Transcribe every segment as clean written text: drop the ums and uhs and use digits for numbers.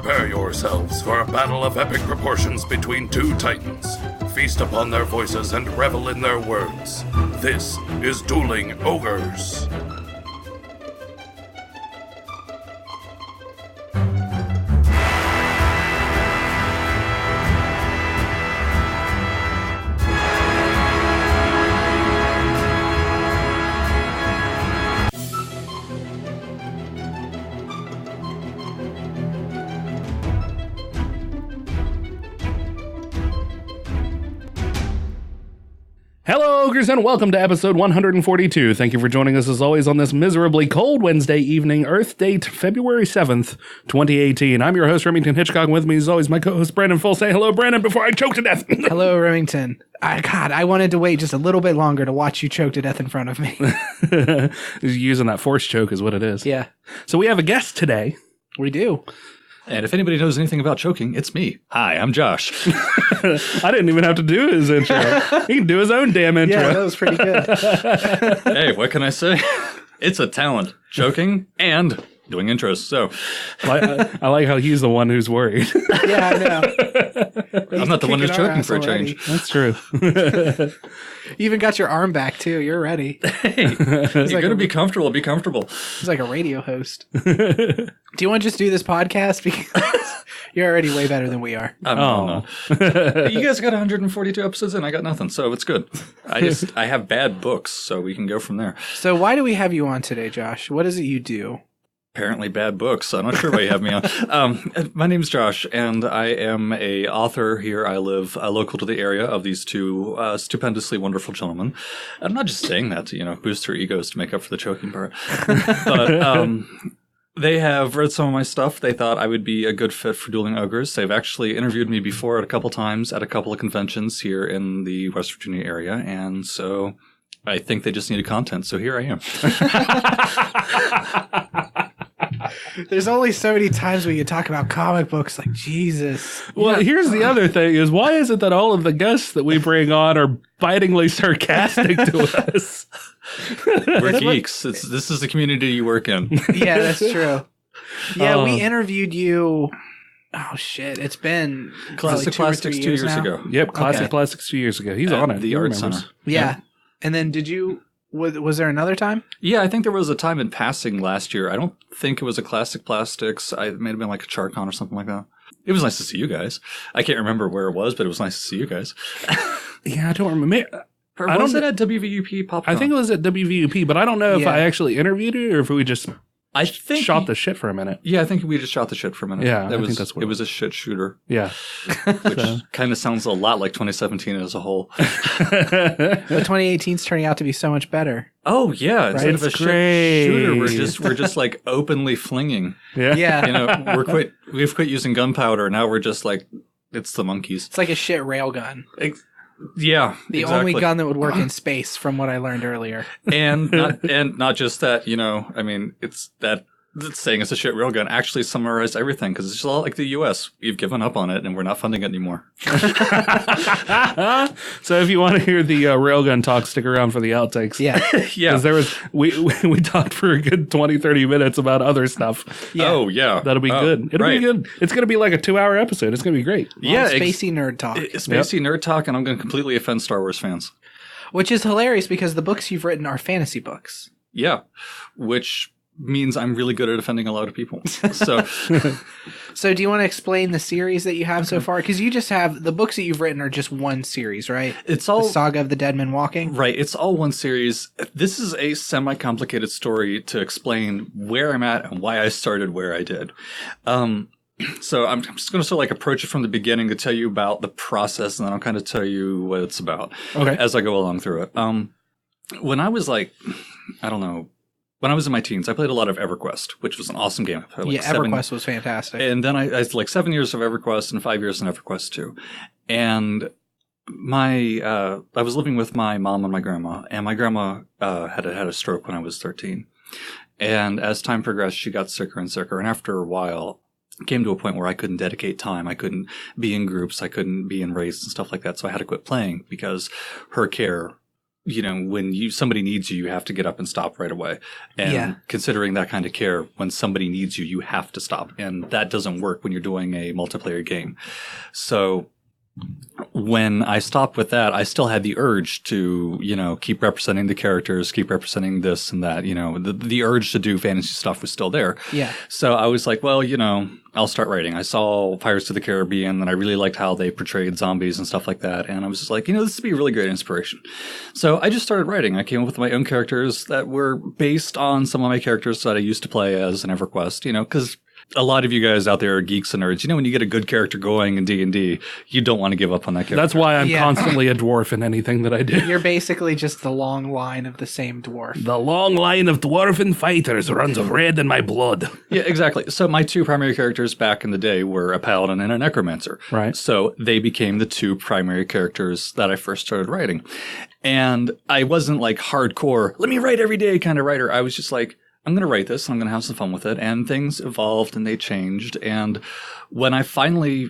Prepare yourselves for a battle of epic proportions between two titans. Feast upon their voices and revel in their words. This is Dueling Ogres. Hello, Ogres, and welcome to episode 142. Thank you for joining us, as always, on this miserably cold Wednesday evening, Earth date February 7th, 2018. I'm your host, Remington Hitchcock, and with me, as always, my co-host, Brandon Full. Say hello, Brandon, before I choke to death. Hello, Remington. I wanted to wait just a little bit longer to watch you choke to death in front of me. Using that force choke is what it is. Yeah. So we have a guest today. We do. And if anybody knows anything about choking, it's me. Hi, I'm Josh. I didn't even have to do his intro. He can do his own damn intro. Yeah, that was pretty good. Hey, what can I say? It's a talent, choking and doing intros. So I like how he's the one who's worried. Yeah, I know. I'm not the one who's choking for a change. That's true. You even got your arm back, too. You're ready. Hey, you're going to be comfortable. Be comfortable. He's like a radio host. Do you want to just do this podcast? Because you're already way better than we are. No. You guys got 142 episodes and I got nothing, so it's good. I have bad books, so we can go from there. So why do we have you on today, Josh? What is it you do? Apparently bad books. I'm not sure why you have me on. My name's Josh, and I am a author here. I live local to the area of these two stupendously wonderful gentlemen. I'm not just saying that to, boost their egos to make up for the choking part. But they have read some of my stuff. They thought I would be a good fit for Dueling Ogres. They've actually interviewed me before a couple times at a couple of conventions here in the West Virginia area, and so I think they just needed content, so here I am. There's only so many times we can talk about comic books. Like, Jesus. Well, here's the other thing is, why is it that all of the guests that we bring on are bitingly sarcastic to us? We're geeks. This is the community you work in. Yeah, that's true. Yeah, we interviewed you. Oh, shit. It's been Classic Plastics 2 years ago. Yep, Classic Plastics 2 years ago. He's on it. The Art Center. Yeah. And then did you... Was there another time? Yeah, I think there was a time in passing last year. I don't think it was a Classic Plastics. It may have been like a CharCon or something like that. It was nice to see you guys. I can't remember where it was, but it was nice to see you guys. Yeah, I don't remember. Was it at WVUP PopCon? I think it was at WVUP, but I don't know if I actually interviewed it or if we just shot the shit for a minute. Yeah, I think we just shot the shit for a minute. Yeah, I think that's what it was. A shit shooter. Yeah. Which kind of sounds a lot like 2017 as a whole. But 2018 is turning out to be so much better. Oh, yeah. Right? Instead of a shit shooter, we're just like openly flinging. Yeah. Yeah. We've quit using gunpowder. Now we're just like, it's the monkeys. It's like a shit railgun. Yeah, the only gun that would work in space, from what I learned earlier. And not just that, I mean, it's that saying it's a shit railgun actually summarized everything, because it's just all like the U.S. We've given up on it and we're not funding it anymore. So if you want to hear the railgun talk, stick around for the outtakes. Yeah. Yeah. Because we talked for a good 20, 30 minutes about other stuff. Yeah. Oh, yeah. That'll be good. It'll be good. It's going to be like a 2-hour episode. It's going to be great. Yeah. Spacey nerd talk. Spacey nerd talk, and I'm going to completely offend Star Wars fans. Which is hilarious because the books you've written are fantasy books. Yeah. Which means I'm really good at offending a lot of people. So do you want to explain the series that you have so far? Because you just have the books that you've written are just one series, right? It's all the Saga of the Dead Men Walking. Right. It's all one series. This is a semi-complicated story to explain where I'm at and why I started where I did. So I'm just going to sort of like approach it from the beginning to tell you about the process, and then I'll kind of tell you what it's about as I go along through it. When I was like, I don't know, when I was in my teens, I played a lot of EverQuest, which was an awesome game. EverQuest was fantastic. And then I had like 7 years of EverQuest and 5 years in EverQuest 2. And I was living with my mom and my grandma had a stroke when I was 13. And as time progressed, she got sicker and sicker. And after a while, it came to a point where I couldn't dedicate time. I couldn't be in groups. I couldn't be in race and stuff like that. So I had to quit playing because her care when somebody needs you, you have to get up and stop right away. And considering that kind of care, when somebody needs you, you have to stop. And that doesn't work when you're doing a multiplayer game. So when I stopped with that, I still had the urge to, keep representing the characters, keep representing this and that, the urge to do fantasy stuff was still there. Yeah. So I was like, well, I'll start writing. I saw Pirates of the Caribbean and I really liked how they portrayed zombies and stuff like that. And I was just like, this would be a really great inspiration. So I just started writing. I came up with my own characters that were based on some of my characters that I used to play as in EverQuest, because a lot of you guys out there are geeks and nerds. When you get a good character going in D&D, you don't want to give up on that character. That's why I'm constantly a dwarf in anything that I do. You're basically just the long line of the same dwarf. The long line of dwarven fighters runs red in my blood. Yeah, exactly. So my two primary characters back in the day were a paladin and a necromancer. Right. So they became the two primary characters that I first started writing. And I wasn't like hardcore, let me write every day kind of writer. I was just like, I'm going to write this, I'm going to have some fun with it. And things evolved and they changed. And when I finally,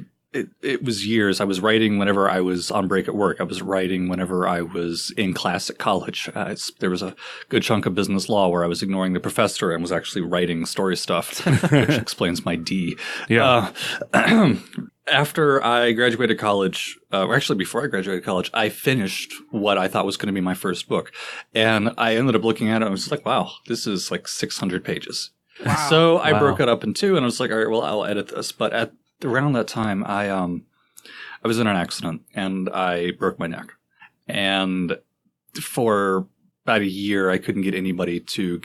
it was years, I was writing whenever I was on break at work. I was writing whenever I was in class at college. There was a good chunk of business law where I was ignoring the professor and was actually writing story stuff, which explains my D. Yeah. After I graduated college, or actually before I graduated college, I finished what I thought was going to be my first book. And I ended up looking at it and I was like, wow, this is like 600 pages. Wow. So I broke it up in two and I was like, all right, well, I'll edit this. But around that time, I was in an accident and I broke my neck. And for about a year, I couldn't get anybody to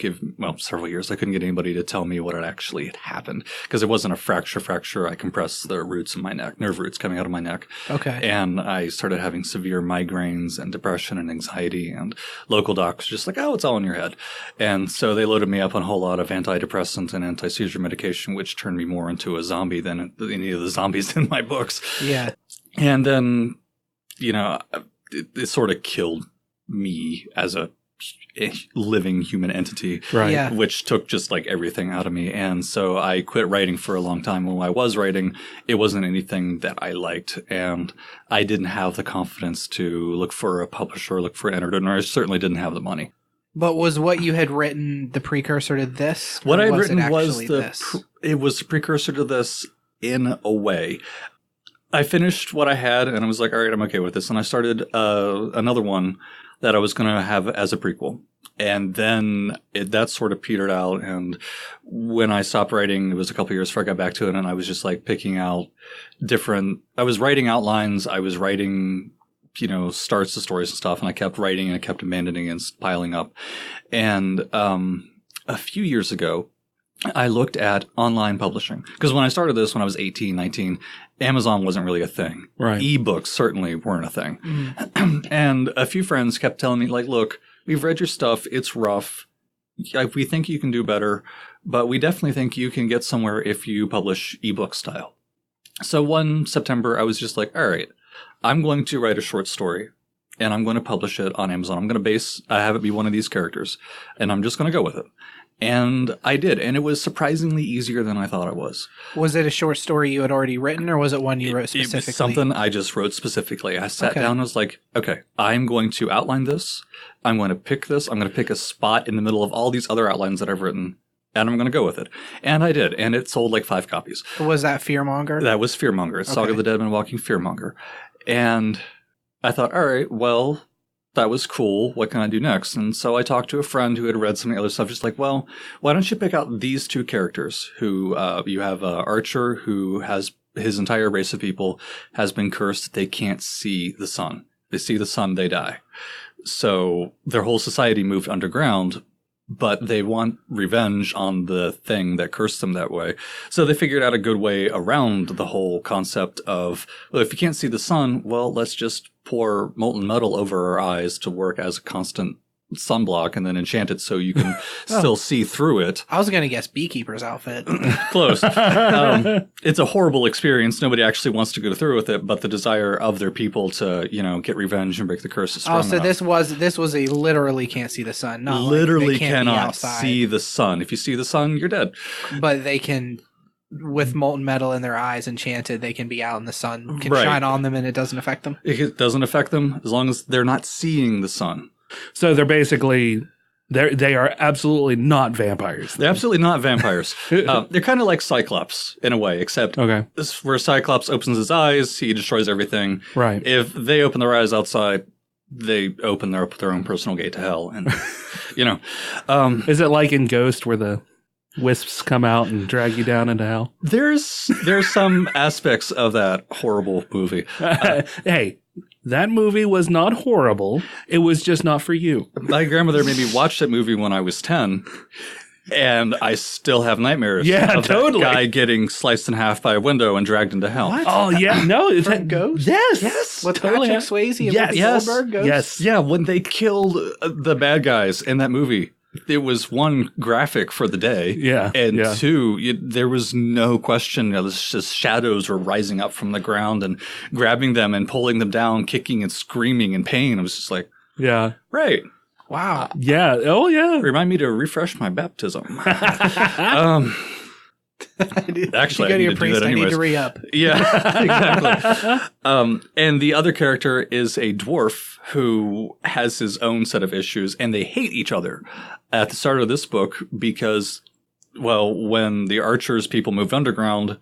several years, I couldn't get anybody to tell me what had actually had happened because it wasn't a fracture. I compressed the roots in my neck, nerve roots coming out of my neck. Okay. And I started having severe migraines and depression and anxiety, and local docs were just like, oh, it's all in your head. And so they loaded me up on a whole lot of antidepressant and anti-seizure medication, which turned me more into a zombie than any of the zombies in my books. Yeah. And then, it sort of killed me as a living human entity, right? Yeah. Which took just like everything out of me. And so I quit writing for a long time. When I was writing, it wasn't anything that I liked. And I didn't have the confidence to look for a publisher, look for an editor, and I certainly didn't have the money. But was what you had written the precursor to this? What I'd written was it was the precursor to this in a way. I finished what I had and I was like, all right, I'm okay with this. And I started another one that I was going to have as a prequel. And then that sort of petered out. And when I stopped writing, it was a couple of years before I got back to it. And I was just like picking out I was writing outlines. I was writing, starts to stories and stuff. And I kept writing and I kept abandoning and piling up. And a few years ago, I looked at online publishing. Because when I started this, when I was 18, 19, Amazon wasn't really a thing. Right. Ebooks certainly weren't a thing. Mm. And a few friends kept telling me, like, look, we've read your stuff. It's rough. We think you can do better, but we definitely think you can get somewhere if you publish ebook style. So one September, I was just like, all right, I'm going to write a short story and I'm going to publish it on Amazon. I'm going to have it be one of these characters and I'm just going to go with it. And I did. And it was surprisingly easier than I thought it was. Was it a short story you had already written or was it one you wrote specifically? It was something I just wrote specifically. I sat down and was like, okay, I'm going to outline this. I'm going to pick this. I'm going to pick a spot in the middle of all these other outlines that I've written. And I'm going to go with it. And I did. And it sold like 5 copies. Was that Fearmonger? That was Fearmonger. It's Saga of the Dead Man Walking Fearmonger. And I thought, all right, well, that was cool. What can I do next? And so I talked to a friend who had read some of the other stuff. Just like, well, why don't you pick out these 2 characters who you have Archer, who has his entire race of people has been cursed. They can't see the sun. They see the sun, they die. So their whole society moved underground, but they want revenge on the thing that cursed them that way. So they figured out a good way around the whole concept of, well, if you can't see the sun, well, let's just pour molten metal over our eyes to work as a constant sunblock and then enchant it so you can still see through it. I was going to guess Beekeeper's outfit. Close. It's a horrible experience. Nobody actually wants to go through with it, but the desire of their people to, get revenge and break the curse is strong enough. this was a literally can't see the sun. Not literally like they can't cannot see the sun. If you see the sun, you're dead. But they can, with molten metal in their eyes enchanted, they can be out in the sun, can shine on them and it doesn't affect them. It doesn't affect them as long as they're not seeing the sun. So they're basically they are absolutely not vampires. They're absolutely not vampires. They're kind of like Cyclops in a way, except Okay. this where Cyclops opens his eyes, he destroys everything. Right. If they open their eyes outside, they open their own personal gate to hell, and Is it like in Ghost where the wisps come out and drag you down into hell? there's some aspects of that horrible movie. Hey, that movie was not horrible. It was just not for you. My grandmother made me watch that movie when I was 10. And I still have nightmares Yeah, of totally. that guy getting sliced in half by a window and dragged into hell. What? Oh yeah, no, it's From Ghost? Yes, With totally. Patrick Swayze and Yes. Whoopi Yes. Goldberg? Ghost? Yes. Yeah, when they killed the bad guys in that movie, it was one, graphic for the day. Yeah, And yeah. two, there was no question. It's just shadows were rising up from the ground and grabbing them and pulling them down, kicking and screaming in pain. It was just like, Yeah. right. Wow. Yeah. Oh yeah. Remind me to refresh my baptism. Actually, you go I to need your to do priest. that I need anyways. to re-up. Yeah, exactly. And the other character is a dwarf who has his own set of issues, and they hate each other at the start of this book because, well, when the Archers people moved underground,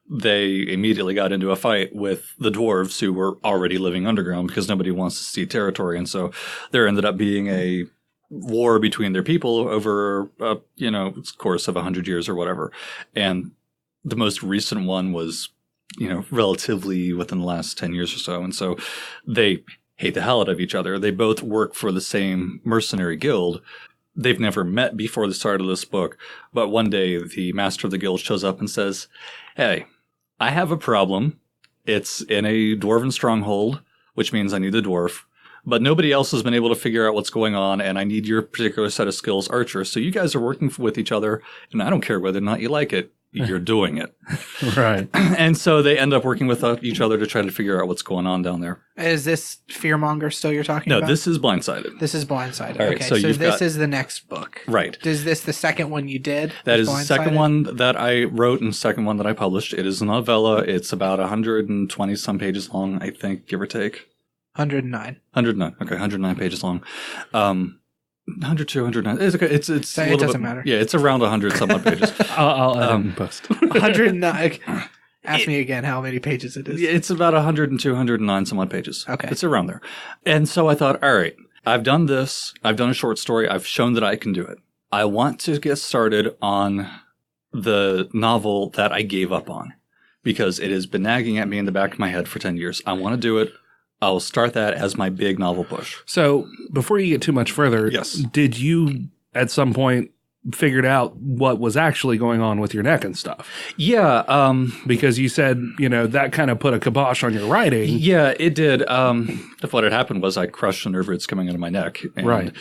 they immediately got into a fight with the dwarves who were already living underground because nobody wants to cede territory. And so there ended up being a war between their people over, course of 100 years or whatever. And the most recent one was, relatively within the last 10 years or so. And so they hate the hell out of each other. They both work for the same mercenary guild. They've never met before the start of this book. But one day the master of the guild shows up and says, "Hey, I have a problem. It's in a dwarven stronghold, which means I need a dwarf. But nobody else has been able to figure out what's going on, and I need your particular set of skills, Archer. So you guys are working with each other, and I don't care whether or not you like it. You're doing it." Right. And so they end up working with each other to try to figure out what's going on down there. Is this Fearmonger still you're talking No, about? this is Blindsided. This is Blindsided. All right, Okay, so so you've this got- is the next book. Right. Is this the second one you did? That with is the second Blindsided? one that I wrote and second one that I published. It is a novella. It's about 120 some pages long, I think, give or take. 109. 109. Okay, 109 pages long. 102, 109. It's okay. It's So a it little doesn't bit, matter. Yeah, it's around 100 some odd pages. I'll add it in post. 109. Ask me again how many pages it is. It's about 102, 109 some odd pages. Okay. It's around there. And so I thought, all right, I've done this. I've done a short story. I've shown that I can do it. I want to get started on the novel that I gave up on because it has been nagging at me in the back of my head for 10 years. I want to do it. I'll start that as my big novel push. So before you get too much further, Yes. did you at some point figured out what was actually going on with your neck and stuff? Yeah. Because you said, that kind of put a kibosh on your writing. Yeah, it did. What had happened was I crushed the nerve roots coming out of my neck. And, Right.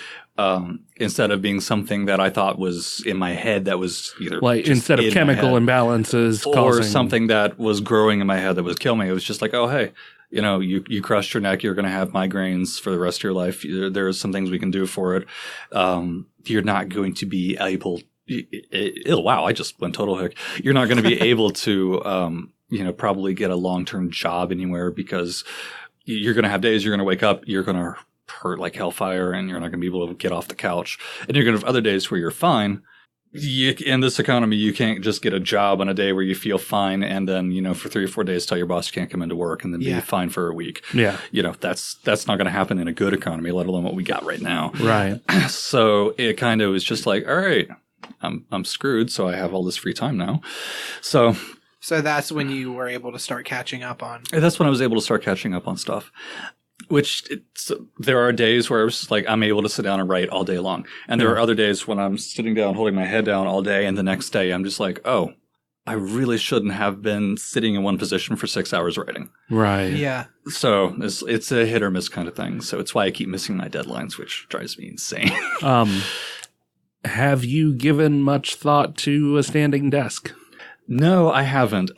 Instead of being something that I thought was in my head that was either Like just instead of in my chemical head, imbalances or causing something that was growing in my head that was killing me. It was just like, oh, hey, you crushed your neck. You're going to have migraines for the rest of your life. There's some things we can do for it. You're not going to be able. Wow, I just went total hook. You're not going to be able to, probably get a long-term job anywhere because you're going to have days you're going to wake up, you're going to hurt like hellfire, and you're not going to be able to get off the couch. And you're going to have other days where you're fine. In this economy, you can't just get a job on a day where you feel fine and then, for 3 or 4 days tell your boss you can't come into work and then be fine for a week. Yeah. That's not going to happen in a good economy, let alone what we got right now. Right. So it kind of was just like, all right, I'm screwed. So I have all this free time now. So that's when you were able to start catching up on. that's when I was able to start catching up on stuff. There are days where I was just like, I'm able to sit down and write all day long. And there are other days when I'm sitting down, holding my head down all day. And the next day I'm just like, oh, I really shouldn't have been sitting in one position for 6 hours writing. Right. Yeah. So it's a hit or miss kind of thing. So it's why I keep missing my deadlines, which drives me insane. Have you given much thought to a standing desk? No, I haven't.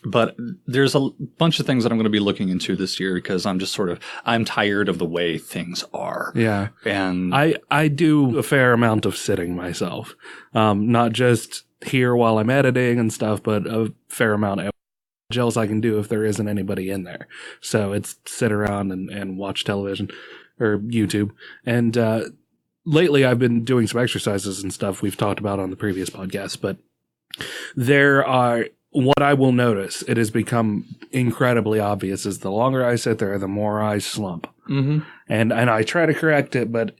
But there's a bunch of things that I'm going to be looking into this year because I'm tired of the way things are. Yeah. And I do a fair amount of sitting myself. Not just here while I'm editing and stuff, but a fair amount of else I can do if there isn't anybody in there. So it's sit around and watch television. or YouTube. And lately I've been doing some exercises and stuff we've talked about on the previous podcast, but what I will notice, it has become incredibly obvious, is the longer I sit there, the more I slump. Mm-hmm. And I try to correct it, but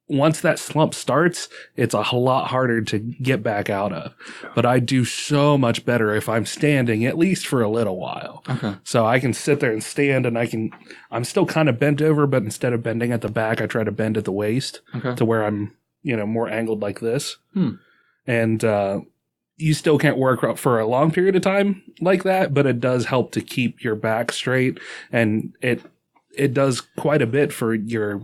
once that slump starts, it's a lot harder to get back out of. But I do so much better if I'm standing, at least for a little while. Okay. So I can sit there and stand, and I'm still kind of bent over, but instead of bending at the back, I try to bend at the waist to where I'm, more angled like this. And you still can't work for a long period of time like that, but it does help to keep your back straight, and it does quite a bit for your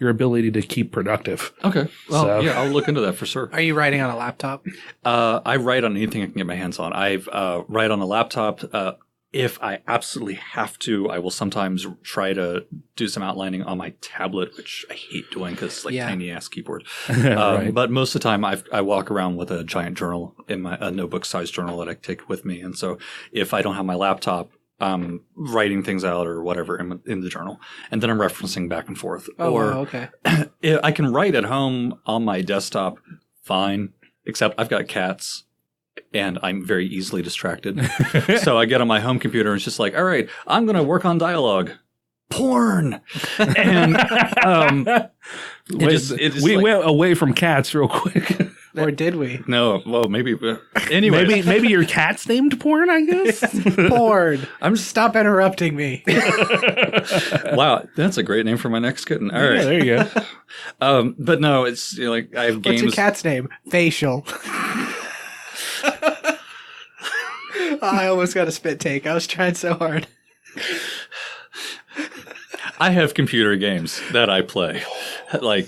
ability to keep productive. Okay. Well, yeah, I'll look into that for sure. Are you writing on a laptop? I write on anything I can get my hands on. I write on a laptop. If I absolutely have to, I will sometimes try to do some outlining on my tablet, which I hate doing because it's tiny ass keyboard. Right. But most of the time, I walk around with a giant journal in a notebook-sized journal that I take with me. And so if I don't have my laptop, I'm writing things out or whatever in the journal, and then I'm referencing back and forth. Oh, wow, okay. I can write at home on my desktop, fine, except I've got cats. And I'm very easily distracted. So I get on my home computer and it's just like, all right, I'm going to work on dialogue. Porn. And we went away from cats real quick. Or did we? No, well, maybe. Anyway. Maybe your cat's named Porn, I guess? Porn. Stop interrupting me. Wow, that's a great name for my next kitten. All right. Yeah, there you go. But no, it's like I have games. What's your cat's name? Facial. I almost got a spit take. I was trying so hard. I have computer games that I play, like,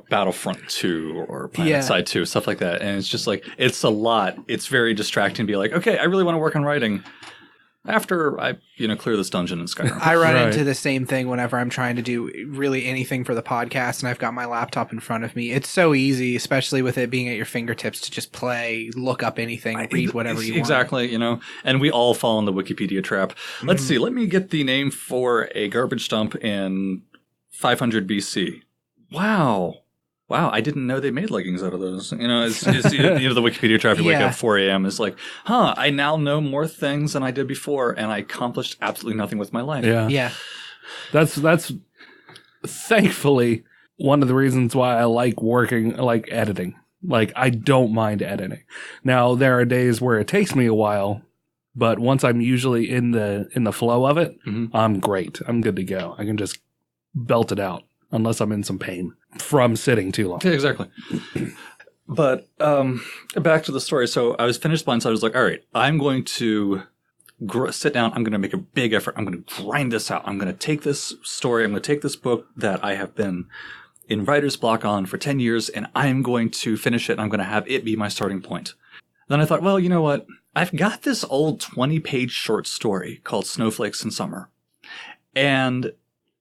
Battlefront 2 or PlanetSide 2, stuff like that. And it's just like, it's a lot. It's very distracting to be like, okay, I really want to work on writing after I, clear this dungeon in Skyrim. I run into the same thing whenever I'm trying to do really anything for the podcast and I've got my laptop in front of me. It's so easy, especially with it being at your fingertips, to just play, look up anything, read whatever you want. Exactly, and we all fall in the Wikipedia trap. Let's see, let me get the name for a garbage dump in 500 BC. Wow, I didn't know they made leggings out of those. The Wikipedia trap, you wake up 4 a.m. is like, I now know more things than I did before, and I accomplished absolutely nothing with my life. Yeah. That's thankfully one of the reasons why I like editing. Like, I don't mind editing. Now, there are days where it takes me a while, but once I'm usually in the flow of it, I'm great. I'm good to go. I can just belt it out. Unless I'm in some pain from sitting too long. Yeah, exactly. But back to the story. So I was finished Blindside. I was like, all right, I'm going to sit down. I'm going to make a big effort. I'm going to grind this out. I'm going to take this story. I'm going to take this book that I have been in writer's block on for 10 years, and I'm going to finish it. And I'm going to have it be my starting point. Then I thought, well, you know what? I've got this old 20-page short story called Snowflakes in Summer. And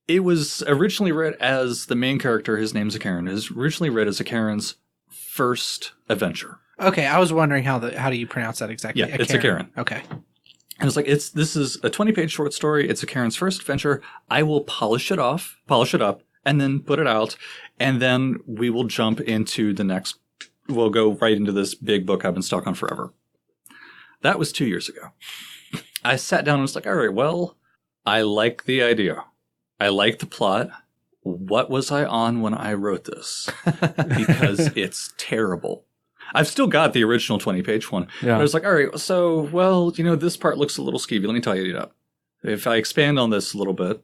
it was originally read as the main character, his name's Akaran, is originally read as Akaran's first adventure. Okay, I was wondering how do you pronounce that exactly? Yeah, it's Akaran. Okay. And it's like, this is a 20-page short story. It's Akaran's first adventure. I will polish it up, and then put it out, and then we will jump into the next, we'll go right into this big book I've been stuck on forever. That was 2 years ago. I sat down and was like, all right, well, I like the idea. I like the plot. What was I on when I wrote this? Because it's terrible. I've still got the original 20-page one. Yeah. I was like, all right, so, this part looks a little skeevy. Let me tidy it up. If I expand on this a little bit,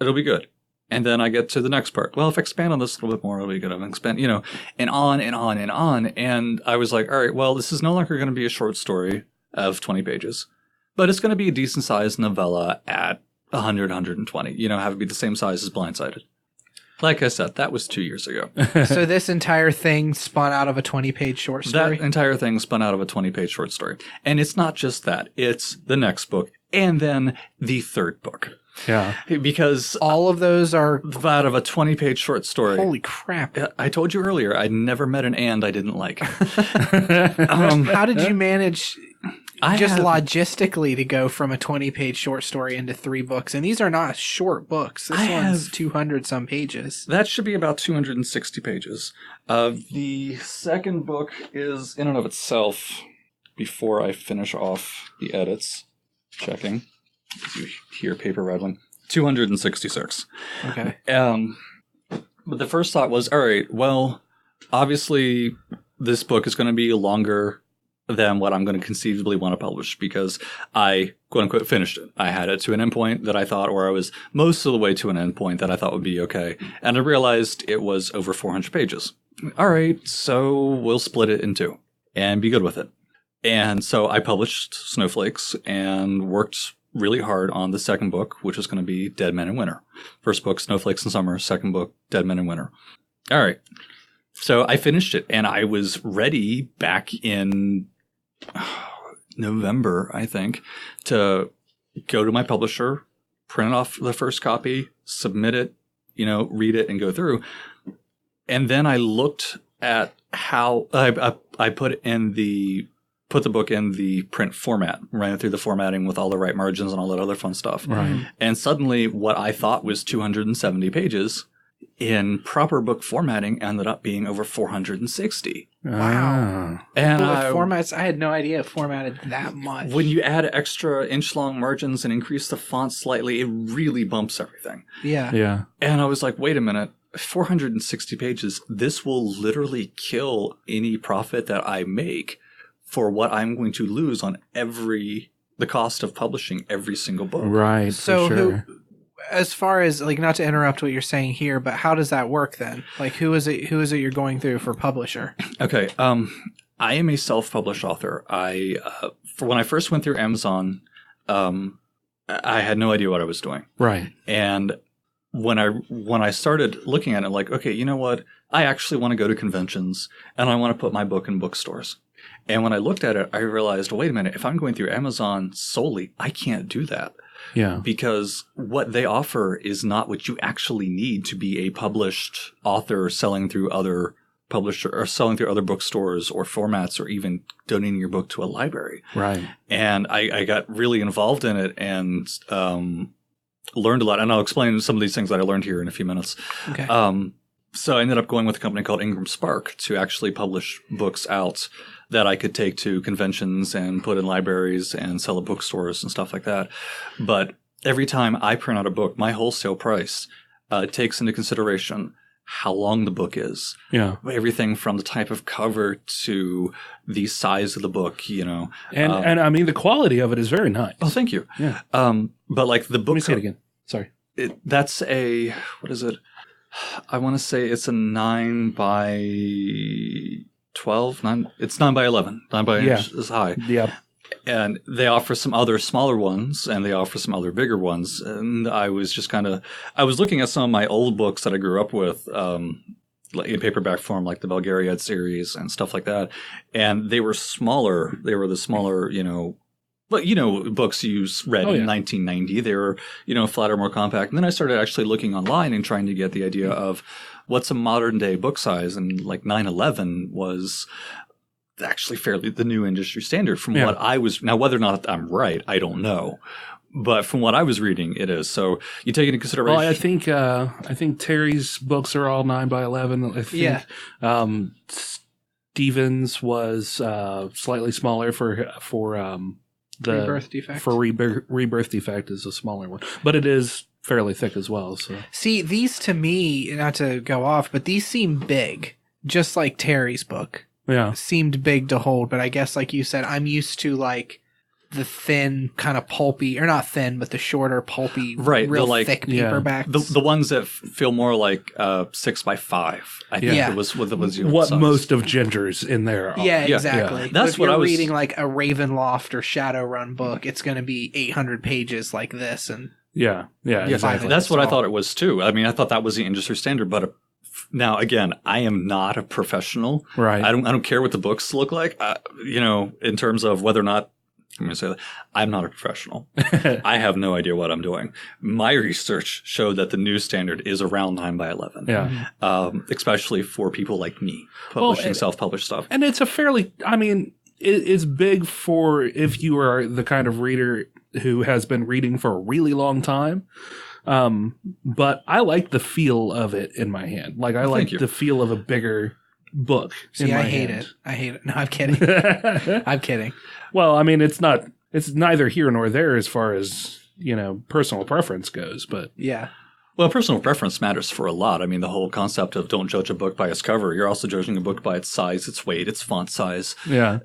it'll be good. And then I get to the next part. Well, if I expand on this a little bit more, it'll be good. I'll expand, and on and on and on. And I was like, all right, well, this is no longer going to be a short story of 20 pages, but it's going to be a decent-sized novella at 100, 120, have it be the same size as Blindsided. Like I said, that was 2 years ago. So this entire thing spun out of a 20-page short story? That entire thing spun out of a 20-page short story. And it's not just that. It's the next book and then the third book. Yeah. Because all of those are out of a 20-page short story. Holy crap. I told you earlier, I'd never met an and I didn't like. How did you manage logistically to go from a 20-page short story into 3 books. And these are not short books. This one's 200 some pages. That should be about 260 pages. The second book is in and of itself, before I finish off the edits, checking, you hear paper rattling, 266. Okay. But the first thought was, all right, well, obviously this book is going to be longer than what I'm going to conceivably want to publish because I, quote unquote, finished it. I had it to an endpoint that I thought, or I was most of the way to an endpoint that I thought would be okay. And I realized it was over 400 pages. All right, so we'll split it in 2 and be good with it. And so I published Snowflakes and worked really hard on the second book, which was going to be Dead Men in Winter. First book, Snowflakes in Summer. Second book, Dead Men in Winter. All right. So I finished it, and I was ready back in November, I think, to go to my publisher, print off the first copy, submit it, read it, and go through. And then I looked at how I put the book in the print format, ran it through the formatting with all the right margins and all that other fun stuff. Right. And suddenly what I thought was 270 pages in proper book formatting ended up being over 460. Wow. And formats, I had no idea it formatted that much. When you add extra inch-long margins and increase the font slightly, it really bumps everything. Yeah. Yeah. And I was like, wait a minute, 460 pages, this will literally kill any profit that I make for what I'm going to lose on the cost of publishing every single book. Right. So for sure. as far as, like, not to interrupt what you're saying here, but how does that work then? Like, who is it you're going through for publisher? Okay. I am a self-published author. For when I first went through Amazon, I had no idea what I was doing. Right. And when I started looking at it, like, okay, you know what? I actually want to go to conventions and I want to put my book in bookstores. And when I looked at it, I realized, wait a minute, if I'm going through Amazon solely, I can't do that. Yeah. Because what they offer is not what you actually need to be a published author selling through other publisher or selling through other bookstores or formats or even donating your book to a library. Right. And I got really involved in it and learned a lot. And I'll explain some of these things that I learned here in a few minutes. Okay. So I ended up going with a company called Ingram Spark to actually publish books out that I could take to conventions and put in libraries and sell at bookstores and stuff like that. But every time I print out a book, my wholesale price takes into consideration how long the book is. Yeah. Everything from the type of cover to the size of the book, And I mean, the quality of it is very nice. Oh, thank you. Yeah. But like the book. Let me say it again. Sorry. That's what is it? I want to say it's a 9 by 12. It's 9 by 11. 9 by inch is high. Yeah. And they offer some other smaller ones and they offer some other bigger ones. And I was just I was looking at some of my old books that I grew up with, like in paperback form, like the Bulgariad series and stuff like that. And they were smaller. They were the smaller, but books you read in 1990. They were, flatter, more compact. And then I started actually looking online and trying to get the idea of what's a modern day book size. And like 911 was actually fairly the new industry standard from what I was. Now, whether or not I'm right, I don't know. But from what I was reading, it is. So you take into consideration. Well, I think Terry's books are all 9 by 11. I think, Stevens was slightly smaller for the Rebirth Defect. For Rebirth Defect is a smaller one, but it is fairly thick as well. So see, these to me, not to go off, but these seem big, just like Terry's book. Yeah, seemed big to hold. But I guess, like you said, I'm used to like the thin, kind of pulpy, or not thin, but the shorter, pulpy, real thick paperbacks. The ones that feel more like 6 by 5. I think it was what size. Most of Ginger's in there. Yeah, exactly. Yeah. That's if what you're I was reading like a Ravenloft or Shadowrun book, it's going to be 800 pages like this, and exactly. That's what I thought it was too. I mean, I thought that was the industry standard, but. Now, again, I am not a professional. Right. I don't care what the books look like. In terms of whether or not I'm going to say that I'm not a professional. I have no idea what I'm doing. My research showed that the new standard is around 9 by 11. Yeah. Especially for people like me publishing self-published stuff. And it's a fairly, I mean, it's big for if you are the kind of reader who has been reading for a really long time. But I like the feel of it in my hand. Like I like the feel of a bigger book. See, I hate it. No, I'm kidding. I'm kidding. Well, I mean, it's neither here nor there as far as, personal preference goes, but yeah. Well, personal preference matters for a lot. I mean, the whole concept of don't judge a book by its cover. You're also judging a book by its size, its weight, its font size. Yeah.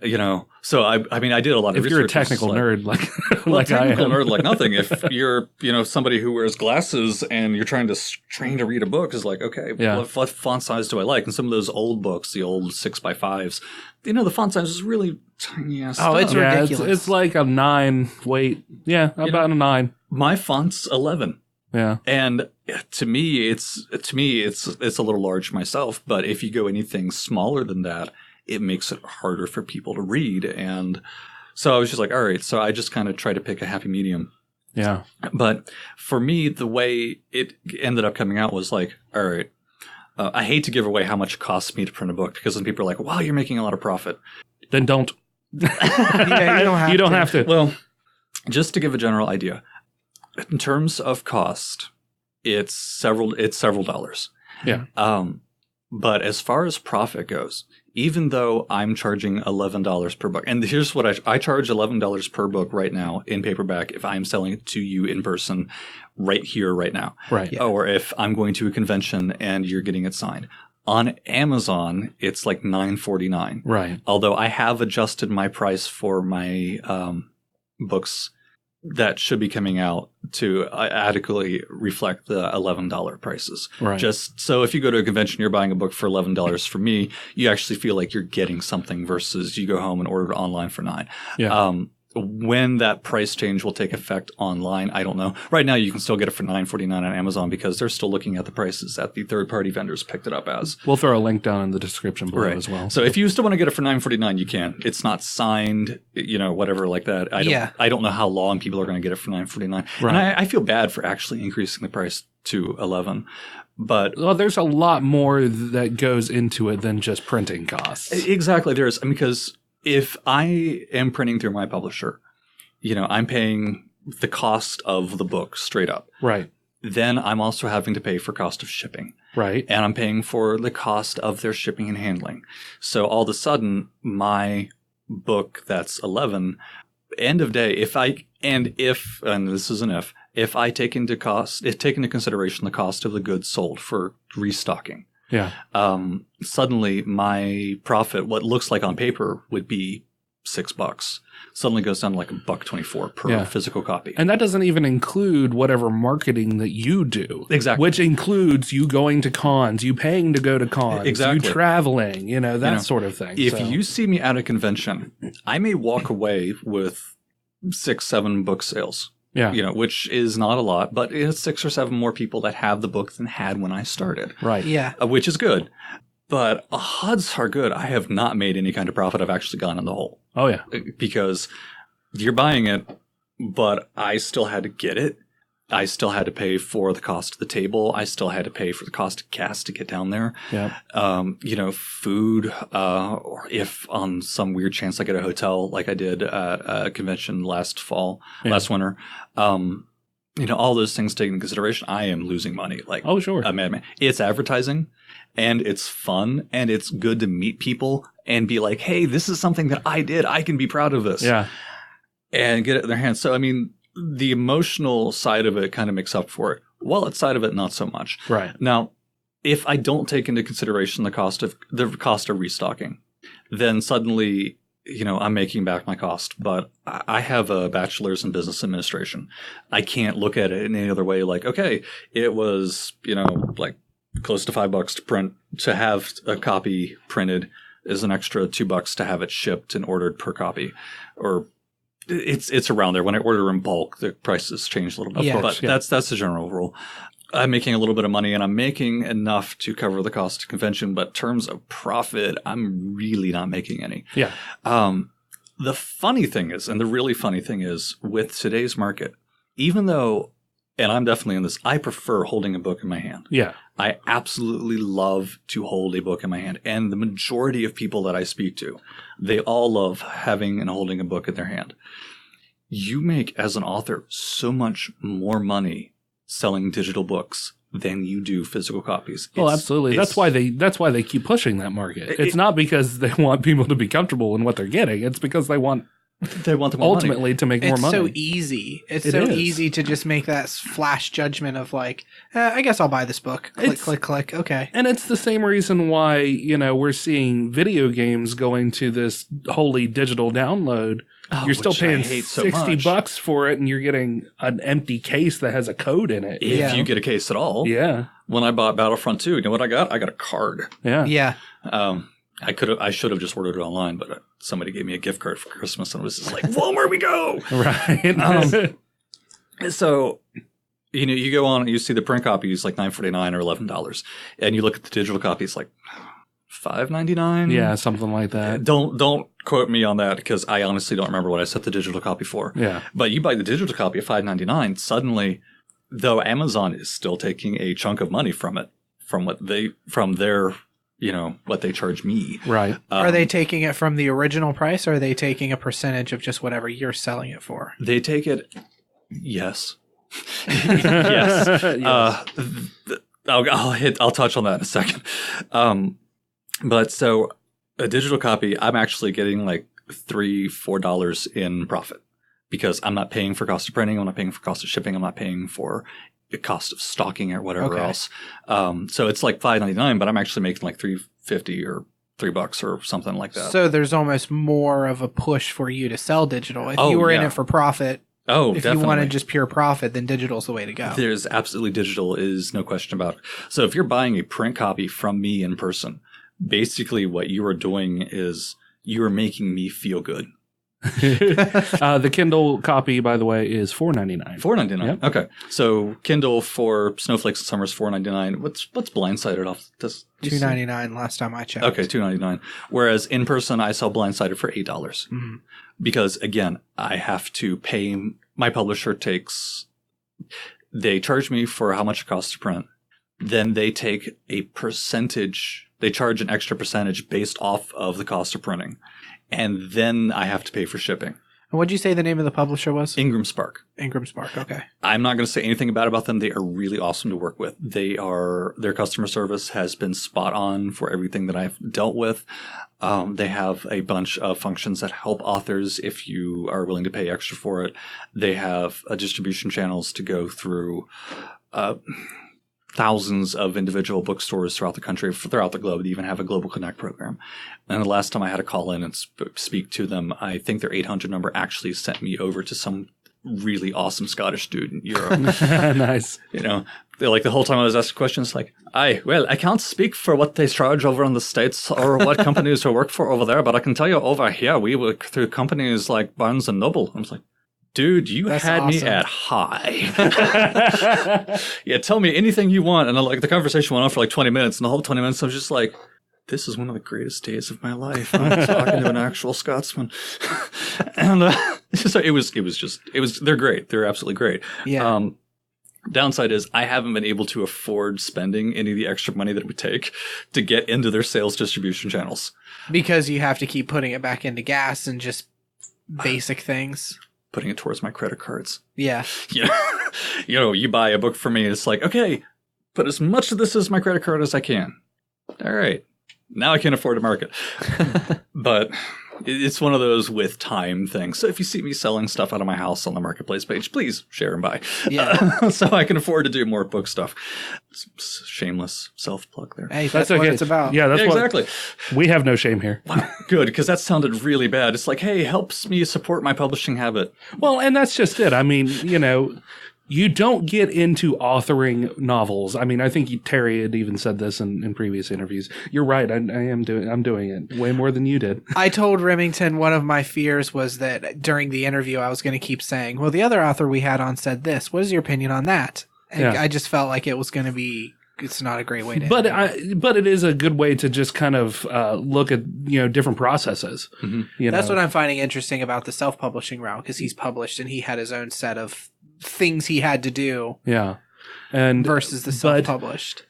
So I mean, I did a lot of research. If you're a technical nerd like technical I am. nerd like nothing. If you're, somebody who wears glasses and you're trying to train to read a book is like, okay, what font size do I like? And some of those old books, the old 6x5s, the font size is really tiny ass stuff. It's ridiculous. It's like a 9 weight. Yeah, about a 9. My font's 11. Yeah. And to me, it's a little large myself, but if you go anything smaller than that, it makes it harder for people to read. And so I was just like, all right, so I just kind of try to pick a happy medium. Yeah. But for me, the way it ended up coming out was like, all right, I hate to give away how much it costs me to print a book because then people are like, wow, you're making a lot of profit. Then don't. Yeah, you don't have to. Well, just to give a general idea, in terms of cost, it's several dollars. Yeah. But as far as profit goes, even though I'm charging $11 per book, and here's what I charge $11 per book right now in paperback if I'm selling it to you in person right here, right now. Right. Yeah. Or if I'm going to a convention and you're getting it signed. On Amazon, it's like $9.49. Right. Although I have adjusted my price for my books that should be coming out to adequately reflect the $11 prices. Right. Just so if you go to a convention, you're buying a book for $11 from me, you actually feel like you're getting something versus you go home and order it online for $9. Yeah. When that price change will take effect online, I don't know. Right now, you can still get it for $9.49 on Amazon because they're still looking at the prices that the third-party vendors picked it up as. We'll throw a link down in the description below as well. So if you still want to get it for $9.49, you can. It's not signed, whatever like that. I don't know how long people are going to get it for $9.49. Right. And I feel bad for actually increasing the price to $11. But there's a lot more that goes into it than just printing costs. Exactly, there is. Because if I am printing through my publisher, I'm paying the cost of the book straight up. Right. Then I'm also having to pay for cost of shipping. Right. And I'm paying for the cost of their shipping and handling. So all of a sudden, my book that's 11, end of day, if this is an if I take into consideration the cost of the goods sold for restocking. Yeah. Suddenly my profit, what looks like on paper would be $6, suddenly goes down to like $1.24 per physical copy. And that doesn't even include whatever marketing that you do. Exactly. Which includes you going to cons, you paying to go to cons, exactly. you traveling, that sort of thing. If you see me at a convention, I may walk away with 6-7 book sales. Yeah. Which is not a lot, but it's 6 or 7 more people that have the book than had when I started. Right. Yeah. Which is good. But odds are good. I have not made any kind of profit. I've actually gone in the hole. Oh, yeah. Because you're buying it, but I still had to get it. I still had to pay for the cost of the table. I still had to pay for the cost of gas to get down there. Yeah. Food, or if on some weird chance I get a hotel like I did at a convention last winter, all those things taken into consideration, I am losing money like sure. a madman. It's advertising and it's fun and it's good to meet people and be like, hey, this is something that I did. I can be proud of this. Yeah. And get it in their hands. So, I mean, the emotional side of it kind of makes up for it. Wallet side of it, not so much. Right. Now, if I don't take into consideration the cost of restocking, then suddenly, I'm making back my cost. But I have a bachelor's in business administration. I can't look at it in any other way. Like, okay, it was, like close to $5 to have a copy printed is an extra $2 to have it shipped and ordered per copy, or it's around there. When I order in bulk, the prices change a little bit. Yeah. But that's the general rule. I'm making a little bit of money and I'm making enough to cover the cost of convention, but in terms of profit, I'm really not making any. Yeah. The funny thing is, and the really funny thing is, with today's market, even though, and I'm definitely in this, I prefer holding a book in my hand. Yeah. I absolutely love to hold a book in my hand. And the majority of people that I speak to, they all love having and holding a book in their hand. You make, as an author, so much more money selling digital books than you do physical copies. Well, absolutely. That's why they keep pushing that market. It's not because they want people to be comfortable in what they're getting. It's because they want the more ultimately money. To make more money. It's so easy. It's so easy to just make that flash judgment of like, I guess I'll buy this book. Click. Okay. And it's the same reason why, we're seeing video games going to this wholly digital download. You're still paying $60 for it, and you're getting an empty case that has a code in it. If you get a case at all. Yeah. When I bought Battlefront 2, you know what I got? I got a card. Yeah. Yeah. I should have just ordered it online, but somebody gave me a gift card for Christmas, and it was just like, Walmart we go! Right. So, you go on and you see the print copies like $9.49 or $11, and you look at the digital copies like $5.99. Yeah, something like that. Don't quote me on that because I honestly don't remember what I set the digital copy for. Yeah. But you buy the digital copy at $5.99, suddenly, though Amazon is still taking a chunk of money from it, from their what they charge me. Right. Are they taking it from the original price, or are they taking a percentage of just whatever you're selling it for? They take it. Yes. Yes. I'll touch on that in a second. But so a digital copy, I'm actually getting like $3-4 in profit because I'm not paying for cost of printing. I'm not paying for cost of shipping. I'm not paying for the cost of stocking or whatever else. So it's like $5.99, but I'm actually making like $3.50 or $3 or something like that. So there's almost more of a push for you to sell digital. If you were in it for profit, if definitely. you wanted just pure profit, then digital's the way to go. There's absolutely digital is no question about it. So if you're buying a print copy from me in person, basically what you are doing is you are making me feel good. The Kindle copy, by the way, is $4.99. $4.99. Yep. Okay, so Kindle for Snowflakes and Summer is $4.99. What's Blindsided off? $2.99 last time I checked. Okay, $2.99. Whereas in person, I sell Blindsided for $8. Mm-hmm. Because again, I have to pay. My publisher they charge me for how much it costs to print. Then they take a percentage. They charge an extra percentage based off of the cost of printing. And then I have to pay for shipping. And what'd you say the name of the publisher was? Ingram Spark. Ingram Spark, okay. I'm not going to say anything bad about them. They are really awesome to work with. Their customer service has been spot on for everything that I've dealt with. They have a bunch of functions that help authors if you are willing to pay extra for it. They have distribution channels to go through thousands of individual bookstores throughout the country, throughout the globe. They even have a Global Connect program. And the last time I had to call in and speak to them, I think their 800 number actually sent me over to some really awesome Scottish dude in Europe. Nice. They're like the whole time I was asking questions like, I can't speak for what they charge over in the States or what companies we work for over there, but I can tell you over here, we work through companies like Barnes & Noble. I was like, dude, That's had awesome. Me at high. Yeah, tell me anything you want. And the conversation went on for like 20 minutes. And the whole 20 minutes, I was just like, this is one of the greatest days of my life. I'm talking to an actual Scotsman. And so they're great. They're absolutely great. Yeah. Downside is I haven't been able to afford spending any of the extra money that it would take to get into their sales distribution channels. Because you have to keep putting it back into gas and just basic things. Putting it towards my credit cards. Yeah. You buy a book for me, it's like, okay, put as much of this as my credit card as I can. All right. Now I can afford to market. But it's one of those with time things. So if you see me selling stuff out of my house on the marketplace page, please share and buy. Yeah. So I can afford to do more book stuff. Shameless self-plug there. Hey, that's what it's about. Yeah, exactly. We have no shame here. Wow, good, because that sounded really bad. It's like, hey, helps me support my publishing habit. Well, and that's just it. I mean, you don't get into authoring novels. I mean, I think Terry had even said this in previous interviews. You're right. I'm doing it way more than you did. I told Remington one of my fears was that during the interview, I was going to keep saying, well, the other author we had on said this. What is your opinion on that? And yeah. I just felt like it was going to be, it's not a great way to but it is a good way to just kind of look at, different processes. Mm-hmm. That's what I'm finding interesting about the self-publishing route, because he's published and he had his own set of things he had to do. Yeah. And versus the self-published.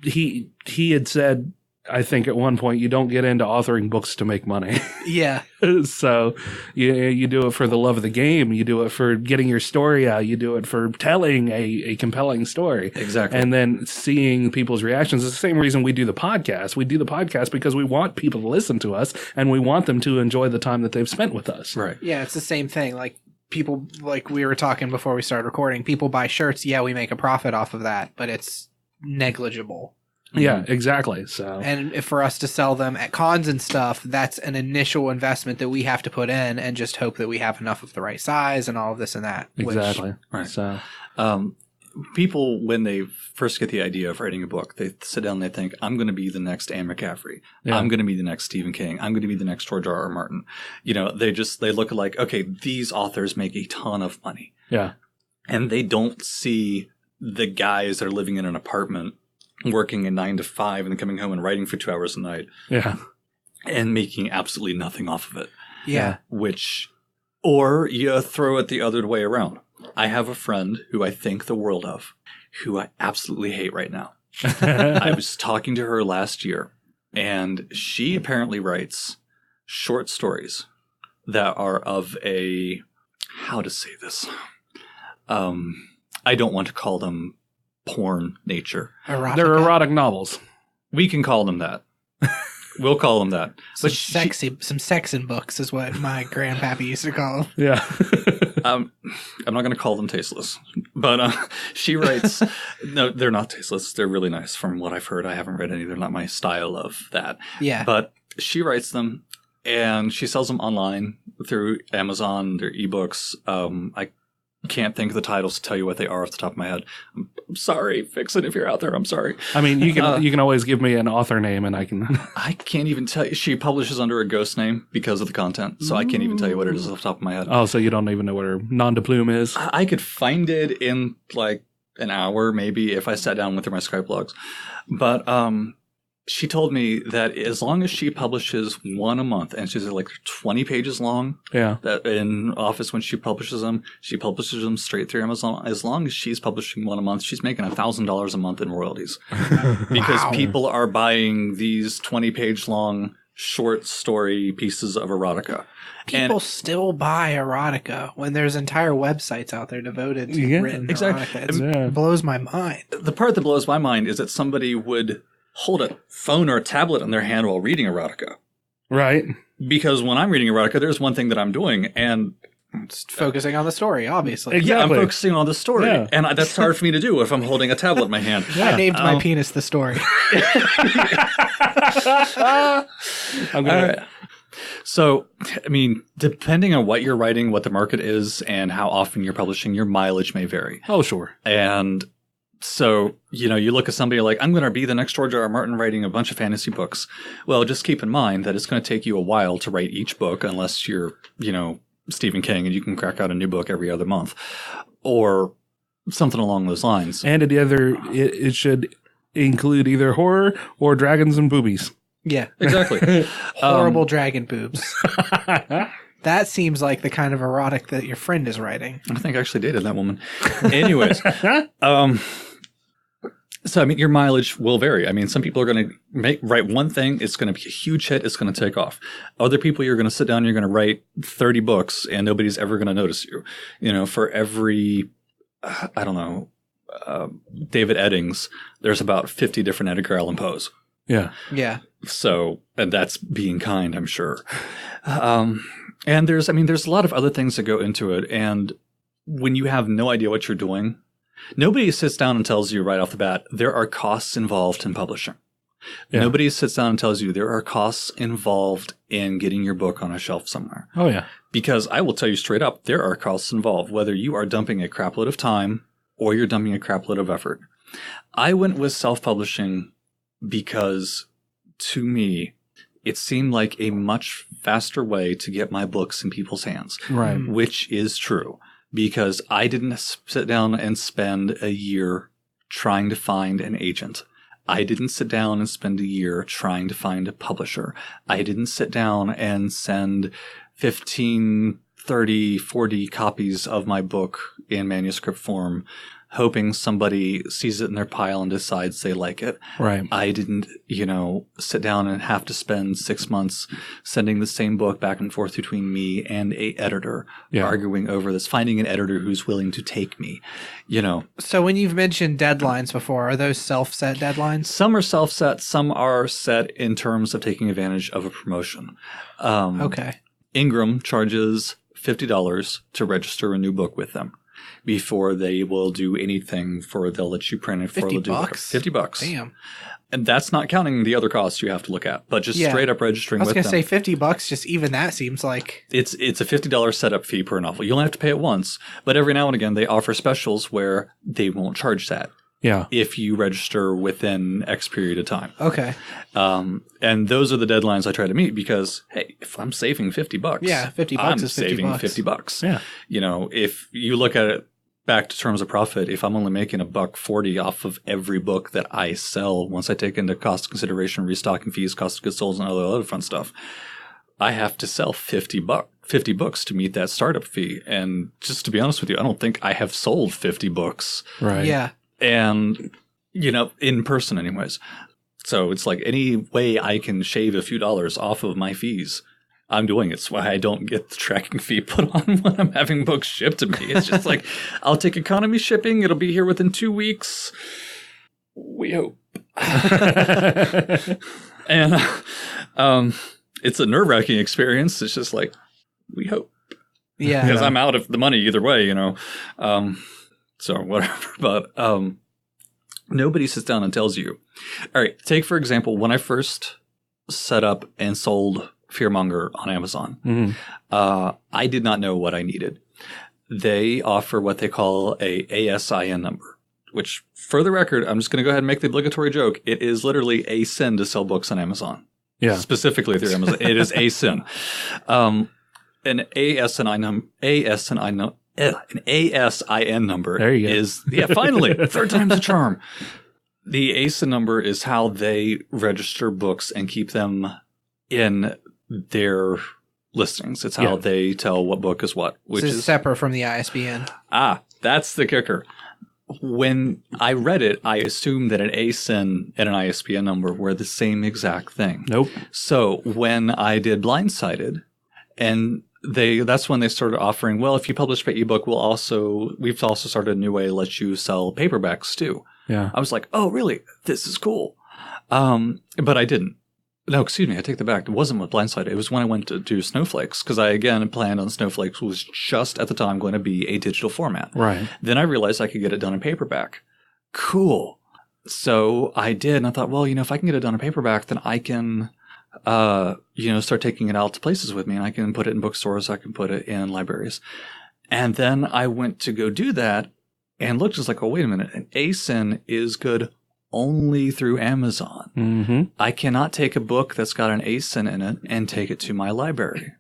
he had said, I think at one point, you don't get into authoring books to make money. Yeah. So you do it for the love of the game. You do it for getting your story out. You do it for telling a compelling story. Exactly. And then seeing people's reactions. It's the same reason we do the podcast. We do the podcast because we want people to listen to us and we want them to enjoy the time that they've spent with us. Right. Yeah, it's the same thing. Like people, like we were talking before we started recording, people buy shirts. Yeah, we make a profit off of that, but it's negligible. Yeah, exactly. So, and if for us to sell them at cons and stuff, that's an initial investment that we have to put in and just hope that we have enough of the right size and all of this and that. Exactly. Right. So, people, when they first get the idea of writing a book, they sit down and they think, I'm going to be the next Anne McCaffrey. Yeah. I'm going to be the next Stephen King. I'm going to be the next George R.R. Martin. They look like, okay, these authors make a ton of money. yeah. And they don't see the guys that are living in an apartment working a 9 to 5 and then coming home and writing for 2 hours a night Yeah. and making absolutely nothing off of it. Yeah. Or you throw it the other way around. I have a friend who I think the world of, who I absolutely hate right now. I was talking to her last year, and she apparently writes short stories that are of a, how to say this? I don't want to call them porn nature. Erotica. They're erotic novels. We can call them that. We'll call them that. Some sex in books is what my grandpappy used to call them. Yeah. I'm not going to call them tasteless, but she writes. No, they're not tasteless. They're really nice, from what I've heard. I haven't read any. They're not my style of that. Yeah. But she writes them, and she sells them online through Amazon. They're ebooks. I can't think of the titles to tell you what they are off the top of my head. I'm sorry, Fix It, if you're out there. I'm sorry. I mean, you can always give me an author name, and I can. I can't even tell you. She publishes under a ghost name because of the content, so I can't even tell you what it is off the top of my head. Oh, so you don't even know what her nom de plume is? I could find it in like an hour, maybe, if I sat down with her my Skype logs. But she told me that as long as she publishes one a month, and she's like 20 pages long, Yeah. that in Office when she publishes them straight through Amazon. As long as she's publishing one a month, she's making $1,000 a month in royalties because people are buying these 20-page long short story pieces of erotica. People still buy erotica when there's entire websites out there devoted to written exactly. erotica. It blows my mind. The part that blows my mind is that somebody would hold a phone or a tablet in their hand while reading erotica. Right. Because when I'm reading erotica, there's one thing that I'm doing, and It's focusing on the story, obviously. Exactly. yeah, I'm focusing on the story, Yeah. and that's hard for me to do if I'm holding a tablet in my hand. I named my penis the story. I'm gonna, So, I mean, depending on what you're writing, what the market is, and how often you're publishing, your mileage may vary. Oh, sure. And so, you look at somebody like, I'm going to be the next George R.R. Martin writing a bunch of fantasy books. Well, just keep in mind that it's going to take you a while to write each book unless you're, Stephen King and you can crack out a new book every other month or something along those lines. And it should include either horror or dragons and boobies. Yeah. Exactly. Horrible dragon boobs. That seems like the kind of erotic that your friend is writing. I think I actually dated that woman. Anyways. So, I mean, your mileage will vary. I mean, some people are going to write one thing. It's going to be a huge hit. It's going to take off. Other people, you're going to sit down, you're going to write 30 books and nobody's ever going to notice you. For every, I don't know, David Eddings, there's about 50 different Edgar Allan Poes. Yeah. Yeah. So, and that's being kind, I'm sure. And there's a lot of other things that go into it. And when you have no idea what you're doing, nobody sits down and tells you right off the bat, there are costs involved in publishing. Yeah. Nobody sits down and tells you there are costs involved in getting your book on a shelf somewhere. Oh, yeah. Because I will tell you straight up, there are costs involved, whether you are dumping a crapload of time or you're dumping a crapload of effort. I went with self-publishing because, to me, it seemed like a much faster way to get my books in people's hands. Right. Which is true. Because I didn't sit down and spend a year trying to find an agent. I didn't sit down and spend a year trying to find a publisher. I didn't sit down and send 15, 30, 40 copies of my book in manuscript form hoping somebody sees it in their pile and decides they like it. Right. I didn't, sit down and have to spend 6 months sending the same book back and forth between me and a editor, arguing over this, finding an editor who's willing to take me, So when you've mentioned deadlines before, are those self-set deadlines? Some are self-set, some are set in terms of taking advantage of a promotion. Okay. Ingram charges $50 to register a new book with them before they will do anything they'll let you print it for $50? $50. Damn. And that's not counting the other costs you have to look at, but just straight up registering with them. I was going to say $50, just even that seems like... It's a $50 setup fee per novel. You only have to pay it once, but every now and again they offer specials where they won't charge that. Yeah. If you register within X period of time. Okay. And those are the deadlines I try to meet because, hey, if I'm saving $50, $50 I'm is $50. saving $50. Yeah. If you look at it back to terms of profit, if I'm only making $1.40 off of every book that I sell, once I take into cost of consideration, restocking fees, cost of goods sold, and other fun stuff, I have to sell 50 books to meet that startup fee. And just to be honest with you, I don't think I have sold 50 books. Right. Yeah. And, in person anyways. So it's like any way I can shave a few dollars off of my fees, I'm doing it. It's why I don't get the tracking fee put on when I'm having books shipped to me. It's just like, I'll take economy shipping. It'll be here within 2 weeks. We hope. And it's a nerve-wracking experience. It's just like, we hope. Yeah. Because I'm out of the money either way, So whatever, but nobody sits down and tells you. All right, take for example, when I first set up and sold Fearmonger on Amazon, I did not know what I needed. They offer what they call a ASIN number, which for the record, I'm just going to go ahead and make the obligatory joke. It is literally a sin to sell books on Amazon. Yeah. Specifically through Amazon. It is a sin. An ASIN number there you go. is, finally, third time's a charm. The ASIN number is how they register books and keep them in their listings. It's how they tell what book is what. Which is separate from the ISBN. That's the kicker. When I read it, I assumed that an ASIN and an ISBN number were the same exact thing. Nope. So when I did Blindsided, and that's when they started offering, well, if you publish by ebook, we've also started a new way to let you sell paperbacks too. Yeah. I was like, oh, really? This is cool. But I didn't. No, excuse me. I take that back. It wasn't with Blindsided. It was when I went to do Snowflakes, because I, again, planned on Snowflakes was just at the time going to be a digital format. Right. Then I realized I could get it done in paperback. Cool. So I did, and I thought, well, if I can get it done in paperback, then I can start taking it out to places with me, and I can put it in bookstores. I can put it in libraries. And then I went to go do that and looked just like, oh, wait a minute. An ASIN is good only through Amazon. Mm-hmm. I cannot take a book that's got an ASIN in it and take it to my library.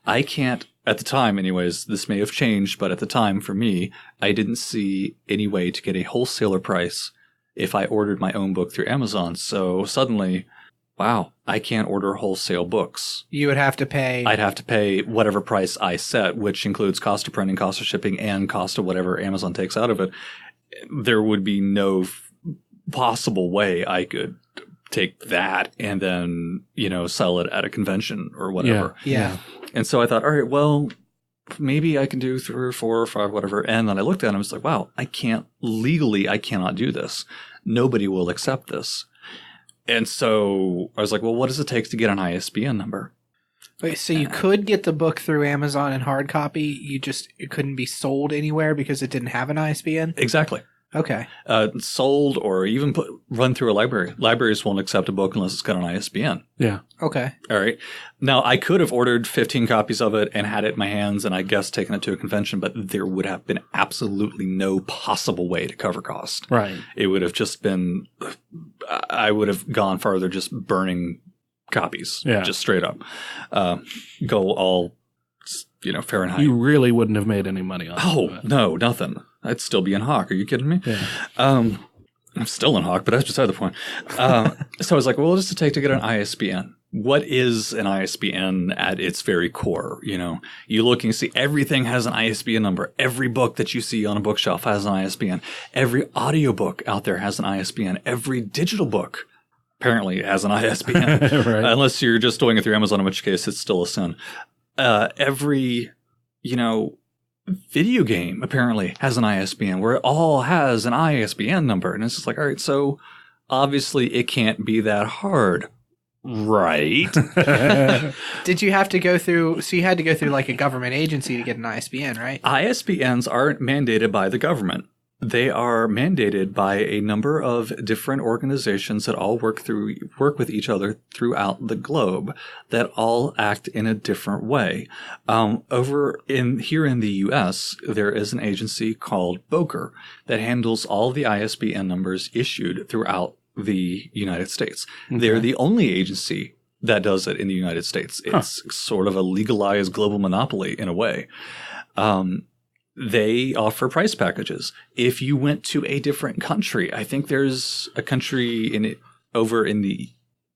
I can't, at the time anyways, this may have changed, but at the time for me, I didn't see any way to get a wholesaler price if I ordered my own book through Amazon. So suddenly, wow, I can't order wholesale books. You would have to pay. I'd have to pay whatever price I set, which includes cost of printing, cost of shipping, and cost of whatever Amazon takes out of it. There would be no possible way I could take that and then, sell it at a convention or whatever. Yeah. And so I thought, all right, well, maybe I can do 3 or 4 or 5, whatever. And then I looked at it and I was like, wow, I cannot do this. Nobody will accept this. And so I was like, well, what does it take to get an ISBN number? Wait, so you could get the book through Amazon in hard copy, it couldn't be sold anywhere because it didn't have an ISBN? Exactly. Okay. Sold or even run through a library. Libraries won't accept a book unless it's got an ISBN. Yeah. Okay. All right. Now, I could have ordered 15 copies of it and had it in my hands and I guess taken it to a convention, but there would have been absolutely no possible way to cover cost. Right. It would have just been, I would have gone farther just burning copies. Yeah. Just straight up. Go all, Fahrenheit. You really wouldn't have made any money on it. Oh, no, nothing. I'd still be in Hawk. Are you kidding me? Yeah. I'm still in Hawk, but that's beside the point. So I was like, well, what does it take to get an ISBN? what is an ISBN at its very core? You know, you look and you see everything has an ISBN number. Every book that you see on a bookshelf has an ISBN. Every audiobook out there has an ISBN. Every digital book apparently has an ISBN. Right. Unless you're just doing it through Amazon, in which case it's still a sin. Every, you know, video game apparently has an ISBN, where it all has an ISBN number. And it's just like, all right, so obviously it can't be that hard. Right. Did you have to go through, so you had to go through like a government agency to get an ISBN, right? ISBNs aren't mandated by the government. They are mandated by a number of different organizations that all work with each other throughout the globe, that all act in a different way. Here in the U.S., there is an agency called BOGRE that handles all the ISBN numbers issued throughout the United States. Okay. They're the only agency that does it in the United States. It's sort of a legalized global monopoly in a way. They offer price packages. If you went to a different country, I think there's a country over in the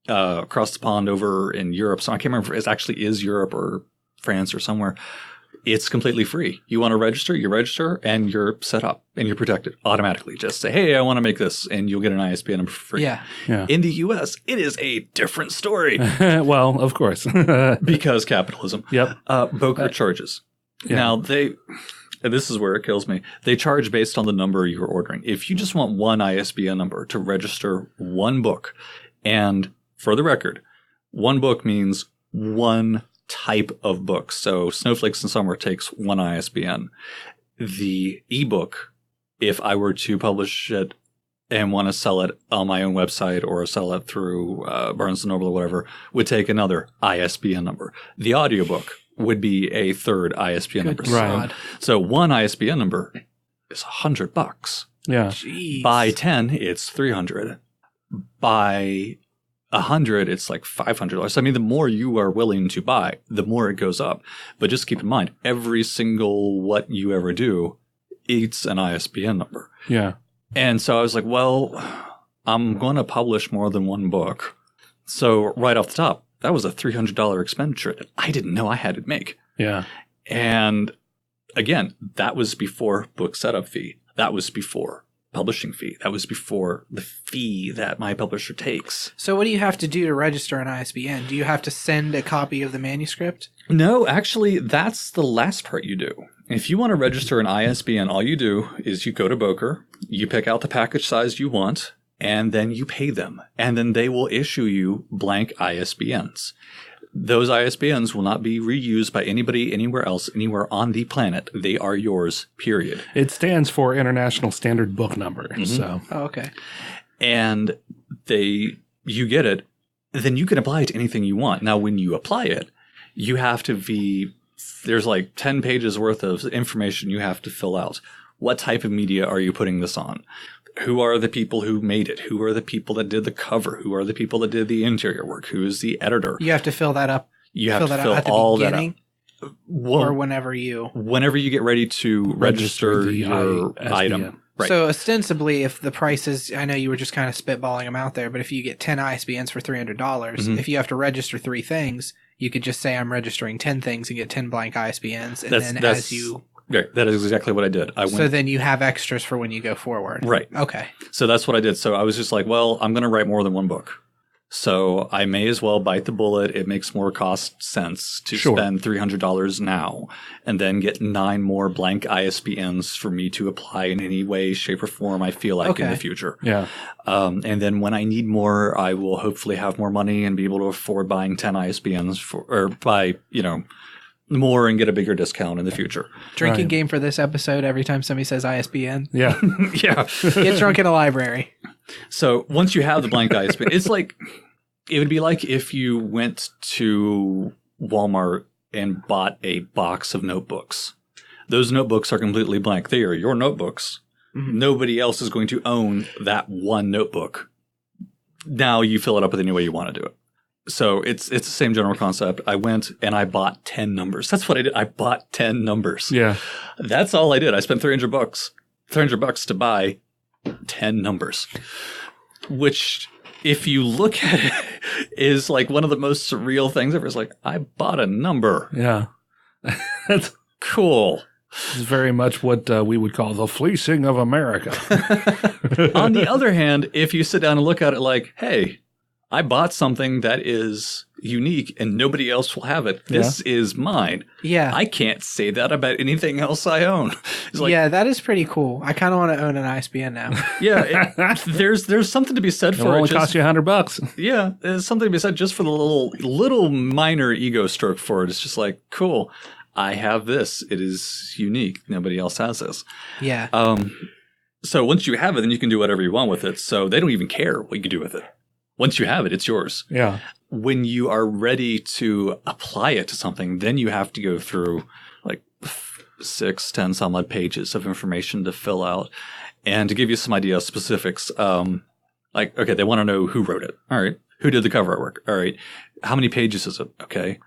across the pond over in Europe. So I can't remember if it actually is Europe or France or somewhere. It's completely free. You want to register, you register, and you're set up and you're protected automatically. Just say, hey, I want to make this, and you'll get an ISBN number for free. Yeah. In the U.S., it is a different story. Well, of course. Because capitalism. Yep. BOGRE charges. Yeah. Now, this is where it kills me. They charge based on the number you're ordering. If you just want one ISBN number to register one book, and for the record, one book means one type of book. So Snowflakes in Summer takes one ISBN. The ebook, if I were to publish it and want to sell it on my own website or sell it through Barnes & Noble or whatever, would take another ISBN number. The audiobook would be a third ISBN number. Right. So one ISBN number is $100. Yeah. Jeez. By 10, it's $300. By 100, it's like $500. I mean, the more you are willing to buy, the more it goes up. But just keep in mind, every single what you ever do eats an ISBN number. Yeah. And so I was like, well, I'm going to publish more than one book. So right off the top, that was a $300 expenditure that I didn't know I had to make. Yeah. And again, that was before book setup fee. That was before publishing fee. That was before the fee that my publisher takes. So what do you have to do to register an ISBN? Do you have to send a copy of the manuscript? No, actually, that's the last part you do. If you want to register an ISBN, all you do is you go to BOGRE, you pick out the package size you want, and then you pay them. And then they will issue you blank ISBNs. Those ISBNs will not be reused by anybody anywhere else, anywhere on the planet. They are yours, period. It stands for International Standard Book Number. Mm-hmm. So. Oh, okay. And you get it, then you can apply it to anything you want. Now, when you apply it, you have to there's like 10 pages worth of information you have to fill out. What type of media are you putting this on? Who are the people who made it? Who are the people that did the cover? Who are the people that did the interior work? Who is the editor? You have to fill that up. You have to fill all that up. Or whenever you get ready to register your item. Right. So ostensibly, if the price is, I know you were just kind of spitballing them out there, but if you get 10 ISBNs for $300, mm-hmm. if you have to register 3 things, you could just say I'm registering 10 things and get 10 blank ISBNs. And as you... Right. That is exactly what I did. So then you have extras for when you go forward. Right. Okay. So that's what I did. So I was just like, well, I'm going to write more than one book. So I may as well bite the bullet. It makes more cost sense to spend $300 now and then get 9 more blank ISBNs for me to apply in any way, shape, or form I feel like in the future. Yeah. And then when I need more, I will hopefully have more money and be able to afford buying 10 ISBNs or buy, more and get a bigger discount in the future. Drinking game for this episode every time somebody says ISBN. Yeah. Yeah. Get drunk in a library. So once you have the blank ISBN, it would be like if you went to Walmart and bought a box of notebooks. Those notebooks are completely blank. They are your notebooks. Mm-hmm. Nobody else is going to own that one notebook. Now you fill it up with any way you want to do it. So it's the same general concept. I went and I bought 10 numbers. That's what I did. I bought 10 numbers. Yeah. That's all I did. I spent $300 to buy 10 numbers, which if you look at it, is like one of the most surreal things ever. It's like, I bought a number. Yeah. That's Cool. very much what we would call the fleecing of America. On the other hand, if you sit down and look at it like, hey, I bought something that is unique and nobody else will have it. This is mine. Yeah. I can't say that about anything else I own. It's like, yeah, that is pretty cool. I kind of want to own an ISBN now. yeah, there's something to be said It for will it. only cost you $100. Yeah, there's something to be said just for the little minor ego stroke for it. It's just like, cool, I have this. It is unique. Nobody else has this. Yeah. So once you have it, then you can do whatever you want with it. So they don't even care what you do with it. Once you have it, it's yours. Yeah. When you are ready to apply it to something, then you have to go through like 6, 10 some odd pages of information to fill out. And to give you some idea of specifics, like, okay, they want to know who wrote it. All right. Who did the cover artwork? All right. How many pages is it? Okay.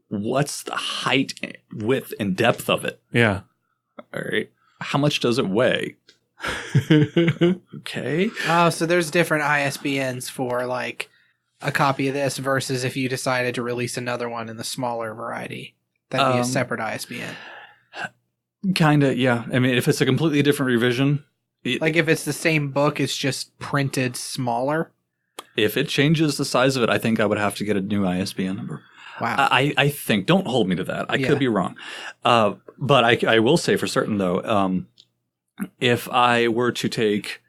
What's the height, width, and depth of it? Yeah. All right. How much does it weigh? Okay. Oh, so there's different ISBNs for like a copy of this versus if you decided to release another one in the smaller variety. That'd be a separate ISBN. Kinda, yeah. I mean, if it's a completely different revision. Like if it's the same book, it's just printed smaller. If it changes the size of it, I think I would have to get a new ISBN number. Wow. I think, don't hold me to that. I could be wrong. But I will say for certain, though, if I were to take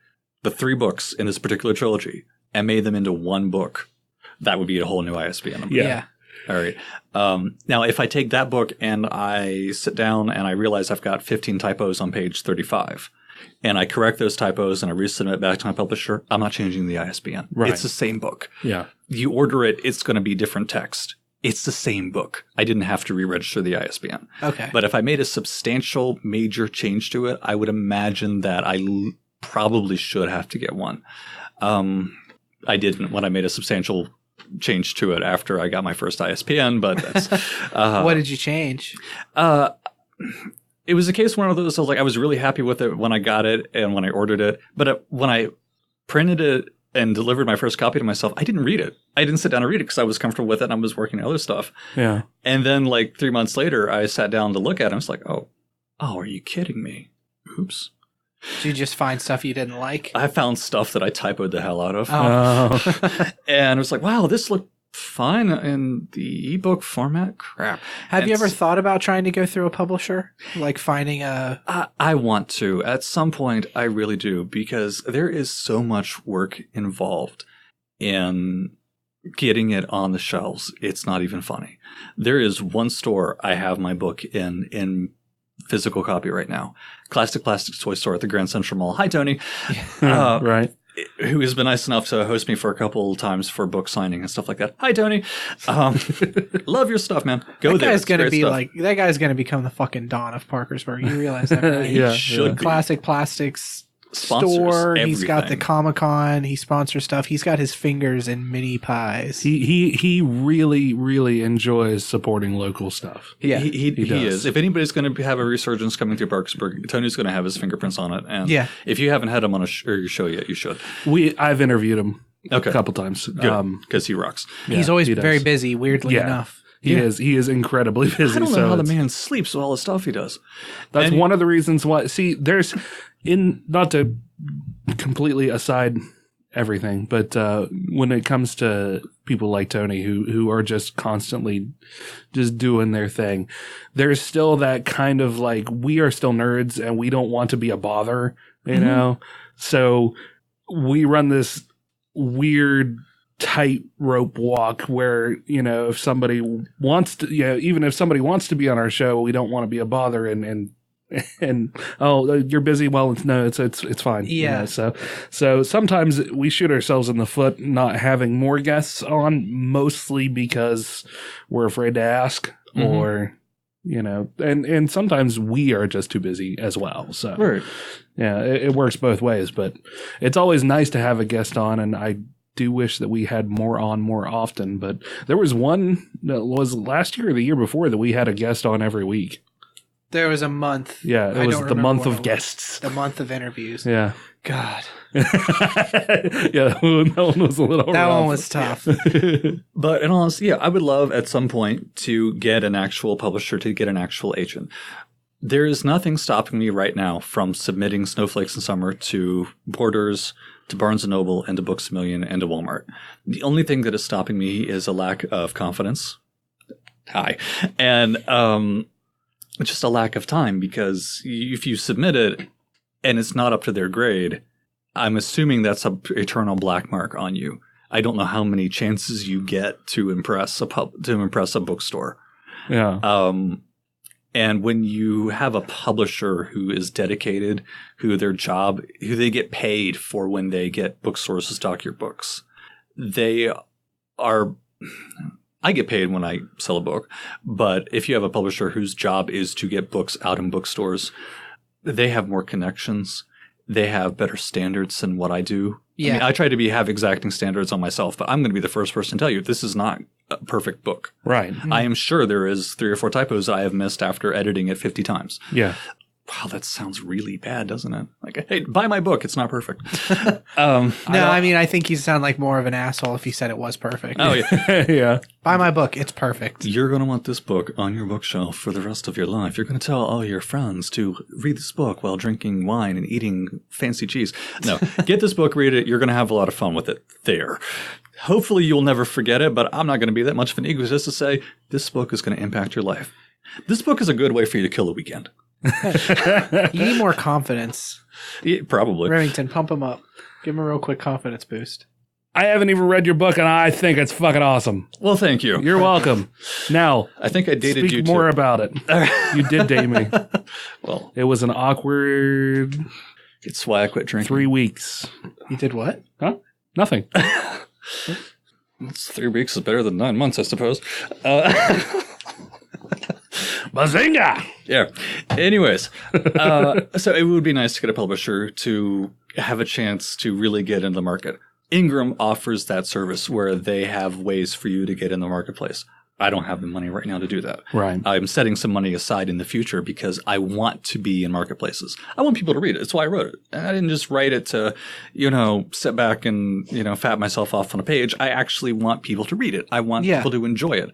the 3 books in this particular trilogy and made them into one book, that would be a whole new ISBN number. Yeah. All right. Now, if I take that book and I sit down and I realize I've got 15 typos on page 35, and I correct those typos and I resubmit it back to my publisher, I'm not changing the ISBN. Right. It's the same book. Yeah. You order it, it's going to be different text. It's the same book. I didn't have to re-register the ISBN. Okay. But if I made a substantial major change to it, I would imagine that I probably should have to get one. I didn't when I made a substantial change to it after I got my first ISBN, but that's... what did you change? It was a case one of those, I was really happy with it when I got it and when I ordered it. But when I printed it and delivered my first copy to myself, I didn't read it. I didn't sit down and read it because I was comfortable with it and I was working on other stuff. Yeah. And then like 3 months later, I sat down to look at it. I was like, oh, are you kidding me? Oops. Did you just find stuff you didn't like? I found stuff that I typoed the hell out of. Oh. And I was like, wow, this looked fine in the ebook format. Crap. Have you ever thought about trying to go through a publisher? Like finding a... I want to. At some point, I really do, because there is so much work involved in getting it on the shelves. It's not even funny. There is one store I have my book in physical copy right now. Classic Plastics Toy Store at the Grand Central Mall. Hi, Tony. Right. Who has been nice enough to host me for a couple times for book signing and stuff like that. Hi, Tony. Love your stuff, man. Go there. Guy's gonna be stuff. That guy's gonna become the fucking Don of Parkersburg. You realize that, right? Yeah. Should be. Classic Plastics Sponsors store. He's got the everything. Comic-Con. He sponsors stuff. He's got his fingers in mini pies. He really, really enjoys supporting local stuff. Yeah, He does. is. If anybody's going to have a resurgence coming through Parkersburg, Tony's going to have his fingerprints on it. And Yeah. if you haven't had him on your show yet, you should. I've interviewed him Okay. a couple times. Good, because he rocks. He's always he does. very busy, weirdly enough. He is. He is incredibly busy. I don't know how the it's- man sleeps with all the stuff he does. That's And- one of the reasons why. See, not to completely aside everything, but when it comes to people like Tony who are just constantly just doing their thing, there's still that kind of like, we are still nerds and we don't want to be a bother, you know? So we run this weird tightrope walk where, if somebody wants to, even if somebody wants to be on our show, we don't want to be a bother and oh, you're busy. Well, it's fine. Yeah. So sometimes we shoot ourselves in the foot not having more guests on, mostly because we're afraid to ask, or and sometimes we are just too busy as well. So Right. yeah, it works both ways. But it's always nice to have a guest on, and I do wish that we had more on more often. But there was one that was last year or the year before that we had a guest on every week. There was a month. Yeah, it was the month of guests. The month of interviews. Yeah. God. Yeah, that one was a little That rough. one was tough. But in all honesty, yeah, I would love at some point to get an actual publisher, to get an actual agent. There is nothing stopping me right now from submitting Snowflakes in Summer to Borders, to Barnes & Noble, and to Books A Million, and to Walmart. The only thing that is stopping me is a lack of confidence. Hi. And just a lack of time, because if you submit it and it's not up to their grade, I'm assuming that's an eternal black mark on you. I don't know how many chances you get to impress a bookstore. Yeah. And when you have a publisher who is dedicated, who they get paid for when they get bookstores to stock your books, I get paid when I sell a book, but if you have a publisher whose job is to get books out in bookstores, they have more connections. They have better standards than what I do. Yeah. I mean, I try to have exacting standards on myself, but I'm going to be the first person to tell you this is not a perfect book. Right. I am sure there is 3 or 4 typos I have missed after editing it 50 times. Yeah. Wow, that sounds really bad, doesn't it? Like, hey, buy my book. It's not perfect. I mean, I think you sound like more of an asshole if you said it was perfect. Oh, yeah. Yeah. Buy my book. It's perfect. You're going to want this book on your bookshelf for the rest of your life. You're going to tell all your friends to read this book while drinking wine and eating fancy cheese. No, get this book, read it. You're going to have a lot of fun with it. There. Hopefully you'll never forget it, but I'm not going to be that much of an egotist to say this book is going to impact your life. This book is a good way for you to kill a weekend. You need more confidence. Yeah, probably. Remington, pump him up. Give him a real quick confidence boost. I haven't even read your book, and I think it's fucking awesome. Well, thank you. You're welcome. Now, I think I dated you speak too. more about it. You did date me. Well, It was an awkward it's why I quit drinking. 3 weeks. You did what? Huh? Nothing. It's 3 weeks is better than 9 months, I suppose. Bazinga! Yeah. Anyways, so it would be nice to get a publisher to have a chance to really get into the market. Ingram offers that service where they have ways for you to get in the marketplace. I don't have the money right now to do that. Right. I'm setting some money aside in the future because I want to be in marketplaces. I want people to read it. That's why I wrote it. And I didn't just write it to, sit back and, fat myself off on a page. I actually want people to read it. I want people to enjoy it.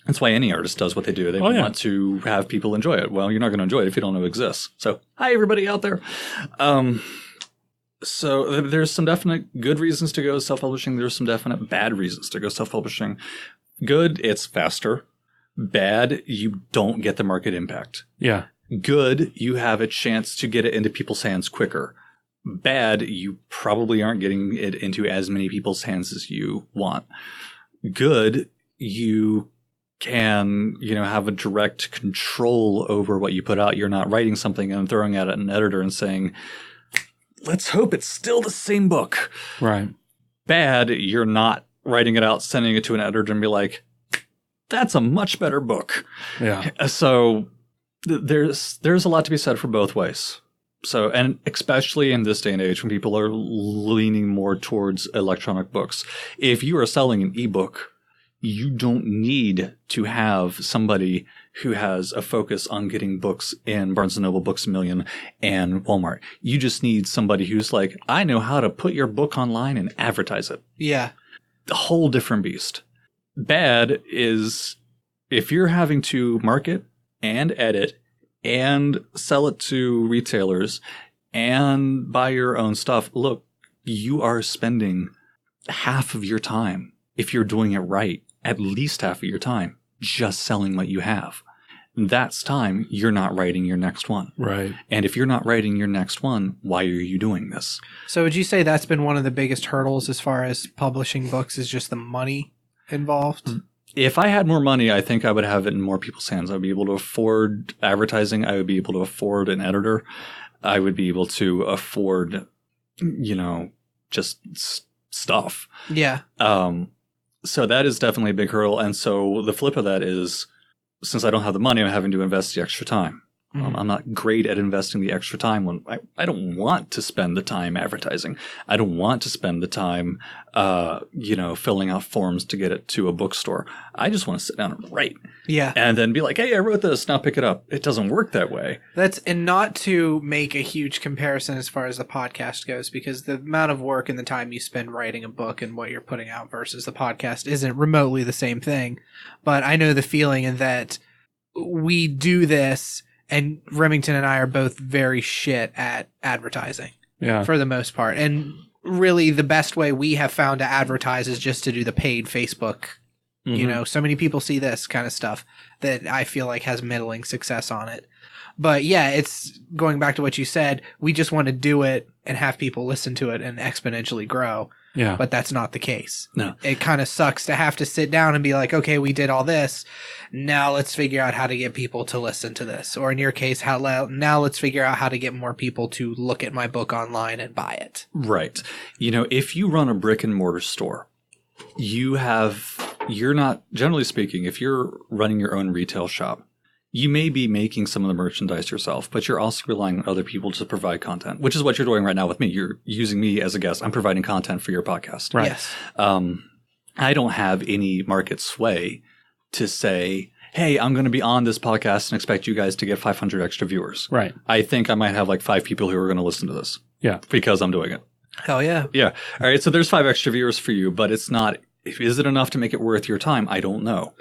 That's why any artist does what they do. They want to have people enjoy it. Well, you're not going to enjoy it if you don't know it exists. So, hi, everybody out there. So there's some definite good reasons to go self-publishing. There's some definite bad reasons to go self-publishing. Good, it's faster. Bad, you don't get the market impact. Yeah. Good, you have a chance to get it into people's hands quicker. Bad, you probably aren't getting it into as many people's hands as you want. Good, you can, have a direct control over what you put out. You're not writing something and throwing it at an editor and saying, let's hope it's still the same book. Right. Bad, you're not writing it out, sending it to an editor and be like, that's a much better book. Yeah. So there's a lot to be said for both ways. So, and especially in this day and age when people are leaning more towards electronic books, if you are selling an ebook, you don't need to have somebody who has a focus on getting books in Barnes & Noble, Books A Million, and Walmart. You just need somebody who's like, I know how to put your book online and advertise it. Yeah. A whole different beast. Bad is if you're having to market and edit and sell it to retailers and buy your own stuff. Look, you are spending half of your time, if you're doing it right, at least half of your time, just selling what you have. That's time you're not writing your next one. Right. And if you're not writing your next one, why are you doing this? So would you say that's been one of the biggest hurdles as far as publishing books is just the money involved? If I had more money, I think I would have it in more people's hands. I would be able to afford advertising. I would be able to afford an editor. I would be able to afford, just stuff. Yeah. So that is definitely a big hurdle. And so the flip of that is, since I don't have the money, I'm having to invest the extra time. I'm not great at investing the extra time when I don't want to spend the time advertising. I don't want to spend the time, filling out forms to get it to a bookstore. I just want to sit down and write. Yeah. And then be like, hey, I wrote this, now pick it up. It doesn't work that way. And not to make a huge comparison as far as the podcast goes, because the amount of work and the time you spend writing a book and what you're putting out versus the podcast isn't remotely the same thing. But I know the feeling in that we do this, and Remington and I are both very shit at advertising for the most part. And really the best way we have found to advertise is just to do the paid Facebook. So many people see this kind of stuff that I feel like has middling success on it. But yeah, it's going back to what you said. We just want to do it and have people listen to it and exponentially grow. Yeah. But that's not the case. No. It kind of sucks to have to sit down and be like, okay, we did all this. Now let's figure out how to get people to listen to this. Or in your case, now let's figure out how to get more people to look at my book online and buy it. Right. If you run a brick and mortar store, you're not, generally speaking, if you're running your own retail shop, you may be making some of the merchandise yourself, but you're also relying on other people to provide content, which is what you're doing right now with me. You're using me as a guest. I'm providing content for your podcast. Right. Yes. I don't have any market sway to say, hey, I'm going to be on this podcast and expect you guys to get 500 extra viewers. Right. I think I might have like 5 people who are going to listen to this. Yeah. Because I'm doing it. Hell yeah. Yeah. All right. So there's 5 extra viewers for you, but it's not, is it enough to make it worth your time? I don't know.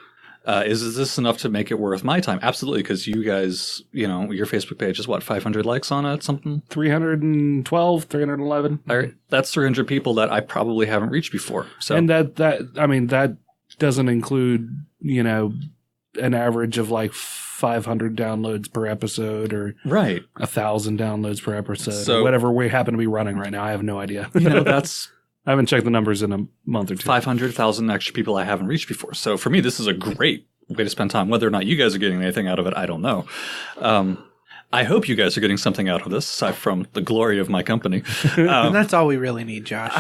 Is this enough to make it worth my time? Absolutely, because you guys, your Facebook page is what, 500 likes on it, something? 312, 311. All right, that's 300 people that I probably haven't reached before. So, and that doesn't include, an average of like 500 downloads per episode or right 1,000 downloads per episode, so, or whatever we happen to be running right now. I have no idea. That's. I haven't checked the numbers in a month or two. 500,000 extra people I haven't reached before. So for me, this is a great way to spend time. Whether or not you guys are getting anything out of it, I don't know. I hope you guys are getting something out of this, aside from the glory of my company. And that's all we really need, Josh.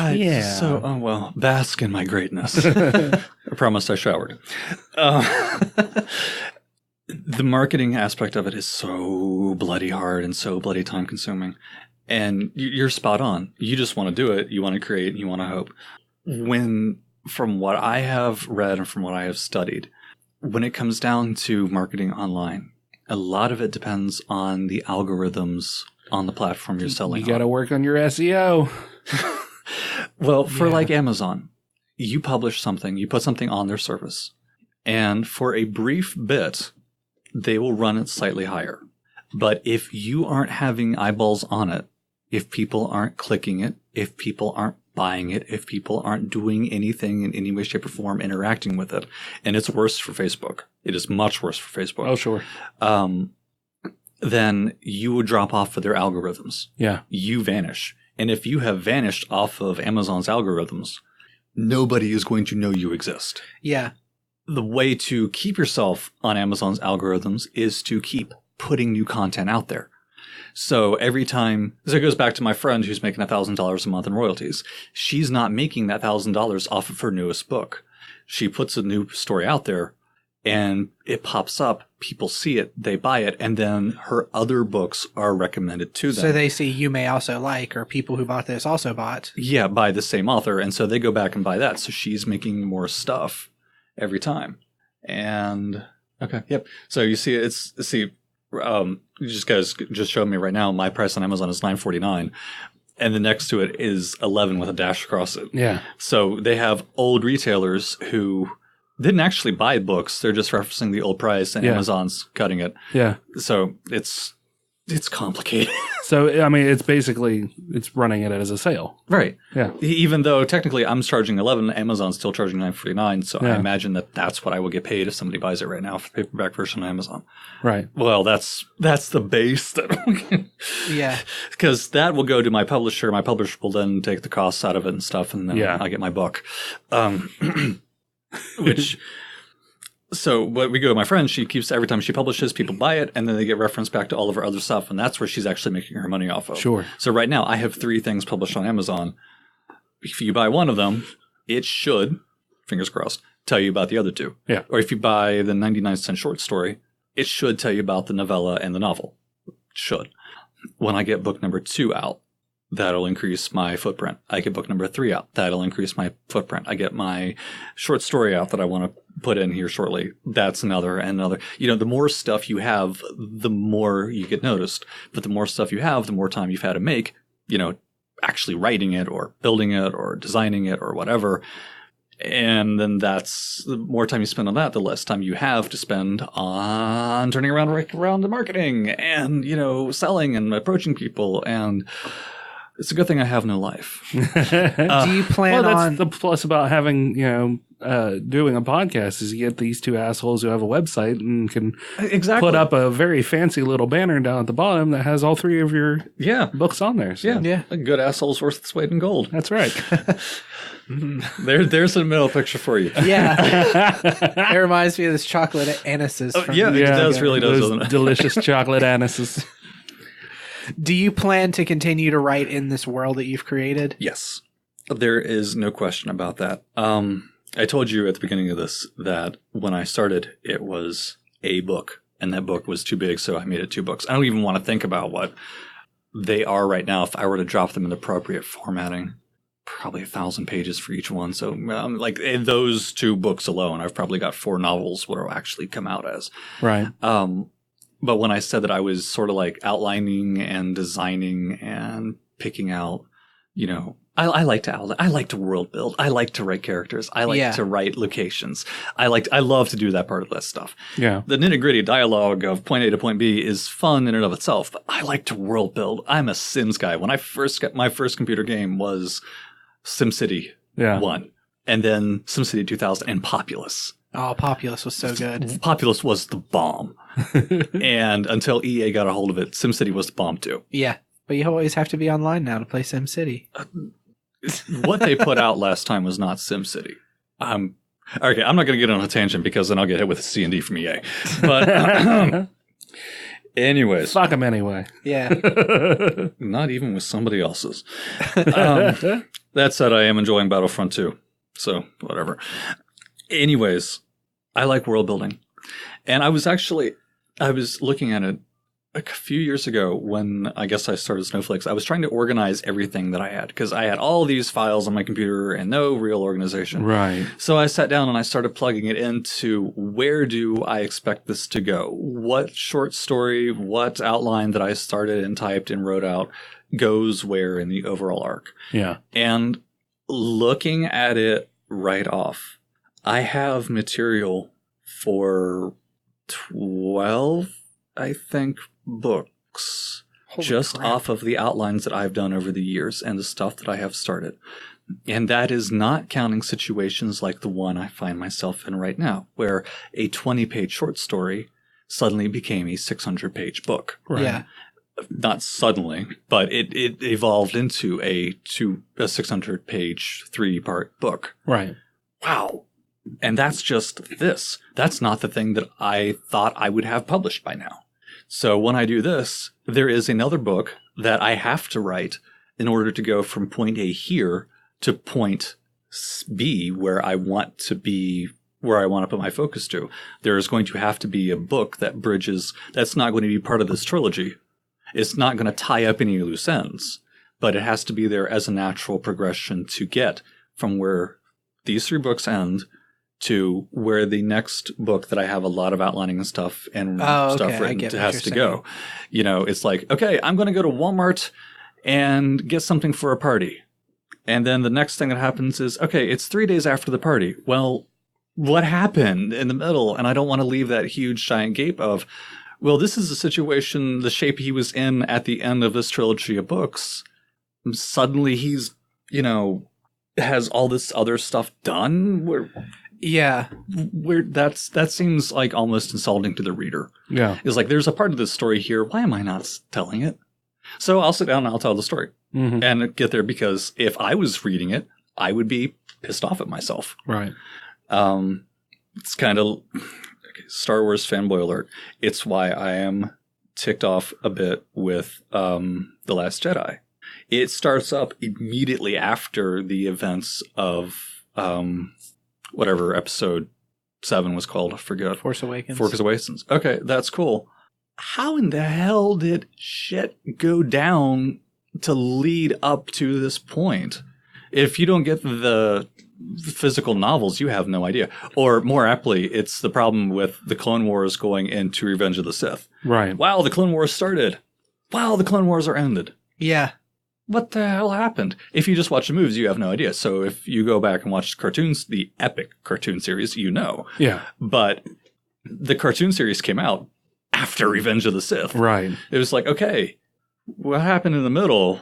So, bask in my greatness. I promised I showered. The marketing aspect of it is so bloody hard and so bloody time consuming. And you're spot on. You just want to do it. You want to create. You want to hope. From what I have read and from what I have studied, when it comes down to marketing online, a lot of it depends on the algorithms on the platform you're selling on. You got to work on your SEO. Well, for like Amazon, you publish something, you put something on their service, and for a brief bit, they will run it slightly higher. But if you aren't having eyeballs on it, if people aren't clicking it, if people aren't buying it, if people aren't doing anything in any way, shape, or form interacting with it, and it's worse for Facebook. It is much worse for Facebook. Oh, sure. Then you would drop off of their algorithms. Yeah. You vanish. And if you have vanished off of Amazon's algorithms, nobody is going to know you exist. Yeah. The way to keep yourself on Amazon's algorithms is to keep putting new content out there. So every time, so it goes back to my friend who's making $1,000 a month in royalties. She's not making that $1,000 off of her newest book. She puts a new story out there and it pops up. People see it, they buy it, and then her other books are recommended to them. So they see You May Also Like, or people who bought this also bought. Yeah, by the same author. And so they go back and buy that. So she's making more stuff every time. And okay, yep. So you see, you just guys just showed me right now. My price on Amazon is $9.49, and the next to it is 11 with a dash across it. Yeah. So they have old retailers who didn't actually buy books; they're just referencing the old price, and Amazon's cutting it. Yeah. So it's complicated. So it's running it as a sale, right? Yeah. Even though technically I'm charging 11, Amazon's still charging $9.49. So I imagine that's what I will get paid if somebody buys it right now for the paperback version on Amazon. Right. Well, that's the base. Yeah. Because that will go to my publisher. My publisher will then take the costs out of it and stuff, and then I get my book. So what we go to my friend, she keeps, every time she publishes, people buy it, and then they get referenced back to all of her other stuff, and that's where she's actually making her money off of. Sure. So right now, I have 3 things published on Amazon. If you buy one of them, it should, fingers crossed, tell you about the other 2. Yeah. Or if you buy the 99-cent short story, it should tell you about the novella and the novel. It should. When I get book number 2 out, that'll increase my footprint. I get book number 3 out. That'll increase my footprint. I get my short story out that I want to put in here shortly. That's another and another. You know, the more stuff you have, the more you get noticed. But the more stuff you have, the more time you've had to make, you know, actually writing it or building it or designing it or whatever. And then that's the more time you spend on that, the less time you have to spend on turning around the marketing and, you know, selling and approaching people. And it's a good thing I have no life. Do you plan that's on the plus about having, you know, doing a podcast is you get these two assholes who have a website and can exactly put up a very fancy little banner down at the bottom that has all 3 of your books on there. So. Yeah. A good asshole's worth its weight in gold. That's right. There's a middle picture for you. Yeah. It reminds me of this chocolate anises. It really does, doesn't it? Delicious chocolate anises. Do you plan to continue to write in this world that you've created? Yes. There is no question about that. I told you at the beginning of this that when I started, it was a book, and that book was too big, so I made it 2 books. I don't even want to think about what they are right now. If I were to drop them in the appropriate formatting, probably 1,000 pages for each one. So like in those 2 books alone, I've probably got 4 novels what will actually come out as. Right. But when I said that I was sort of like outlining and designing and picking out, you know, I like to outline. I like to world build. I like to write characters. I like to write locations. I love to do that part of that stuff. Yeah. The nitty gritty dialogue of point A to point B is fun in and of itself, but I like to world build. I'm a Sims guy. When I first got my first computer game was SimCity 1, and then SimCity 2000 and Populous. Oh, Populous was so good. Populous was the bomb. And until EA got a hold of it, SimCity was the bomb too. Yeah. But you always have to be online now to play SimCity. What they put out last time was not SimCity. Okay, I'm not going to get on a tangent because then I'll get hit with a C&D from EA. But anyways. Fuck them anyway. Yeah. Not even with somebody else's. That said, I am enjoying Battlefront 2. So, whatever. Anyways, I like world building. And I was looking at it a few years ago when I guess I started Snowflakes. I was trying to organize everything that I had because I had all these files on my computer and no real organization. Right. So I sat down and I started plugging it into where do I expect this to go? What short story, what outline that I started and typed and wrote out goes where in the overall arc? Yeah. And looking at it right off, I have material for 12, I think, books. Holy just crap. off of the outlines that I've done over the years and the stuff that I have started. And that is not counting situations like the one I find myself in right now, where a 20-page short story suddenly became a 600-page book. Right. Yeah. Not suddenly, but it evolved into a 600-page 3-part book. Right. Wow. And that's just this. That's not the thing that I thought I would have published by now. So when I do this, there is another book that I have to write in order to go from point A here to point B where I want to be, where I want to put my focus to. There is going to have to be a book that bridges, that's not going to be part of this trilogy. It's not going to tie up any loose ends, but it has to be there as a natural progression to get from where these 3 books end to where the next book that I have a lot of outlining and stuff and stuff written has to go. You know, it's like, okay, I'm going to go to Walmart and get something for a party. And then the next thing that happens is, okay, it's 3 days after the party. Well, what happened in the middle? And I don't want to leave that huge giant gape of, well, this is the situation, the shape he was in at the end of this trilogy of books. Suddenly he's, you know, has all this other stuff done. Where that seems like almost insulting to the reader. Yeah. It's like, there's a part of this story here. Why am I not telling it? So I'll sit down and I'll tell the story and get there, because if I was reading it, I would be pissed off at myself. Right. It's kind of Star Wars fanboy alert. It's why I am ticked off a bit with The Last Jedi. It starts up immediately after the events of whatever episode 7 was called. I forget. Force Awakens. Force Awakens. Okay, that's cool. How in the hell did shit go down to lead up to this point? If you don't get the physical novels, you have no idea. Or more aptly, it's the problem with the Clone Wars going into Revenge of the Sith. Right. Wow, the Clone Wars started. Wow, the Clone Wars are ended. Yeah. What the hell happened? If you just watch the movies, you have no idea. So if you go back and watch cartoons, the epic cartoon series, you know. Yeah. But the cartoon series came out after Revenge of the Sith. Right. It was like, okay, what happened in the middle?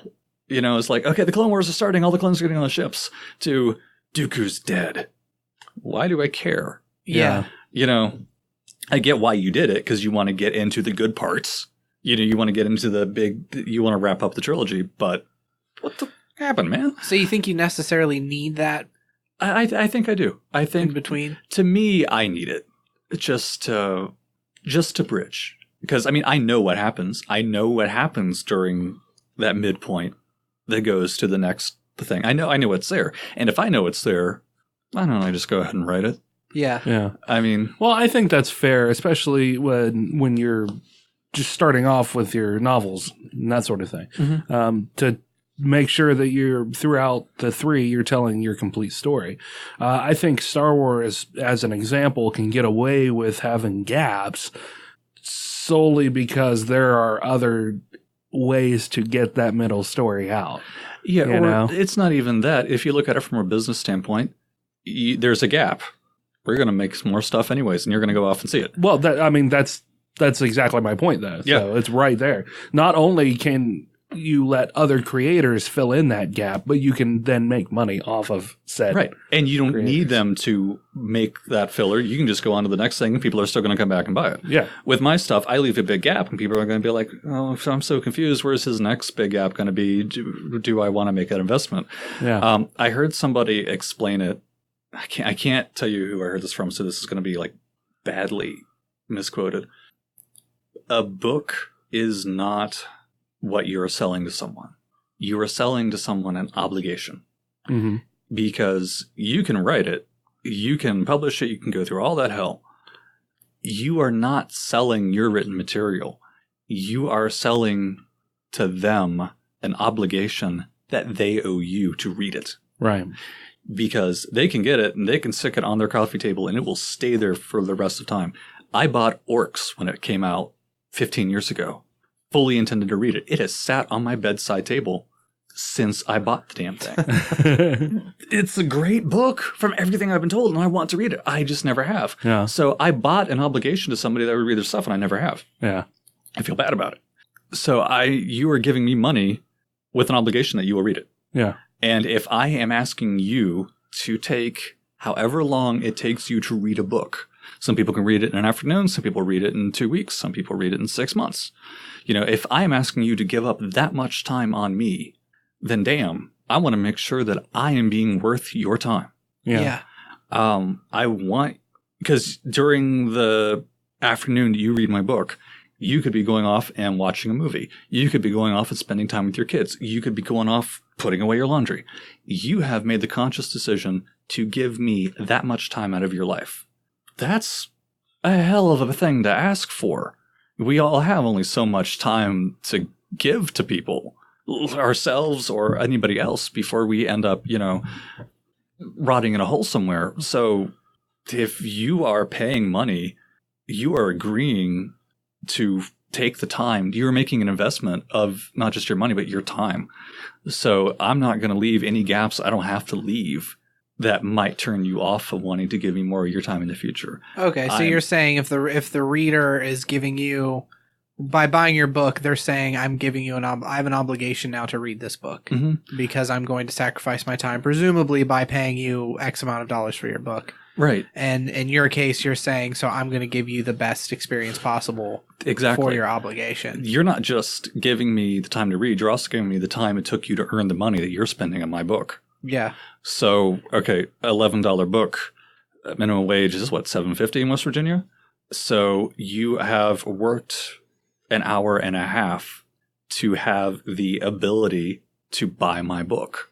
You know, it's like, okay, the Clone Wars are starting. All the clones are getting on the ships. To Dooku's dead. Why do I care? Yeah. You know, I get why you did it, because you want to get into the good parts. You know, you want to get into the big, you want to wrap up the trilogy, but what the happened, man? So you think you necessarily need that I think I do. I think in between? To me, I need it just to bridge. Because, I mean, I know what happens. I know what happens during that midpoint that goes to the next thing. I know what's there. And if I know it's there, I don't know, I just go ahead and write it. Yeah. Yeah. I mean, well, I think that's fair, especially when you're just starting off with your novels and that sort of thing. To make sure that you're throughout the 3, you're telling your complete story. I think Star Wars, as an example, can get away with having gaps solely because there are other ways to get that middle story out. yeah, You or know? it's not even that. If you look at it from a business standpoint, there's a gap. We're going to make some more stuff anyways, and you're going to go off and see it. Well, that's exactly my point, though. Yeah. So it's right there. Not only can you let other creators fill in that gap, but you can then make money off of said. Right. And you don't creators. need them to make that filler. You can just go on to the next thing and people are still going to come back and buy it. Yeah. With my stuff, I leave a big gap and people are going to be like, oh, I'm so confused. Where's his next big gap going to be? Do I want to make that investment? Yeah. I heard somebody explain it. I can't tell you who I heard this from, so this is going to be like badly misquoted. A book is not what you're selling to someone. You are selling to someone an obligation. Mm-hmm. Because you can write it, you can publish it, you can go through all that hell. You are not selling your written material. You are selling to them an obligation that they owe you to read it. Right. Because they can get it and they can stick it on their coffee table and it will stay there for the rest of time. I bought Orcs when it came out 15 years ago. Fully intended to read it. It has sat on my bedside table since I bought the damn thing. It's a great book from everything I've been told, and I want to read it. I just never have. Yeah. So I bought an obligation to somebody that would read their stuff, and I never have. Yeah. I feel bad about it. So you are giving me money with an obligation that you will read it. Yeah. And if I am asking you to take however long it takes you to read a book, some people can read it in an afternoon, some people read it in 2 weeks, some people read it in 6 months. You know, if I am asking you to give up that much time on me, then damn, I want to make sure that I am being worth your time. Yeah. I want, because during the afternoon that you read my book, you could be going off and watching a movie. You could be going off and spending time with your kids. You could be going off putting away your laundry. You have made the conscious decision to give me that much time out of your life. That's a hell of a thing to ask for. We all have only so much time to give to people, ourselves or anybody else, before we end up, you know, rotting in a hole somewhere. So if you are paying money, you are agreeing to take the time. You're making an investment of not just your money, but your time. So I'm not going to leave any gaps I don't have to leave that might turn you off of wanting to give me more of your time in the future. Okay, so you're saying if the reader is giving you, by buying your book, they're saying I'm giving you I have an obligation now to read this book because I'm going to sacrifice my time, presumably by paying you X amount of dollars for your book. Right. And in your case, you're saying, so I'm going to give you the best experience possible exactly for your obligation. You're not just giving me the time to read, you're also giving me the time it took you to earn the money that you're spending on my book. Yeah. So, okay, $11 book, minimum wage is what, $7.50 in West Virginia? So you have worked an hour and a half to have the ability to buy my book.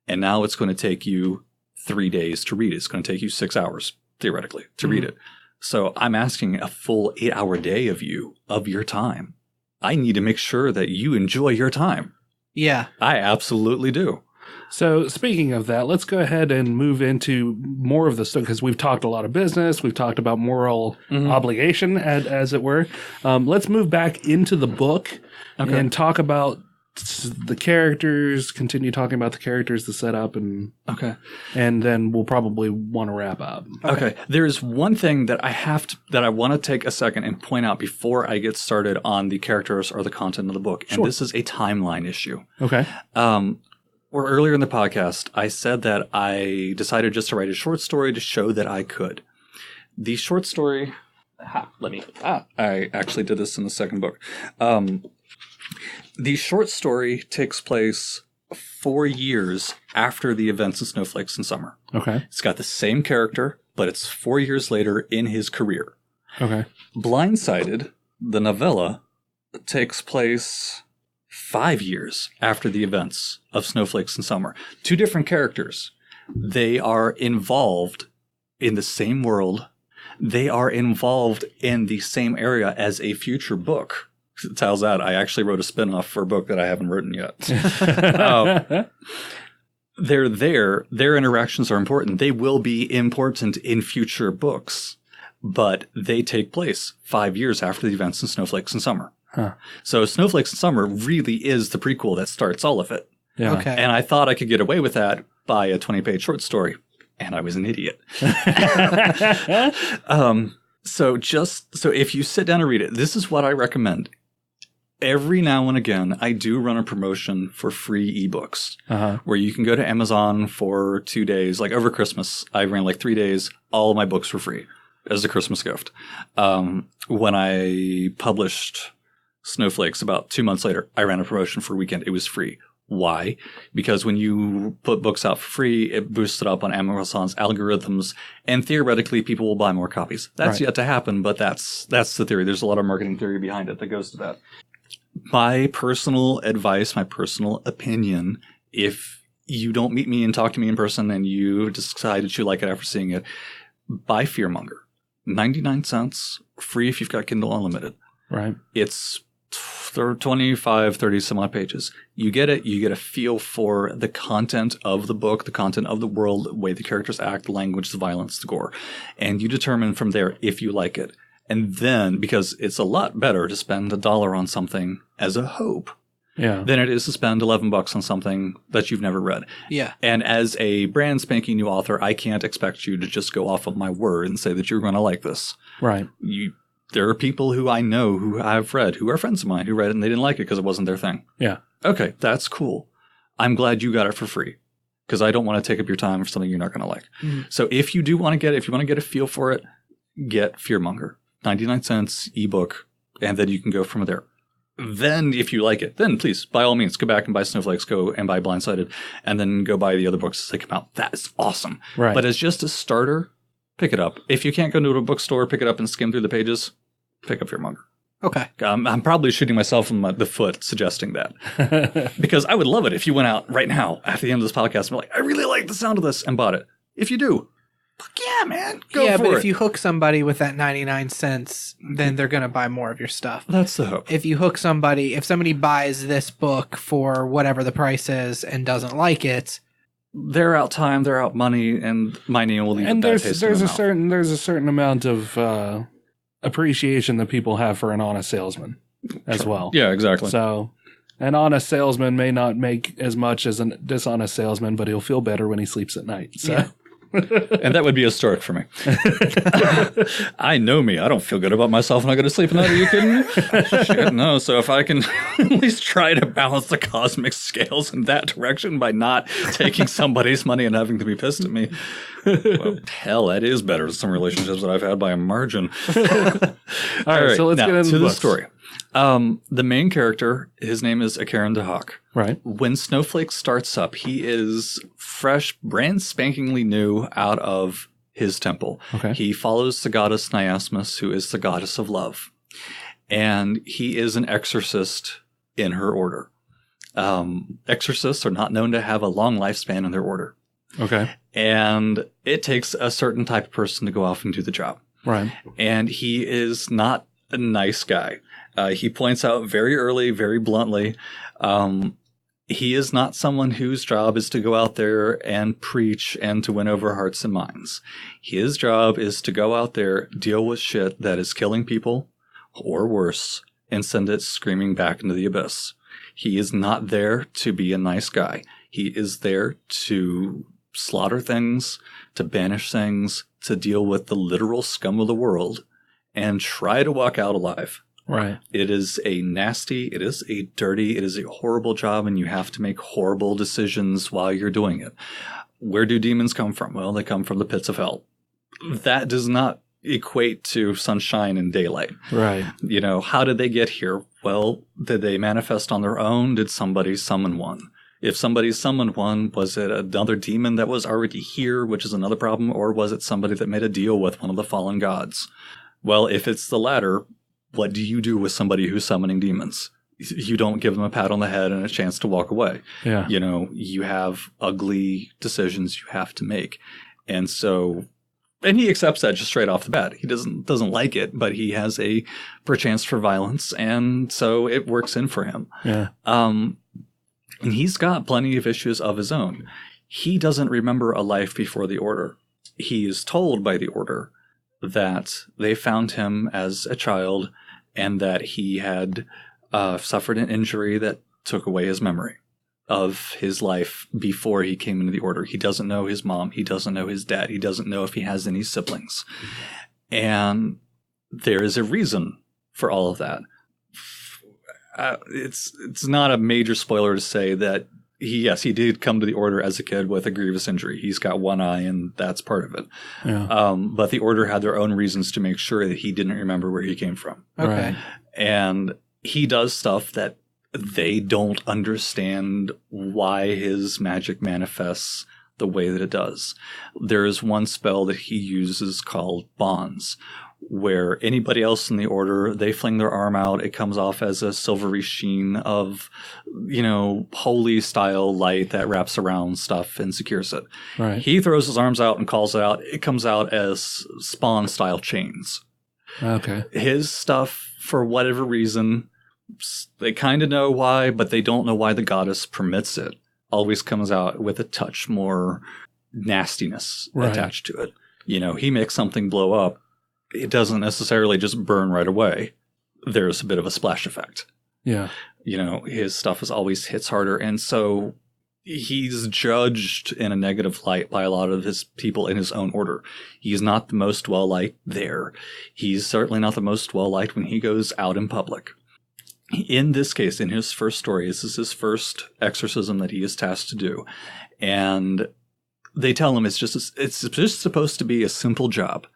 And now it's going to take you 3 days to read it. It's going to take you 6 hours. theoretically, to read it. So I'm asking a full 8-hour day of your time. I need to make sure that you enjoy your time. Yeah. I absolutely do. So speaking of that, let's go ahead and move into more of the stuff, because we've talked a lot of business. We've talked about moral obligation, as it were. Let's move back into the book and talk about the characters, continue talking about the characters, the setup, and then we'll probably want to wrap up. Okay. There's one thing that I want to take a second and point out before I get started on the characters or the content of the book. And this is a timeline issue. Okay. Or earlier in the podcast, I said that I decided just to write a short story to show that I could. The short story, I actually did this in the second book. The short story takes place 4 years after the events of Snowflakes in Summer. Okay. It's got the same character, but it's 4 years later in his career. Okay. Blindsided, the novella, takes place 5 years after the events of Snowflakes in Summer. 2 different characters. They are involved in the same world. They are involved in the same area as a future book. It tells that I actually wrote a spinoff for a book that I haven't written yet. They're there. Their interactions are important. They will be important in future books, but they take place 5 years after the events in Snowflakes in Summer. Huh. So Snowflakes in Summer really is the prequel that starts all of it. Yeah. Okay. And I thought I could get away with that by a 20-page short story, and I was an idiot. So if you sit down and read it, this is what I recommend. Every now and again, I do run a promotion for free ebooks where you can go to Amazon for 2 days. Like over Christmas, I ran like 3 days. All of my books were free as a Christmas gift. When I published Snowflakes about 2 months later, I ran a promotion for a weekend. It was free. Why? Because when you put books out for free, it boosts it up on Amazon's algorithms, and theoretically, people will buy more copies. That's yet to happen, but that's the theory. There's a lot of marketing theory behind it that goes to that. My personal advice, my personal opinion, if you don't meet me and talk to me in person and you decide that you like it after seeing it, buy Fearmonger. 99 cents, free if you've got Kindle Unlimited. Right. It's 25, 30 some odd pages. You get it. You get a feel for the content of the book, the content of the world, the way the characters act, the language, the violence, the gore. And you determine from there if you like it. And then, because it's a lot better to spend $1 on something as a hope than it is to spend $11 on something that you've never read. Yeah. And as a brand spanking new author, I can't expect you to just go off of my word and say that you're going to like this. Right. There are people who I know who I've read, who are friends of mine, who read it and they didn't like it because it wasn't their thing. Yeah. Okay, that's cool. I'm glad you got it for free because I don't want to take up your time for something you're not going to like. Mm-hmm. So if you do want to get it, if you want to get a feel for it, get Fearmonger. 99 cents, ebook, and then you can go from there. Then if you like it, then please, by all means, go back and buy Snowflakes, go and buy Blindsided, and then go buy the other books as they come out. That is awesome. Right. But as just a starter, pick it up. If you can't go to a bookstore, pick it up and skim through the pages, pick up Fearmonger. Okay. I'm probably shooting myself in the foot suggesting that. Because I would love it if you went out right now at the end of this podcast and were like, I really like the sound of this, and bought it. If you do, fuck yeah, man. Go for it. Yeah, but if you hook somebody with that 99 cents, then they're going to buy more of your stuff. That's the hope. If you hook somebody, if somebody buys this book for whatever the price is and doesn't like it, they're out time, they're out money, and my name will leave a bad taste in their mouth. There's a certain amount of appreciation that people have for an honest salesman as well. Yeah, exactly. So an honest salesman may not make as much as a dishonest salesman, but he'll feel better when he sleeps at night. So. Yeah. And that would be historic for me. I know me. I don't feel good about myself when I go to sleep at night. Are you kidding me? Shit, no. So if I can at least try to balance the cosmic scales in that direction by not taking somebody's money and having to be pissed at me, well, hell, that is better than some relationships that I've had by a margin. All right, so let's get into the story. The main character, his name is Akaran Dahak. Right. When Snowflake starts up, he is fresh, brand spankingly new out of his temple. Okay. He follows the goddess Nyasmus, who is the goddess of love. And he is an exorcist in her order. Exorcists are not known to have a long lifespan in their order. Okay. And it takes a certain type of person to go off and do the job. Right. And he is not a nice guy. He points out very early, very bluntly, he is not someone whose job is to go out there and preach and to win over hearts and minds. His job is to go out there, deal with shit that is killing people, or worse, and send it screaming back into the abyss. He is not there to be a nice guy. He is there to slaughter things, to banish things, to deal with the literal scum of the world, and try to walk out alive. Right. It is a nasty, it is a dirty, it is a horrible job, and you have to make horrible decisions while you're doing it. Where do demons come from? Well, they come from the pits of hell. That does not equate to sunshine and daylight. Right. You know, how did they get here? Well, did they manifest on their own? Did somebody summon one? If somebody summoned one, was it another demon that was already here, which is another problem, or was it somebody that made a deal with one of the fallen gods? Well, if it's the latter, what do you do with somebody who's summoning demons? You don't give them a pat on the head and a chance to walk away. Yeah. You know, you have ugly decisions you have to make. And so, and he accepts that just straight off the bat. He doesn't like it, but he has a perchance for violence, and so it works in for him. Yeah. And he's got plenty of issues of his own. He doesn't remember a life before the Order. He is told by the Order that they found him as a child and that he had suffered an injury that took away his memory of his life before he came into the Order. He doesn't know his mom. He doesn't know his dad. He doesn't know if he has any siblings. And there is a reason for all of that. It's not a major spoiler to say that he did come to the Order as a kid with a grievous injury. He's got one eye, and that's part of it. Yeah. But the Order had their own reasons to make sure that he didn't remember where he came from. Okay. Right. And he does stuff that they don't understand why his magic manifests the way that it does. There is one spell that he uses called Bonds, where anybody else in the Order, they fling their arm out, it comes off as a silvery sheen of, you know, holy style light that wraps around stuff and secures it. Right. He throws his arms out and calls it out. It comes out as Spawn style chains. Okay. His stuff, for whatever reason, they kind of know why, but they don't know why the goddess permits it. Always comes out with a touch more nastiness attached to it. You know, he makes something blow up. It doesn't necessarily just burn right away. There's a bit of a splash effect. Yeah. You know, his stuff is always hits harder. And so he's judged in a negative light by a lot of his people in his own Order. He's not the most well-liked there. He's certainly not the most well-liked when he goes out in public. In this case, in his first story, this is his first exorcism that he is tasked to do. And they tell him it's just supposed to be a simple job.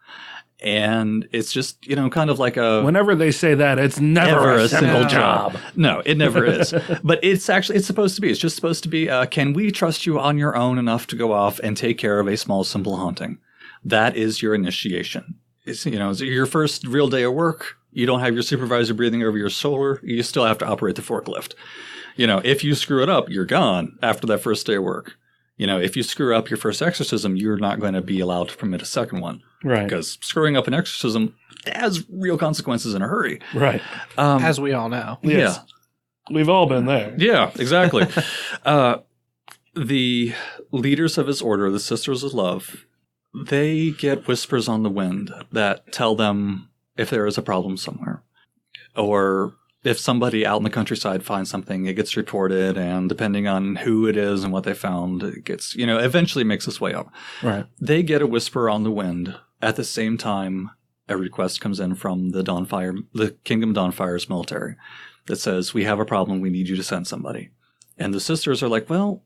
And it's just, you know, kind of like a... Whenever they say that, it's never a simple job. No, it never is. But it's supposed to be. It's just supposed to be, can we trust you on your own enough to go off and take care of a small, simple haunting? That is your initiation. It's, you know, it's your first real day of work. You don't have your supervisor breathing over your shoulder. You still have to operate the forklift. You know, if you screw it up, you're gone after that first day of work. You know, if you screw up your first exorcism, you're not going to be allowed to permit a second one. Right. Because screwing up an exorcism has real consequences in a hurry. Right. As we all know. Yes. Yeah. We've all been there. Yeah, exactly. The leaders of his Order, the Sisters of Love, they get whispers on the wind that tell them if there is a problem somewhere. Or if somebody out in the countryside finds something, it gets reported, and depending on who it is and what they found, it gets, you know, eventually makes its way up. Right. They get a whisper on the wind. At the same time, a request comes in from the Kingdom Dawnfire's military that says, we have a problem, we need you to send somebody. And the sisters are like, well,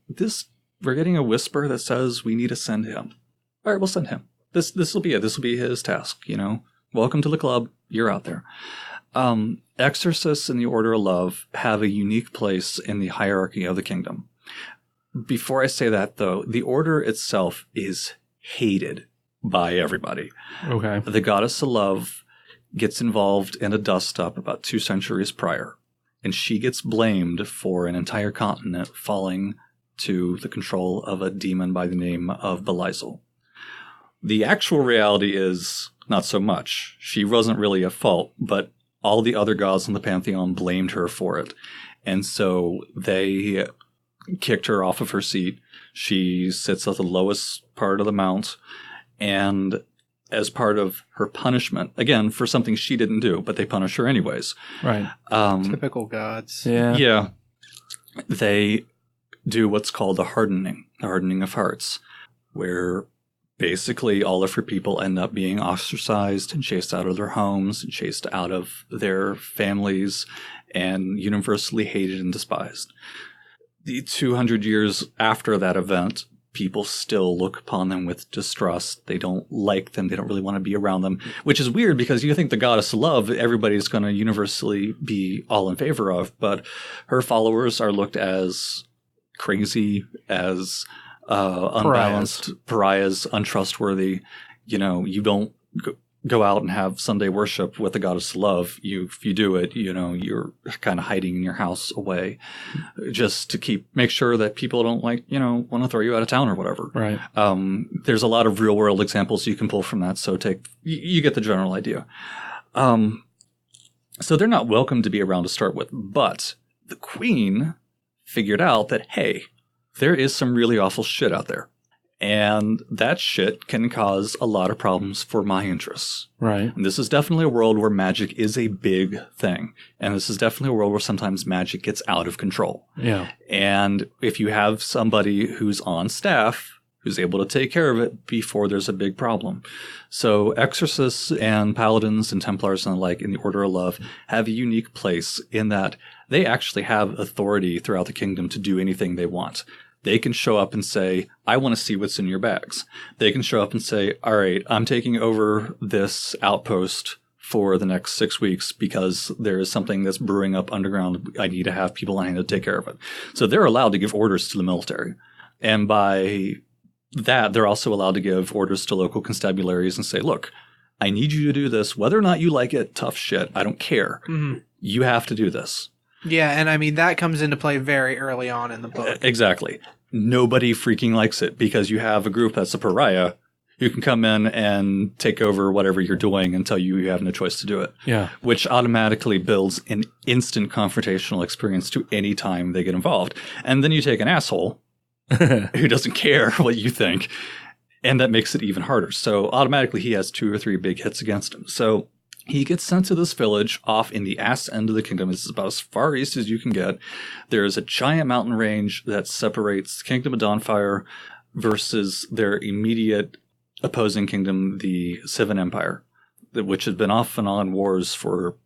we're getting a whisper that says we need to send him. All right, we'll send him. This will be it. This will be his task, you know. Welcome to the club. You're out there. Exorcists in the Order of Love have a unique place in the hierarchy of the kingdom. Before I say that, though, the Order itself is hated by everybody. Okay. The Goddess of Love gets involved in a dust-up about 2 centuries prior, and she gets blamed for an entire continent falling to the control of a demon by the name of Belizel. The actual reality is not so much. She wasn't really at fault, but all the other gods in the pantheon blamed her for it. And so they kicked her off of her seat. She sits at the lowest part of the mount, and as part of her punishment, again, for something she didn't do, but they punish her anyways. Right. Typical gods. Yeah. Yeah. They do what's called the hardening of hearts, where basically all of her people end up being ostracized and chased out of their homes and chased out of their families and universally hated and despised. The 200 years after that event, people still look upon them with distrust. They don't like them. They don't really want to be around them, which is weird because you think the goddess of love, everybody's going to universally be all in favor of, but her followers are looked as crazy, as unbalanced, pariahs, untrustworthy. You know, you don't go out and have Sunday worship with the goddess of love. If you do it, you know, you're kind of hiding in your house away just to make sure that people don't want to throw you out of town or whatever. Right. There's a lot of real world examples you can pull from that. So you get the general idea. So they're not welcome to be around to start with, but the queen figured out that, hey, there is some really awful shit out there. And that shit can cause a lot of problems for my interests. Right. And this is definitely a world where magic is a big thing. And this is definitely a world where sometimes magic gets out of control. Yeah. And if you have somebody who's on staff who's able to take care of it before there's a big problem. So exorcists and paladins and templars and the like in the Order of Love have a unique place in that they actually have authority throughout the kingdom to do anything they want. They can show up and say, I want to see what's in your bags. They can show up and say, all right, I'm taking over this outpost for the next 6 weeks because there is something that's brewing up underground. I need to have people on hand to take care of it. So they're allowed to give orders to the military. And by that, they're also allowed to give orders to local constabularies and say, look, I need you to do this. Whether or not you like it, tough shit. I don't care. Mm-hmm. You have to do this. Yeah, and I mean, that comes into play very early on in the book. Exactly. Nobody freaking likes it because you have a group that's a pariah who can come in and take over whatever you're doing and tell you have no choice to do it. Yeah. Which automatically builds an instant confrontational experience to any time they get involved. And then you take an asshole who doesn't care what you think, and that makes it even harder. So automatically he has 2 or 3 big hits against him. So he gets sent to this village off in the ass end of the kingdom. This is about as far east as you can get. There is a giant mountain range that separates the kingdom of Dawnfire versus their immediate opposing kingdom, the Sivan Empire, which had been off and on wars for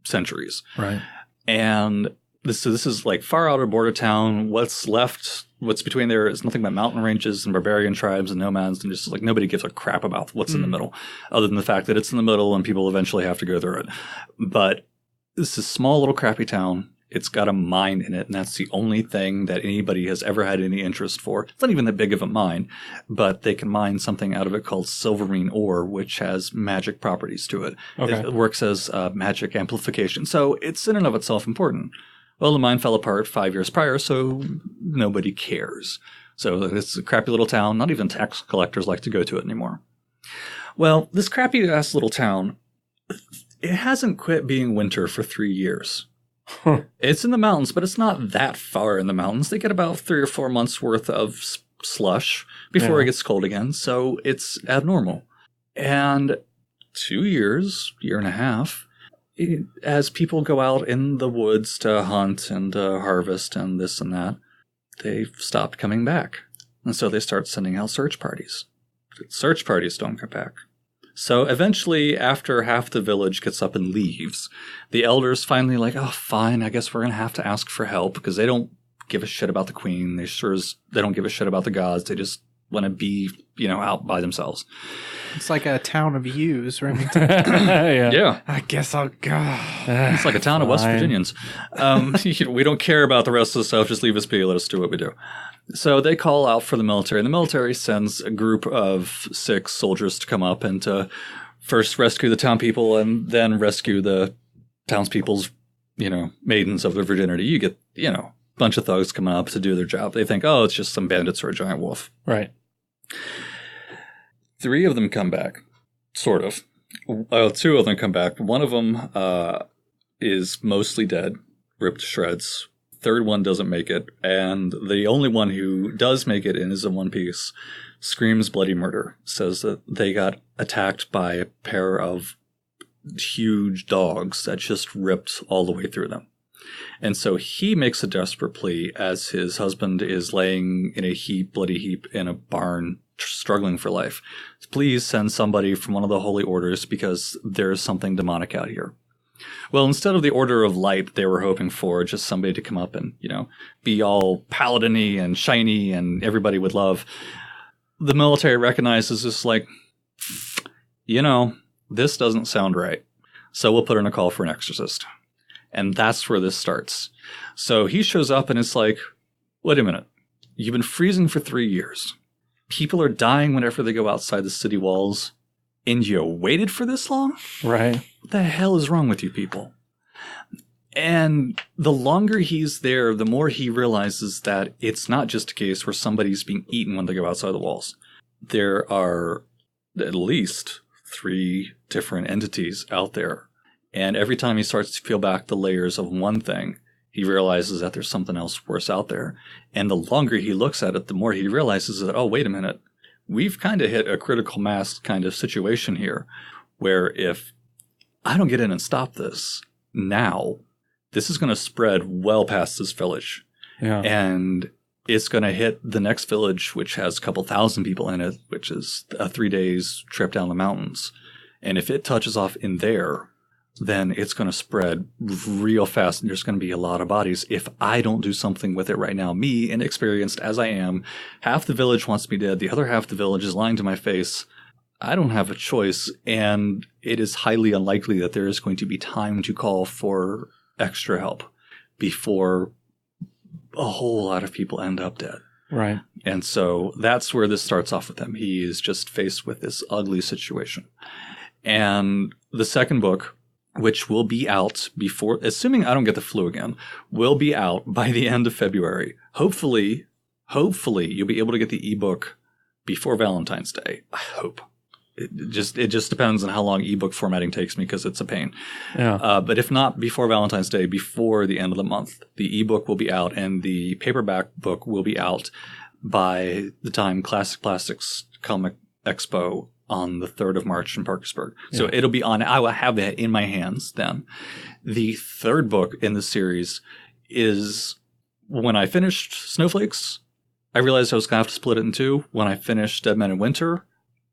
centuries. Right. And this is like far out of border town. What's between there is nothing but mountain ranges and barbarian tribes and nomads, and just like nobody gives a crap about what's in the middle, other than the fact that it's in the middle and people eventually have to go through it. But this is a small little crappy town. It's got a mine in it, and that's the only thing that anybody has ever had any interest for. It's not even that big of a mine, but they can mine something out of it called silverine ore, which has magic properties to it. Okay. It works as magic amplification. So it's in and of itself important. Well, the mine fell apart 5 years prior, so nobody cares. So it's a crappy little town. Not even tax collectors like to go to it anymore. Well, this crappy-ass little town, it hasn't quit being winter for 3 years. Huh. It's in the mountains, but it's not that far in the mountains. They get about 3 or 4 months worth of slush before it gets cold again, so it's abnormal. And 2 years, year and a half, as people go out in the woods to hunt and harvest and this and that, they've stopped coming back. And so they start sending out search parties. Search parties don't come back. So eventually, after half the village gets up and leaves, the elders finally like, oh, fine, I guess we're going to have to ask for help because they don't give a shit about the queen. They don't give a shit about the gods. They just want to be, out by themselves. It's like a town of U's, Remington. Yeah. I guess I'll go. It's like a town of West Virginians. We don't care about the rest of the stuff. Just leave us be. Let us do what we do. So they call out for the military. And the military sends a group of 6 soldiers to come up and to first rescue the town people and then rescue the townspeople's, maidens of their virginity. You get, bunch of thugs coming up to do their job. They think, oh, it's just some bandits or a giant wolf. Right. 3 of them come back, sort of. 2 of them come back. One of them is mostly dead, ripped to shreds. Third one doesn't make it, and the only one who does make it and is in one piece screams bloody murder, says that they got attacked by a pair of huge dogs that just ripped all the way through them. And so he makes a desperate plea as his husband is laying in a bloody heap in a barn, struggling for life. Please send somebody from one of the holy orders because there's something demonic out here. Well, instead of the Order of Light they were hoping for, just somebody to come up and, be all paladin-y and shiny and everybody would love, the military recognizes this like, this doesn't sound right. So we'll put in a call for an exorcist. And that's where this starts. So he shows up and it's like, wait a minute. You've been freezing for 3 years. People are dying whenever they go outside the city walls. And you waited for this long? Right. What the hell is wrong with you people? And the longer he's there, the more he realizes that it's not just a case where somebody's being eaten when they go outside the walls. There are at least 3 different entities out there. And every time he starts to peel back the layers of one thing, he realizes that there's something else worse out there. And the longer he looks at it, the more he realizes that, oh, wait a minute. We've kind of hit a critical mass kind of situation here where if I don't get in and stop this now, this is going to spread well past this village. Yeah. And it's going to hit the next village, which has a couple thousand people in it, which is a 3 days trip down the mountains. And if it touches off in there, then it's going to spread real fast and there's going to be a lot of bodies if I don't do something with it right now. Me, inexperienced as I am, half the village wants me dead. The other half of the village is lying to my face. I don't have a choice, and it is highly unlikely that there is going to be time to call for extra help before a whole lot of people end up dead. Right. And so that's where this starts off with him. He is just faced with this ugly situation. And the second book, which will be out before, assuming I don't get the flu again, will be out by the end of February. Hopefully you'll be able to get the ebook before Valentine's Day. I hope. It just depends on how long ebook formatting takes me because it's a pain. Yeah. But if not before Valentine's Day, before the end of the month, the ebook will be out and the paperback book will be out by the time Classic Plastics Comic Expo on the 3rd of March in Parkersburg. So it'll be on, I will have that in my hands then. The third book in the series is when I finished Snowflakes, I realized I was going to have to split it in 2. When I finished Dead Men in Winter,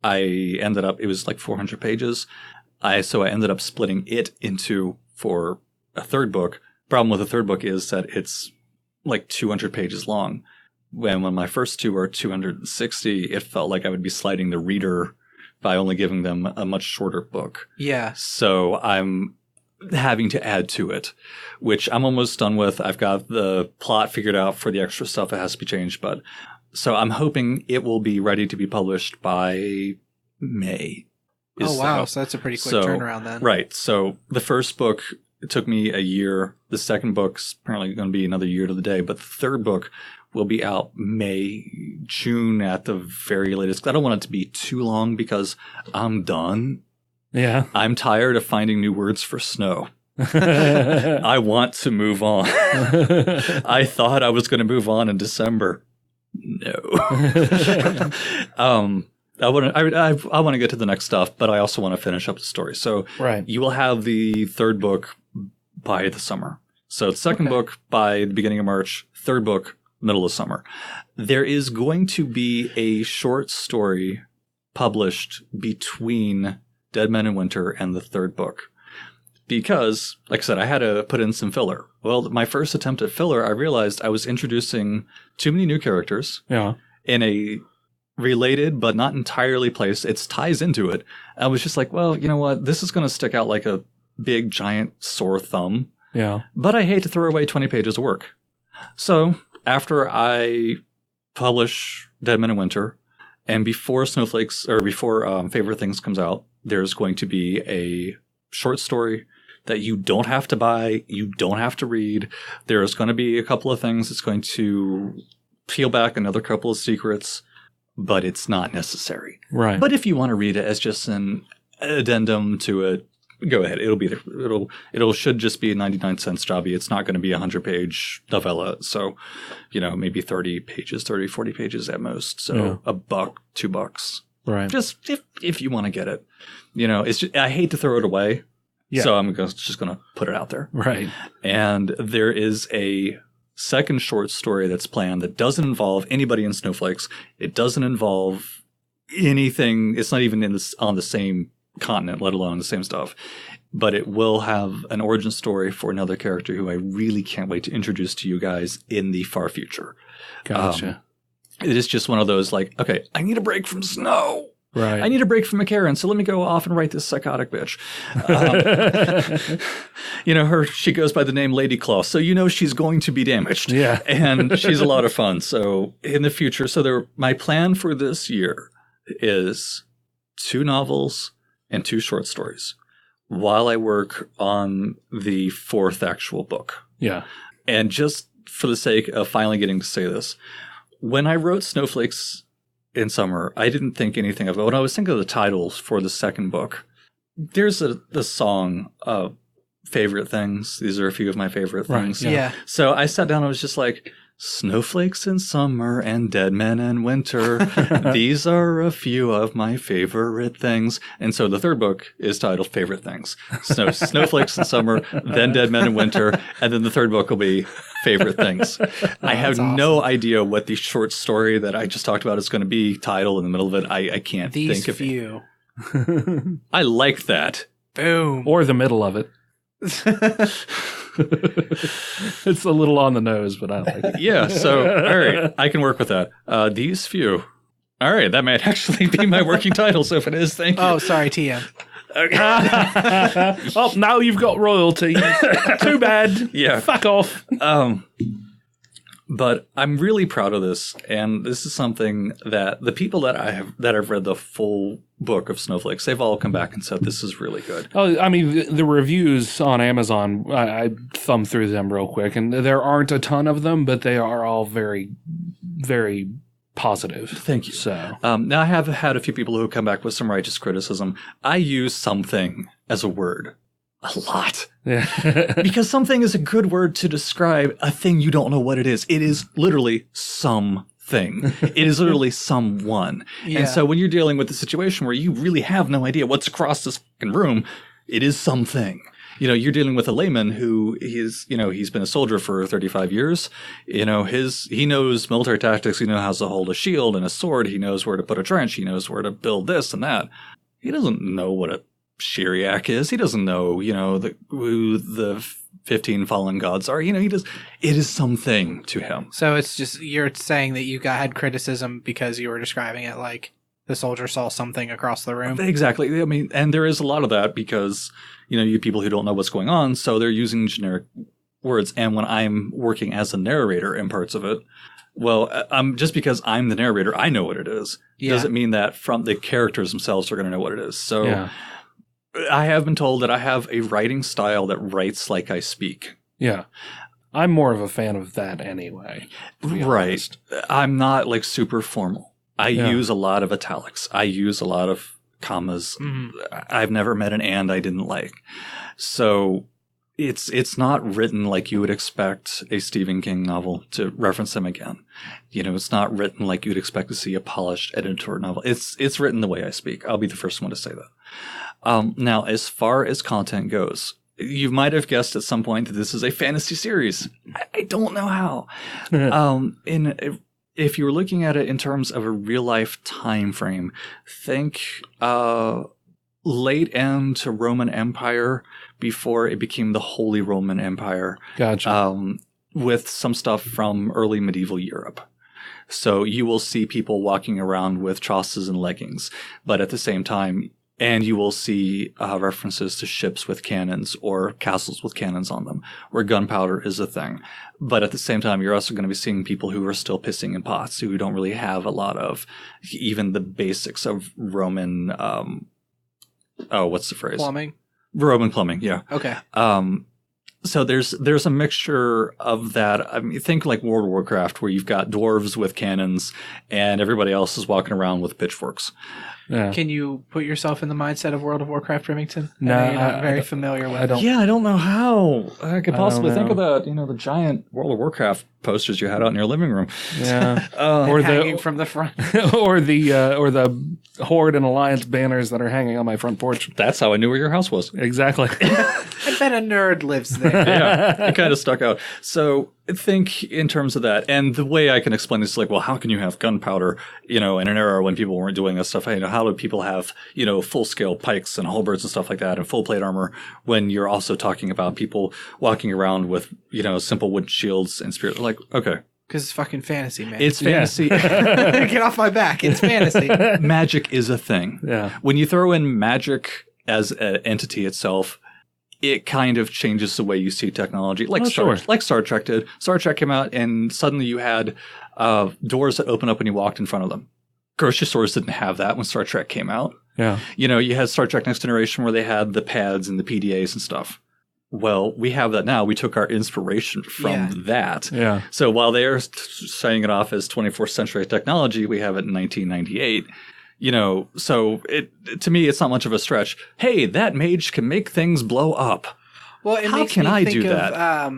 I ended up, it was like 400 pages. So I ended up splitting it into for a third book. Problem with the third book is that it's like 200 pages long. When my first 2 are 260, it felt like I would be sliding the reader by only giving them a much shorter book. Yeah. So I'm having to add to it, which I'm almost done with. I've got the plot figured out for the extra stuff that has to be changed. But so I'm hoping it will be ready to be published by May. Oh, wow. So that's a pretty quick turnaround then. Right. So the first book, it took me a year. The second book's apparently going to be another year to the day. But the third book will be out May, June at the very latest. I don't want it to be too long because I'm done. Yeah. I'm tired of finding new words for snow. I want to move on. I thought I was going to move on in December. No. I want to get to the next stuff, but I also want to finish up the story. So you will have the third book by the summer. So the second book by the beginning of March, third book middle of summer. There is going to be a short story published between Dead Men in Winter and the third book. Because, like I said, I had to put in some filler. Well, my first attempt at filler, I realized I was introducing too many new characters in a related but not entirely place. It ties into it. I was just like, well, you know what? This is going to stick out like a big, giant, sore thumb. Yeah. But I hate to throw away 20 pages of work. So after I publish Dead Men in Winter, and before Snowflakes, or before Favorite Things comes out, there's going to be a short story that you don't have to buy, you don't have to read. There's going to be a couple of things that's going to peel back another couple of secrets, but it's not necessary. Right. But if you want to read it as just an addendum to it, go ahead. It'll be there. It'll should just be a 99 cents jobby. It's not going to be a 100-page novella. So, maybe 30 pages, 30, 40 pages at most. So $1, $2. Right. Just if you want to get it. It's just, I hate to throw it away. Yeah. So I'm just going to put it out there. Right. And there is a second short story that's planned that doesn't involve anybody in Snowflakes. It doesn't involve anything. It's not even on the same continent, let alone the same stuff. But it will have an origin story for another character who I really can't wait to introduce to you guys in the far future. Gotcha. It is just one of those like, okay, I need a break from Snow. Right. I need a break from McCarran, so let me go off and write this psychotic bitch. She goes by the name Lady Claw, so she's going to be damaged. Yeah. And she's a lot of fun. So in the future, my plan for this year is 2 novels and 2 short stories while I work on the 4th actual book. Yeah. And just for the sake of finally getting to say this, when I wrote Snowflakes in Summer, I didn't think anything of it. When I was thinking of the titles for the second book, there's the song Favorite Things. These are a few of my favorite things. Right. Yeah. So I sat down and I was just like, snowflakes in summer and dead men in winter. These are a few of my favorite things. And so the third book is titled Favorite Things. Snowflakes in summer, then dead men in winter. And then the third book will be Favorite Things. I have no idea what the short story that I just talked about is going to be titled in the middle of it. I can't think of few. I like that. Boom. Or the middle of it. It's a little on the nose, but I like it. Yeah, so, all right, I can work with that. These few. All right, that might actually be my working title, so if it is, thank you. Oh, sorry, TM. Oh, now you've got royalty. Too bad. Yeah. Fuck off. But I'm really proud of this, and this is something that the people that have read the full book of Snowflakes, they've all come back and said this is really good. Oh, I mean, the reviews on Amazon, I thumbed through them real quick, and there aren't a ton of them, but they are all very, very positive. Thank you. So now I have had a few people who have come back with some righteous criticism. I use something as a word a lot. yeah. Because something is a good word to describe a thing you don't know what it is. It is literally something. It is literally someone. Yeah. And so when you're dealing with a situation where you really have no idea what's across this fucking room, it is something. You're dealing with a layman who he's been a soldier for 35 years. He knows military tactics. He knows how to hold a shield and a sword. He knows where to put a trench. He knows where to build this and that. He doesn't know what a Shiriak is. He doesn't know, who the 15 fallen gods are. It is something to him. So it's just, you're saying that you had criticism because you were describing it like the soldier saw something across the room? Exactly. I mean, and there is a lot of that because, you people who don't know what's going on, so they're using generic words. And when I'm working as a narrator in parts of it, well, just because I'm the narrator, I know what it is. Yeah. Doesn't mean that from the characters themselves are going to know what it is. So I have been told that I have a writing style that writes like I speak. Yeah. I'm more of a fan of that anyway. Right. I'm not like super formal. I use a lot of italics. I use a lot of commas. Mm-hmm. I've never met an and I didn't like. So it's not written like you would expect a Stephen King novel, to reference him again. It's not written like you'd expect to see a polished editor novel. It's written the way I speak. I'll be the first one to say that. Now, as far as content goes, you might have guessed at some point that this is a fantasy series. I don't know how. If you were looking at it in terms of a real life time frame, think late end to Roman Empire before it became the Holy Roman Empire. Gotcha. With some stuff from early medieval Europe. So you will see people walking around with trosses and leggings, but at the same time, and you will see references to ships with cannons or castles with cannons on them, where gunpowder is a thing. But at the same time, you're also going to be seeing people who are still pissing in pots, who don't really have a lot of even the basics of Roman, what's the phrase? Plumbing. Roman plumbing, yeah. Okay. So there's a mixture of that. I mean, think like World of Warcraft, where you've got dwarves with cannons and everybody else is walking around with pitchforks. Yeah. Can you put yourself in the mindset of World of Warcraft, Remington? No, I know you're not I very don't- familiar with I don't. Yeah, I don't know how I could possibly don't think of know. that. The giant World of Warcraft posters you had out in your living room. Yeah. or or hanging the from the front. or the Horde and Alliance banners that are hanging on my front porch. That's how I knew where your house was. Exactly. I bet a nerd lives there. Yeah, it kind of stuck out. So think in terms of that. And the way I can explain this is like, well, how can you have gunpowder, in an era when people weren't doing this stuff? How do people have, full-scale pikes and halberds and stuff like that and full plate armor when you're also talking about people walking around with, simple wood shields and spears? Like, okay. Because it's fucking fantasy, man. It's fantasy. Get off my back. It's fantasy. Magic is a thing. Yeah. When you throw in magic as an entity itself, it kind of changes the way you see technology. Like Star Trek did. Star Trek came out and suddenly you had doors that open up when you walked in front of them. Grocery stores didn't have that when Star Trek came out. Yeah. You had Star Trek Next Generation where they had the pads and the PDAs and stuff. Well, we have that now. We took our inspiration from that. Yeah. So while they're signing it off as 24th century technology, we have it in 1998. So to me, it's not much of a stretch. Hey, that mage can make things blow up. Well, it How makes can me I think do of, that?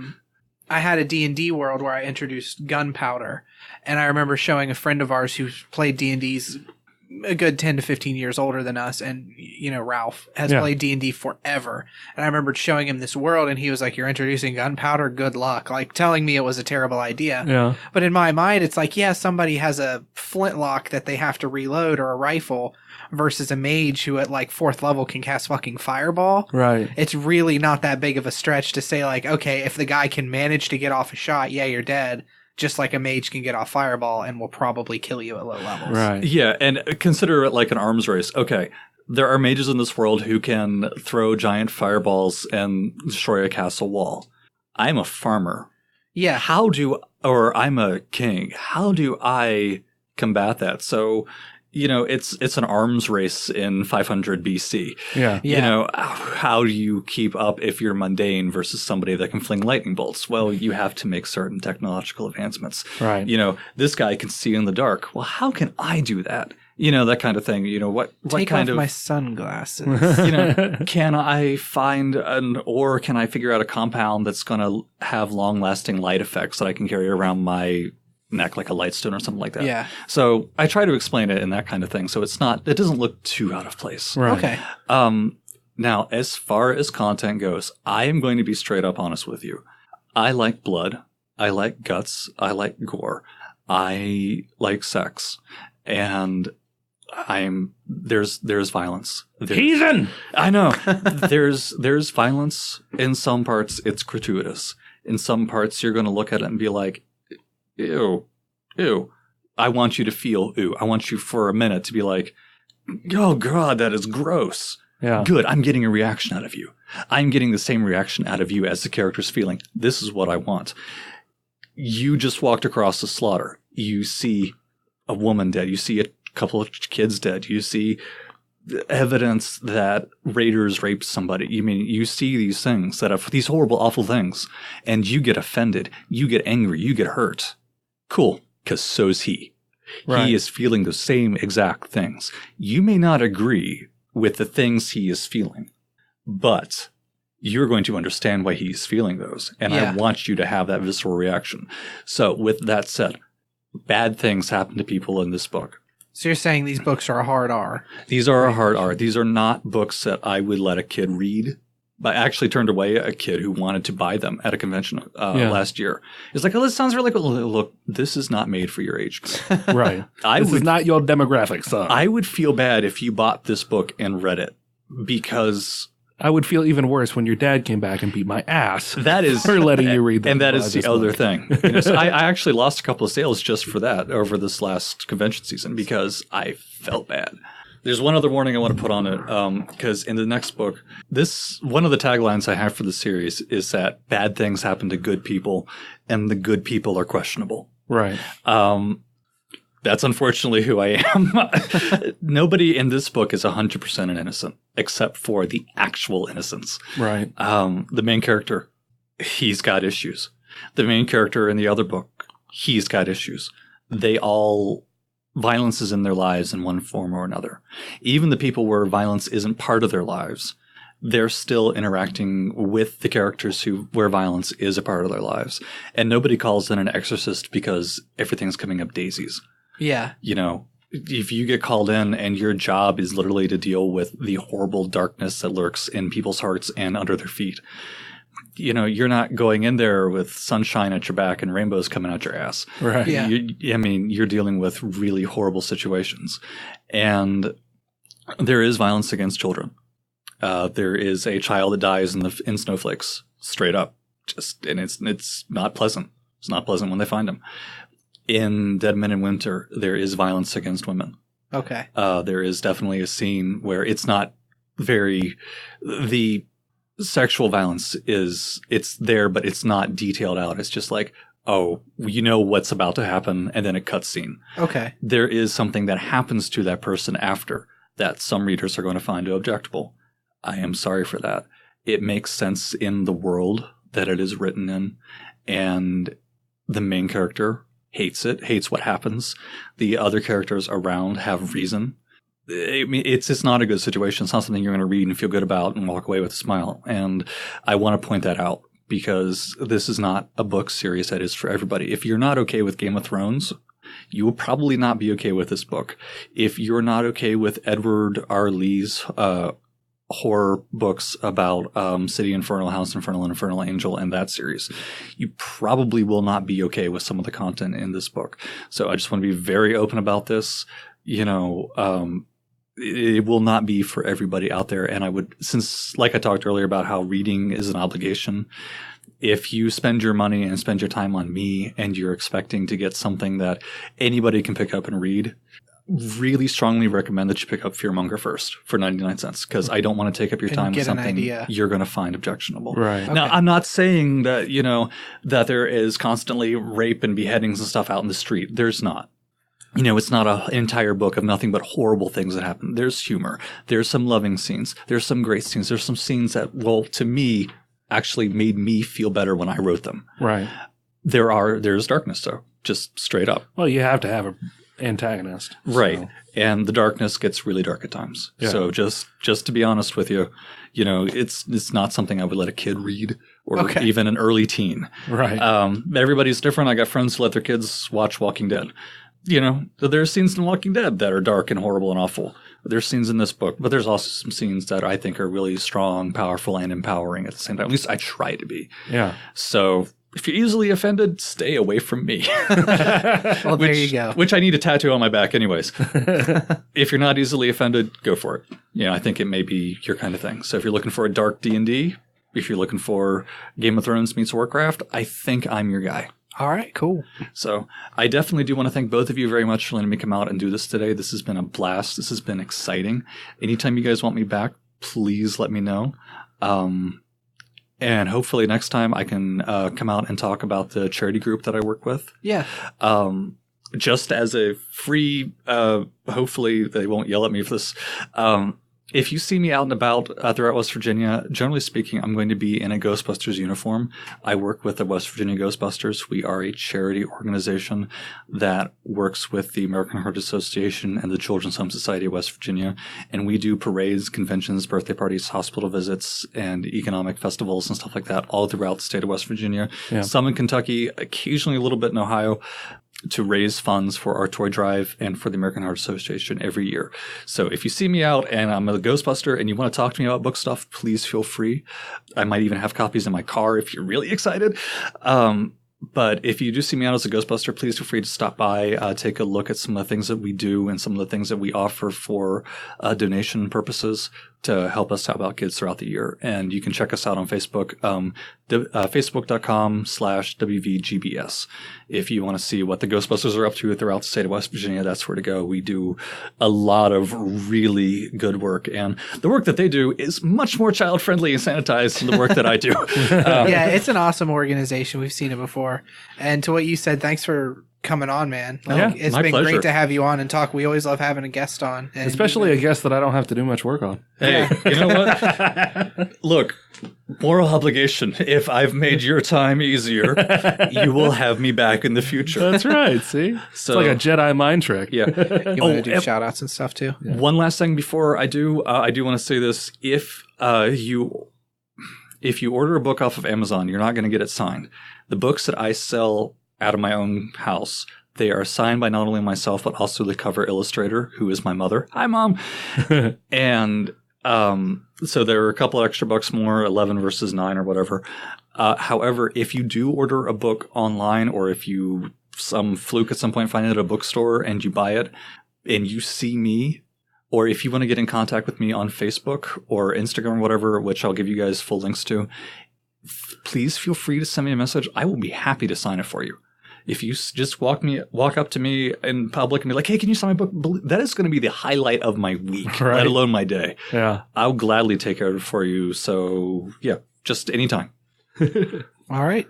I had a D&D world where I introduced gunpowder, and I remember showing a friend of ours who played D&D's a good 10 to 15 years older than us, and Ralph has played D&D forever, and I remembered showing him this world, and he was like, "You're introducing gunpowder? Good luck," like telling me it was a terrible idea. Yeah. But in my mind, it's like, somebody has a flintlock that they have to reload or a rifle versus a mage who at like 4th level can cast fucking fireball. Right. It's really not that big of a stretch to say like, okay, if the guy can manage to get off a shot, you're dead. Just like a mage can get off fireball and will probably kill you at low levels. Right. Yeah, and consider it like an arms race. Okay, there are mages in this world who can throw giant fireballs and destroy a castle wall. I'm a farmer. Yeah. I'm a king. How do I combat that? So, it's an arms race in 500 BC. Yeah. How do you keep up if you're mundane versus somebody that can fling lightning bolts? Well, you have to make certain technological advancements. Right. This guy can see in the dark. Well, how can I do that? That kind of thing. What Take kind off of my sunglasses. can I find can I figure out a compound that's going to have long-lasting light effects that I can carry around my neck like a lightstone or something like that. Yeah. So I try to explain it in that kind of thing. So it doesn't look too out of place. Right. Okay. Now, as far as content goes, I am going to be straight up honest with you. I like blood. I like guts. I like gore. I like sex. And there's violence. Heathen! I know. There's violence. In some parts, it's gratuitous. In some parts, you're going to look at it and be like, ew. I want you to feel ew. I want you for a minute to be like, oh God, that is gross. Yeah. Good. I'm getting a reaction out of you. I'm getting the same reaction out of you as the character's feeling. This is what I want. You just walked across the slaughter. You see a woman dead. You see a couple of kids dead. You see evidence that raiders raped somebody. You see these things these horrible, awful things, and you get offended. You get angry. You get hurt. Cool, because so's he. Right. He is feeling the same exact things. You may not agree with the things he is feeling, but you're going to understand why he's feeling those. And I want you to have that visceral reaction. So with that said, bad things happen to people in this book. So you're saying these books are a hard R? These are a hard R. These are not books that I would let a kid read. I actually turned away a kid who wanted to buy them at a convention last year. He's like, oh, this sounds really cool. Look, this is not made for your age group. Right. This is not your demographic, son. I would feel bad if you bought this book and read it because I would feel even worse when your dad came back and beat my ass. That is for letting you read them. And that is the other thing. So I actually lost a couple of sales just for that over this last convention season because I felt bad. There's one other warning I want to put on it because in the next book, one of the taglines I have for the series is that bad things happen to good people and the good people are questionable. Right. That's unfortunately who I am. Nobody in this book is 100% an innocent, except for the actual innocence. Right. The main character, he's got issues. The main character in the other book, he's got issues. Violence is in their lives in one form or another. Even the people where violence isn't part of their lives, they're still interacting with the characters where violence is a part of their lives. And nobody calls in an exorcist because everything's coming up daisies. Yeah. You know, if you get called in and your job is literally to deal with the horrible darkness that lurks in people's hearts and under their feet, you know, you're not going in there with sunshine at your back and rainbows coming out your ass. Right. Yeah. You're dealing with really horrible situations. And there is violence against children. There is a child that dies in snowflakes, straight up. And it's not pleasant. It's not pleasant when they find him. In Dead Men in Winter, there is violence against women. Okay. There is definitely a scene where it's not the sexual violence it's there, but it's not detailed out. It's just like, oh, you know what's about to happen, and then a cutscene. Okay. There is something that happens to that person after that some readers are going to find objectionable. I am sorry for that. It makes sense in the world that it is written in, and the main character hates what happens. The other characters around have reason. I mean, it's not a good situation. It's not something you're going to read and feel good about and walk away with a smile. And I want to point that out because this is not a book series that is for everybody. If you're not okay with Game of Thrones, you will probably not be okay with this book. If you're not okay with Edward R. Lee's horror books about City Infernal, House Infernal, and Infernal Angel and that series, you probably will not be okay with some of the content in this book. So I just want to be very open about this. You know, it will not be for everybody out there. And I would, since like I talked earlier about how reading is an obligation, if you spend your money and spend your time on me and you're expecting to get something that anybody can pick up and read, really strongly recommend that you pick up Fearmonger first for 99 cents because I don't want to take up your time with something you're going to find objectionable. Right. Okay. Now, I'm not saying that, you know, that there is constantly rape and beheadings and stuff out in the street. There's not. You know, it's not an entire book of nothing but horrible things that happen. There's humor. There's some loving scenes. There's some great scenes. There's some scenes that, well, to me, actually made me feel better when I wrote them. Right. There's darkness, though, just straight up. Well, you have to have an antagonist. Right. So. And the darkness gets really dark at times. Yeah. So just to be honest with you, you know, it's not something I would let a kid read or even an early teen. Right. Everybody's different. I got friends who let their kids watch Walking Dead. You know, there's scenes in Walking Dead that are dark and horrible and awful. There's scenes in this book, but there's also some scenes that I think are really strong, powerful, and empowering at the same time. At least I try to be. Yeah. So if you're easily offended, stay away from me. Well, there you go. Which I need a tattoo on my back anyways. If you're not easily offended, go for it. You know, I think it may be your kind of thing. So if you're looking for a dark D&D, if you're looking for Game of Thrones meets Warcraft, I think I'm your guy. All right, cool. So I definitely do want to thank both of you very much for letting me come out and do this today. This has been a blast. This has been exciting. Anytime you guys want me back, please let me know. And hopefully next time I can come out and talk about the charity group that I work with. Yeah. Just as a free, hopefully they won't yell at me for this. If you see me out and about throughout West Virginia, generally speaking, I'm going to be in a Ghostbusters uniform. I work with the West Virginia Ghostbusters. We are a charity organization that works with the American Heart Association and the Children's Home Society of West Virginia. And we do parades, conventions, birthday parties, hospital visits, and economic festivals and stuff like that all throughout the state of West Virginia. Yeah. Some in Kentucky, occasionally a little bit in Ohio, to raise funds for our toy drive and for the American Heart Association every year. So if you see me out and I'm a Ghostbuster and you want to talk to me about book stuff, please feel free. I might even have copies in my car if you're really excited. But if you do see me out as a Ghostbuster, please feel free to stop by, take a look at some of the things that we do and some of the things that we offer for donation purposes to help us help out kids throughout the year. And you can check us out on Facebook, facebook.com/WVGBS. If you want to see what the Ghostbusters are up to throughout the state of West Virginia, that's where to go. We do a lot of really good work. And the work that they do is much more child-friendly and sanitized than the work that I do. Yeah, it's an awesome organization. We've seen it before. And to what you said, thanks for coming on, man. It's my been pleasure. great to have you on and talk. We always love having a guest on. And Especially a guest that I don't have to do much work on. Hey, you know what? Look, moral obligation. If I've made your time easier, you will have me back in the future. That's right. See? So, it's like a Jedi mind trick. Yeah. You want to do shout outs and stuff too? Yeah. One last thing before I do want to say this. If you order a book off of Amazon, you're not going to get it signed. The books that I sell out of my own house, they are signed by not only myself, but also the cover illustrator, who is my mother. Hi, Mom. And so there are a couple extra bucks more, 11 versus 9 or whatever. However, if you do order a book online, or if you some fluke at some point find it at a bookstore and you buy it and you see me, or if you want to get in contact with me on Facebook or Instagram or whatever, which I'll give you guys full links to, please feel free to send me a message. I will be happy to sign it for you. If you just walk up to me in public and be like, hey, can you sign my book? That is going to be the highlight of my week, right. Let alone my day. Yeah. I'll gladly take care of it for you. So, yeah, just anytime. All right.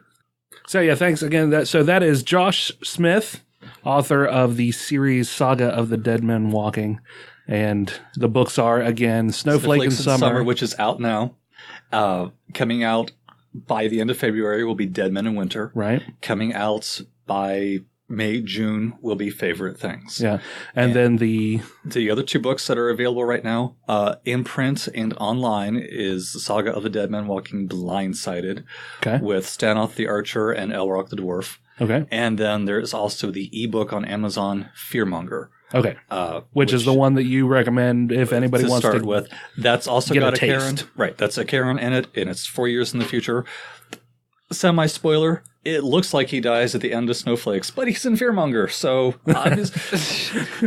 So, yeah, thanks again. That is Josh Smith, author of the series Saga of the Dead Men Walking. And the books are, again, Snowflake in Summer, which is out now. Coming out by the end of February will be Dead Men in Winter. Right. Coming out by May, June will be Favorite Things. Yeah. And then the other two books that are available right now, in print and online, is Saga of the Dead Men Walking Blindsided, with Stanoth the Archer and Elrock the Dwarf. Okay. And then there's also the ebook on Amazon, Fearmonger. Okay. Which is the one that you recommend if anybody wants to start with. That's also got a taste. Karen. Right. That's a Karen in it, and it's 4 years in the future. Semi-spoiler. It looks like he dies at the end of Snowflakes, but he's in Fearmonger, so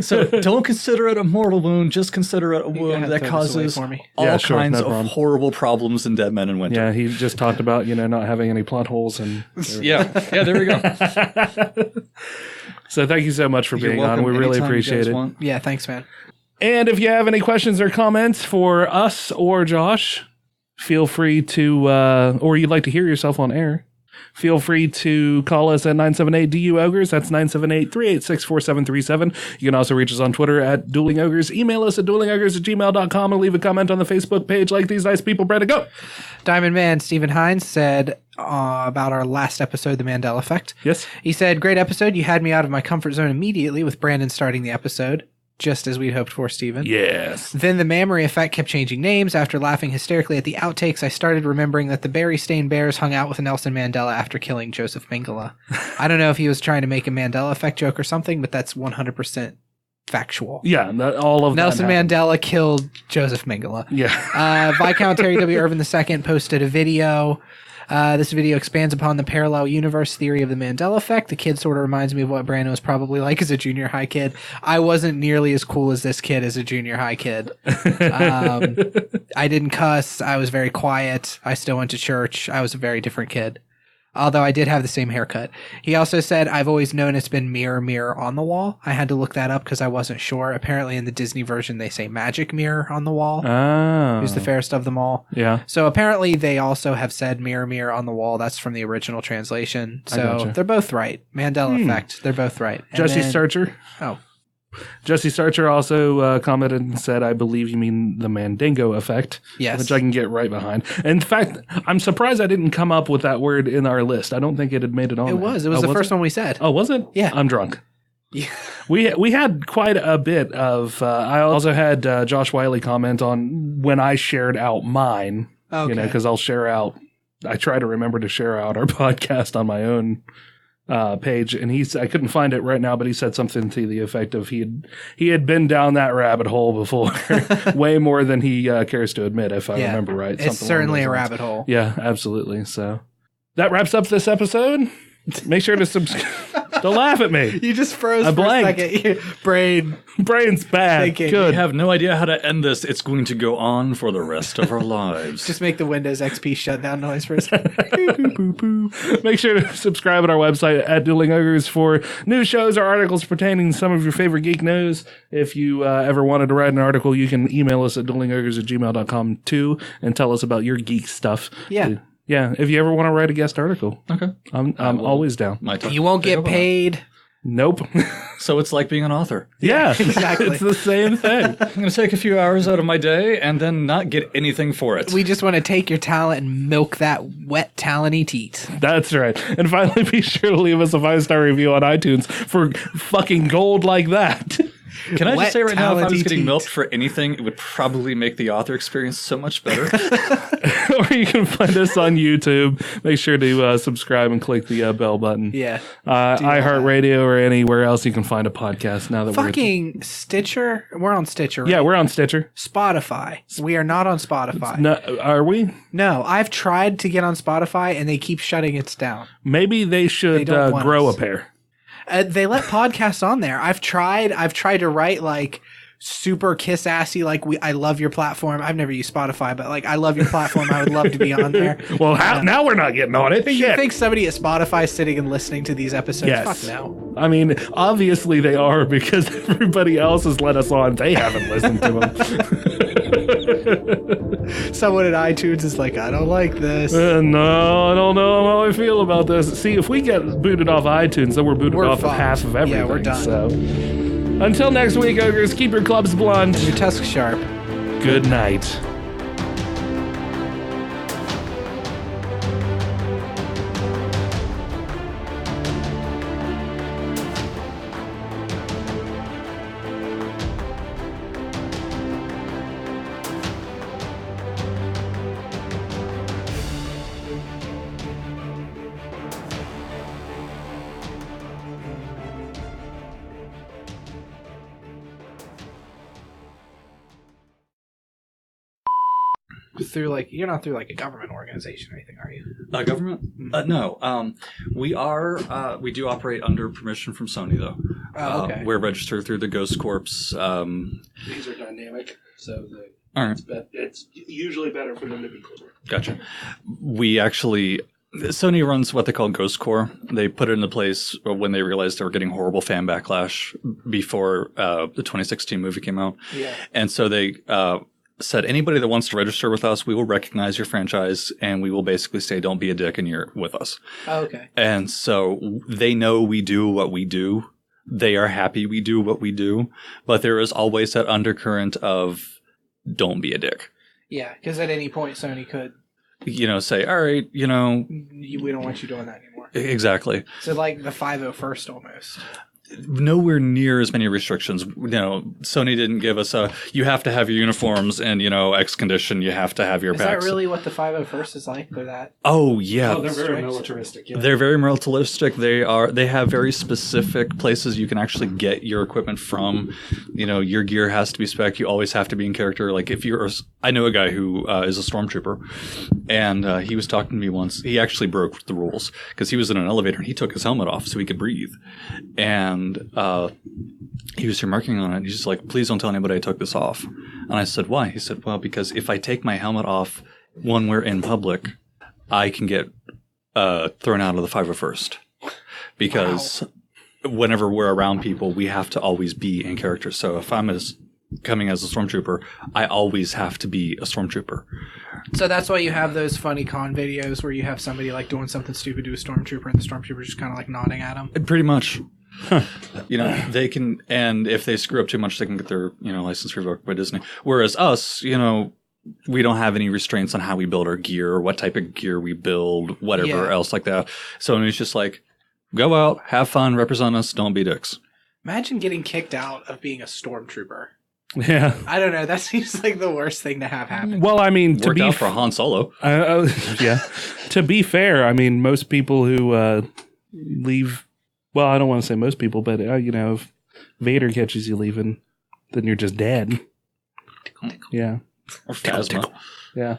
so don't consider it a mortal wound. Just consider it a wound that causes all kinds of horrible problems in Dead Men in Winter. Yeah, he just talked about not having any plot holes and yeah, there we go. So thank you so much for being on. We really appreciate it. Yeah, thanks, man. And if you have any questions or comments for us or Josh, feel free to, or you'd like to hear yourself on air, feel free to call us at 978 DU-OGRES. That's 978-386-4737. You can also reach us on Twitter at Dueling Ogres. Email us at duelingogres@gmail.com and leave a comment on the Facebook page like these nice people. Brad, go. Diamond Man Stephen Hines said about our last episode, The Mandela Effect. Yes. He said, great episode. You had me out of my comfort zone immediately with Brandon starting the episode. Just as we'd hoped for, Stephen. Yes. Then the Mammary Effect kept changing names. After laughing hysterically at the outtakes, I started remembering that the Berry-Stained Bears hung out with Nelson Mandela after killing Joseph Mengele. I don't know if he was trying to make a Mandela Effect joke or something, but that's 100% factual. Yeah, all of Nelson Mandela killed Joseph Mengele. Yeah. Viscount Terry W. Irvin II posted a video. This video expands upon the parallel universe theory of the Mandela Effect. The kid sort of reminds me of what Brandon was probably like as a junior high kid. I wasn't nearly as cool as this kid as a junior high kid. I didn't cuss. I was very quiet. I still went to church. I was a very different kid. Although I did have the same haircut. He also said, I've always known it's been mirror, mirror on the wall. I had to look that up because I wasn't sure. Apparently in the Disney version, they say magic mirror on the wall. Oh. Who's the fairest of them all. Yeah. So apparently they also have said mirror, mirror on the wall. That's from the original translation. So they're both right. Mandela Effect. They're both right. Jesse Starcher. Oh. Jesse Starcher also commented and said, I believe you mean the Mandingo effect. Yes. Which I can get right behind. In fact, I'm surprised I didn't come up with that word in our list. I don't think it had made it on. It was. It was the first one we said. Oh, was it? Yeah. I'm drunk. Yeah. We had quite a bit of, I also had Josh Wiley comment on when I shared out mine, because I'll share out, I try to remember to share out our podcast on my own page, and I couldn't find it right now, but he said something to the effect of he had been down that rabbit hole before, way more than he cares to admit, if I remember right. It's certainly a rabbit hole. Yeah, absolutely. So that wraps up this episode. Make sure to subscribe. Don't laugh at me. You just froze for a second. Brain's bad. Thinking. Good. We have no idea how to end this. It's going to go on for the rest of our lives. Just make the Windows XP shutdown noise for a second. Make sure to subscribe at our website at Dueling Ogres for news shows or articles pertaining to some of your favorite geek news. If you ever wanted to write an article, you can email us at duelingogres@gmail.com too and tell us about your geek stuff. Yeah. Yeah, if you ever want to write a guest article, okay, I'm always down. You won't get paid. Nope. So it's like being an author. Yeah, exactly. It's the same thing. I'm going to take a few hours out of my day and then not get anything for it. We just want to take your talent and milk that wet talenty teat. That's right. And finally, be sure to leave us a 5-star review on iTunes for fucking gold like that. Can I just say right now, if I was talenty getting teat. milked for anything, it would probably make the author experience so much better. Or you can find us on YouTube. Make sure to subscribe and click the bell button. Yeah. iHeartRadio or anywhere else you can find a podcast now that Fucking Stitcher. We're on Stitcher. Right? Yeah, we're on Stitcher. Spotify. We are not on Spotify. No, are we? No, I've tried to get on Spotify and they keep shutting it down. Maybe they should don't want grow us. a pair. They let podcasts on there. I've tried to write like super kiss assy, like I love your platform. I've never used Spotify, but like I love your platform. I would love to be on there. Well, now we're not getting on it. You Shit. think somebody at Spotify is sitting and listening to these episodes? Yes. Fuck no. I mean, obviously they are because everybody else has let us on. They haven't listened to them. Someone at iTunes is like, I don't like this. No, I don't know how I feel about this. See, if we get booted off iTunes, then we're booted off of fucked. half of everything. Yeah, we're done. So, until next week, Ogres, keep your clubs blunt. Your tusks sharp. Good night. Through like you're not through like a government organization or anything, are you? Government? No. We are. We do operate under permission from Sony, though. Oh, okay. We're registered through the Ghost Corps. These are dynamic, so All right. it's usually better for them to be clear. Gotcha. We actually. Sony runs what they call Ghost Corps. They put it into place when they realized they were getting horrible fan backlash before the 2016 movie came out. Yeah. And so they said, anybody that wants to register with us, we will recognize your franchise and we will basically say, don't be a dick and you're with us. Oh, okay. And so they know we do what we do. They are happy we do what we do. But there is always that undercurrent of don't be a dick. Yeah, because at any point Sony could. Say, all right, We don't want you doing that anymore. Exactly. So like the 501st almost. Nowhere near as many restrictions. Sony didn't give us you have to have your uniforms and, X condition, you have to have your Is packs. that really what the 501st is like? They're that? Oh, yeah. Oh, they're very Strict. militaristic. Yeah. They're very militaristic. They have very specific places you can actually get your equipment from. Your gear has to be spec. You always have to be in character. Like if I know a guy who is a stormtrooper, and he was talking to me once. He actually broke the rules because he was in an elevator and he took his helmet off so he could breathe. And he was remarking on it. He's just like, please don't tell anybody I took this off. And I said, why? He said, well, because if I take my helmet off when we're in public, I can get thrown out of the 501st. Because whenever we're around people, we have to always be in character. So if I'm coming as a stormtrooper, I always have to be a stormtrooper. So that's why you have those funny con videos where you have somebody like doing something stupid to a stormtrooper and the stormtrooper just kind of like nodding at him. Pretty much. They can, and if they screw up too much, they can get their, license revoked by Disney. Whereas us, we don't have any restraints on how we build our gear or what type of gear we build, whatever else like that. So it's just like, go out, have fun, represent us, don't be dicks. Imagine getting kicked out of being a stormtrooper. Yeah. I don't know. That seems like the worst thing to have happen. Well, I mean, to Worked be out for Han Solo. yeah. To be fair, I mean, most people who leave. Well, I don't want to say most people, but if Vader catches you leaving, then you're just dead. Yeah. Or Phasma. Yeah.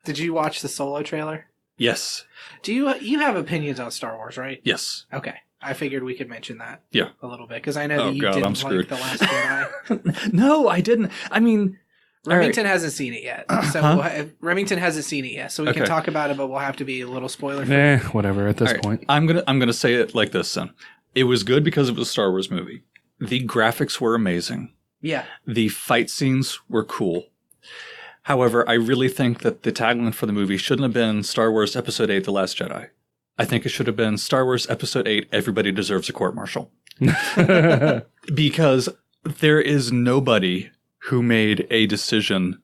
Did you watch the Solo trailer? Yes. Do you have opinions on Star Wars, right? Yes. Okay. I figured we could mention that. Yeah. A little bit because I know Oh, that you God, I'm didn't screwed. like The Last Jedi. No, I didn't. I mean, Remington hasn't seen it yet, so Remington hasn't seen it yet, so we can Okay. talk about it, but we'll have to be a little spoiler free. Whatever at this all right, point. I'm gonna say it like this then. It was good because it was a Star Wars movie. The graphics were amazing. Yeah. The fight scenes were cool. However, I really think that the tagline for the movie shouldn't have been Star Wars Episode 8: The Last Jedi. I think it should have been Star Wars Episode 8, Everybody Deserves a Court-Martial. Because there is nobody who made a decision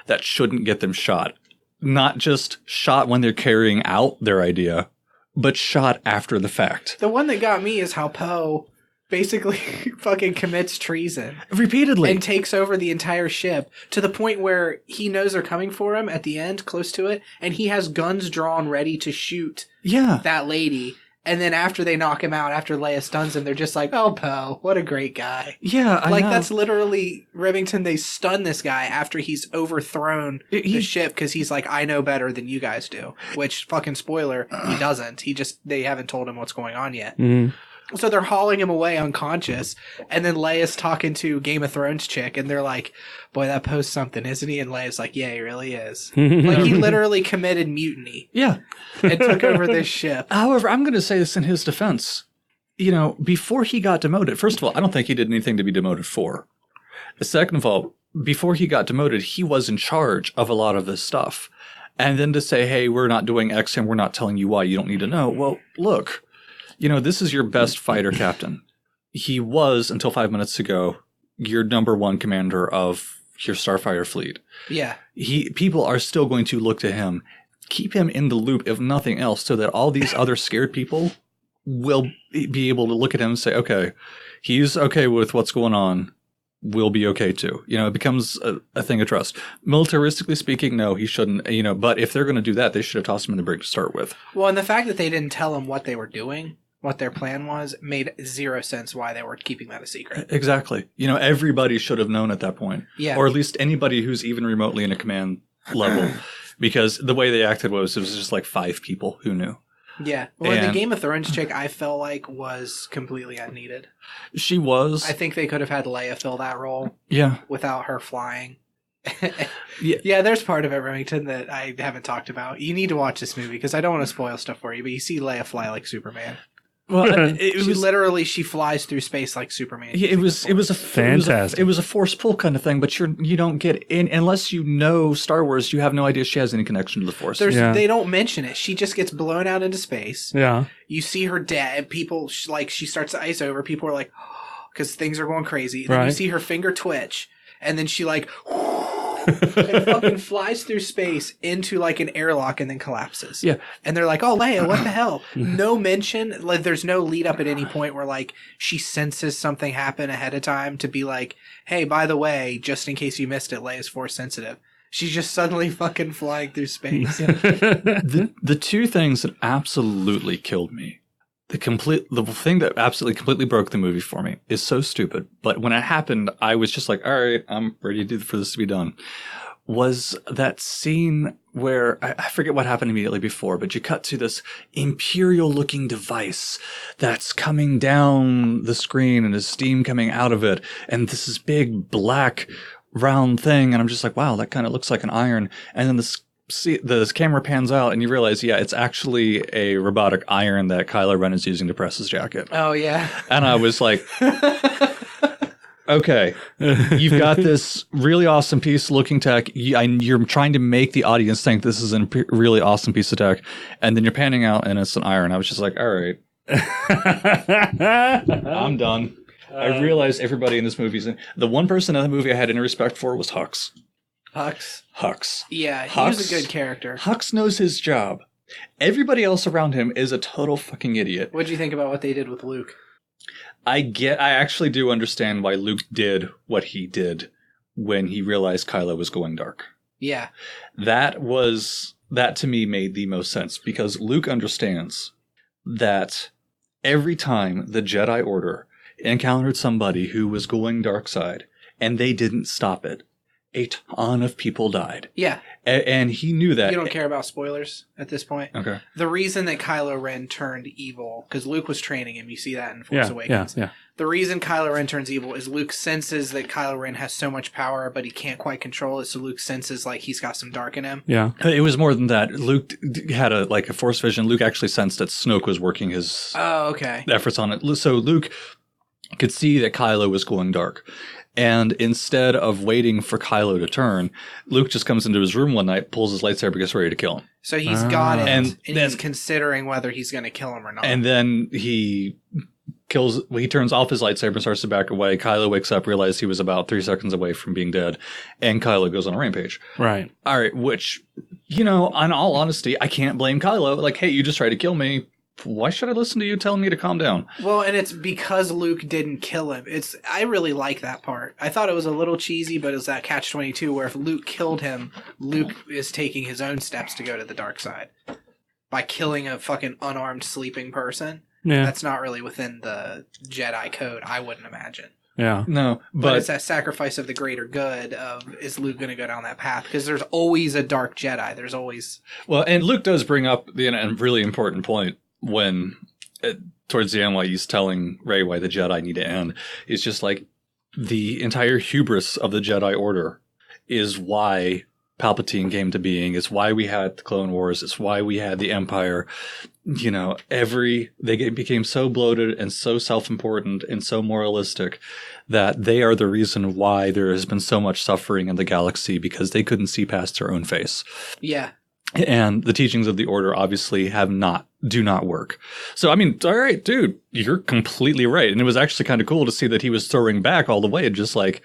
that shouldn't get them shot. Not just shot when they're carrying out their idea, but shot after the fact. The one that got me is how Poe basically fucking commits treason. Repeatedly. And takes over the entire ship to the point where he knows they're coming for him at the end, close to it, and he has guns drawn ready to shoot that lady. And then after they knock him out, after Leia stuns him, they're just like, oh, Poe, what a great guy. Yeah, I know. That's literally Remington. They stun this guy after he's overthrown the ship because he's like, I know better than you guys do. Which, fucking spoiler, he doesn't. They haven't told him what's going on yet. Mm-hmm. So they're hauling him away unconscious, and then Leia's talking to Game of Thrones chick, and they're like, boy, that Poe's something, isn't he? And Leia's like, yeah, he really is. Like, he literally committed mutiny. Yeah. And took over this ship. However, I'm going to say this in his defense. You know, before he got demoted, first of all, I don't think he did anything to be demoted for. Second of all, before he got demoted, he was in charge of a lot of this stuff. And then to say, hey, we're not doing X and we're not telling you why, you don't need to know. Well, look. You know, this is your best fighter captain. He was, until 5 minutes ago, your number one commander of your starfighter fleet. Yeah. People are still going to look to him. Keep him in the loop, if nothing else, so that all these other scared people will be able to look at him and say, okay, he's okay with what's going on. We'll be okay too. You know, it becomes a thing of trust. Militaristically speaking, no, he shouldn't, you know, but if they're going to do that, they should have tossed him in the brig to start with. Well, and the fact that they didn't tell him what they were doing, what their plan was, made zero sense why they were keeping that a secret. Exactly. You know, everybody should have known at that point. Yeah. Or at least anybody who's even remotely in a command level. Because the way they acted was, it was just like 5 people who knew. Yeah. Well, the Game of Thrones chick, I felt like, was completely unneeded. She was. I think they could have had Leia fill that role. Yeah. Without her flying. Yeah. Yeah, there's part of it, Remington, that I haven't talked about. You need to watch this movie, because I don't want to spoil stuff for you, but you see Leia fly like Superman. Well, she flies through space like Superman. Yeah, it was fantastic. It was a force pull kind of thing, but you don't get in unless you know Star Wars. You have no idea she has any connection to the Force. They don't mention it. She just gets blown out into space. Yeah, you see her dead. People she starts to ice over. People are like, because things are going crazy. Then you see her finger twitch, and then she like. and fucking flies through space into like an airlock and then collapses. Yeah. And they're like, oh, Leia, what the hell? No mention. Like, there's no lead up at any point where like she senses something happen ahead of time to be like, hey, by the way, just in case you missed it, Leia's force sensitive. She's just suddenly fucking flying through space. The two things that absolutely killed me, the thing that absolutely completely broke the movie for me is so stupid. But when it happened, I was just like, all right, I'm ready for this to be done. Was that scene where I forget what happened immediately before, but you cut to this imperial looking device that's coming down the screen and there's steam coming out of it. And this is big black round thing. And I'm just like, wow, that kind of looks like an iron. And then the camera pans out and you realize, yeah, it's actually a robotic iron that Kylo Ren is using to press his jacket. Oh, yeah. And I was like, okay, you've got this really awesome piece of looking tech. You're trying to make the audience think this is a really awesome piece of tech. And then you're panning out and it's an iron. I was just like, all right, I'm done. I realized everybody in this movie's in. The one person in the movie I had any respect for was Hux. Hux. Yeah, he was a good character. Hux knows his job. Everybody else around him is a total fucking idiot. What'd you think about what they did with Luke? I actually do understand why Luke did what he did when he realized Kylo was going dark. Yeah. That to me made the most sense because Luke understands that every time the Jedi Order encountered somebody who was going dark side and they didn't stop it, a ton of people died. Yeah. And he knew that. You don't care about spoilers at this point? Okay. The reason that Kylo Ren turned evil, because Luke was training him, you see that in Force Awakens. Yeah. The reason Kylo Ren turns evil is Luke senses that Kylo Ren has so much power, but he can't quite control it, so Luke senses like he's got some dark in him. Yeah. It was more than that. Luke had a Force vision. Luke actually sensed that Snoke was working his efforts on it. So Luke could see that Kylo was going dark. And instead of waiting for Kylo to turn, Luke just comes into his room one night, pulls his lightsaber, gets ready to kill him. So he's got it, and then, he's considering whether he's going to kill him or not. And then he turns off his lightsaber and starts to back away. Kylo wakes up, realizes he was about 3 seconds away from being dead, and Kylo goes on a rampage. Right. All right, which, in all honesty, I can't blame Kylo. Like, hey, you just tried to kill me. Why should I listen to you telling me to calm down? Well, and it's because Luke didn't kill him. I really like that part. I thought it was a little cheesy, but it's that catch-22 where if Luke killed him, Luke is taking his own steps to go to the dark side. By killing a fucking unarmed sleeping person. Yeah. That's not really within the Jedi code, I wouldn't imagine. Yeah. No, but it's that sacrifice of the greater good of, is Luke going to go down that path? Because there's always a dark Jedi. There's always... Well, and Luke does bring up a really important point when, towards the end, while he's telling Rey why the Jedi need to end. It's just like, the entire hubris of the Jedi Order is why Palpatine came to being. It's why we had the Clone Wars. It's why we had the Empire. They became so bloated and so self-important and so moralistic that they are the reason why there has been so much suffering in the galaxy, because they couldn't see past their own face. Yeah. And the teachings of the Order obviously do not work. So, all right, dude, you're completely right. And it was actually kind of cool to see that he was throwing back all the way, just like,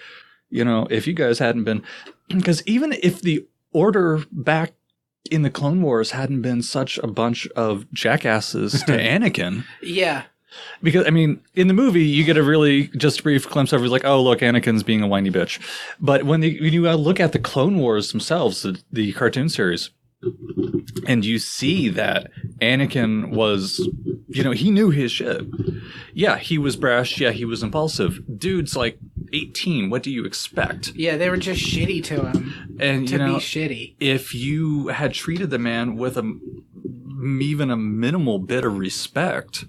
if you guys hadn't been, because even if the Order back in the Clone Wars hadn't been such a bunch of jackasses to Anakin. Yeah. Because, in the movie, you get a really just brief glimpse of it, like, oh, look, Anakin's being a whiny bitch. But when you look at the Clone Wars themselves, the cartoon series, and you see that Anakin was, he knew his shit. Yeah, he was brash. Yeah, he was impulsive. Dude's like 18. What do you expect? Yeah, they were just shitty to him. And to be shitty. If you had treated the man with even a minimal bit of respect,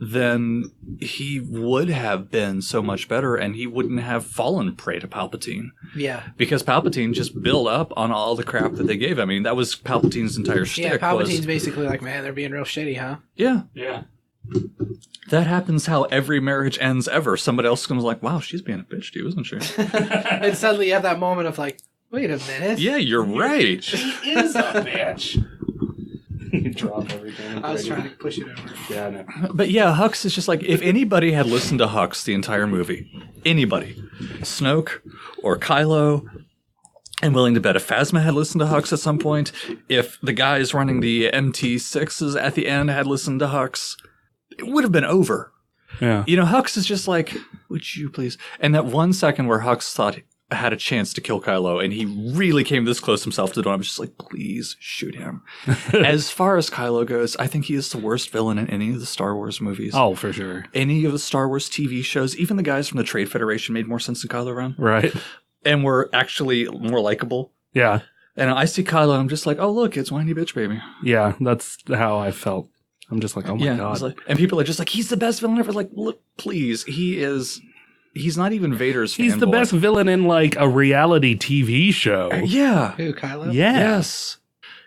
then he would have been so much better, and he wouldn't have fallen prey to Palpatine. Yeah. Because Palpatine just built up on all the crap that they gave him. That was Palpatine's entire shtick. Yeah, Palpatine's basically like, man, they're being real shitty, huh? Yeah. Yeah. That happens how every marriage ends ever. Somebody else comes like, wow, she's being a bitch to you, isn't she? And suddenly you have that moment of like, wait a minute. Yeah, you're right. She is a bitch. You drop everything. I was trying to push it over. Yeah, I know. But yeah, Hux is just like, if anybody had listened to Hux the entire movie, anybody, Snoke or Kylo, and willing to bet if Phasma had listened to Hux at some point, if the guys running the MT6s at the end had listened to Hux, it would have been over. Yeah. Hux is just like, would you please? And that 1 second where Hux thought had a chance to kill Kylo, and he really came this close himself to do it. I'm just like, please shoot him. As far as Kylo goes, I think he is the worst villain in any of the Star Wars movies. Oh, for sure. Any of the Star Wars TV shows, even the guys from the Trade Federation made more sense than Kylo Ren. Right. And were actually more likable. Yeah. And I see Kylo, and I'm just like, oh, look, it's whiny bitch baby. Yeah, that's how I felt. I'm just like, oh my God. Like, and people are just like, he's the best villain ever. Like, look, please, he's not even Vader's He's the fanboy. best villain in like a reality TV show. Yeah. Who, Kylo? Yes.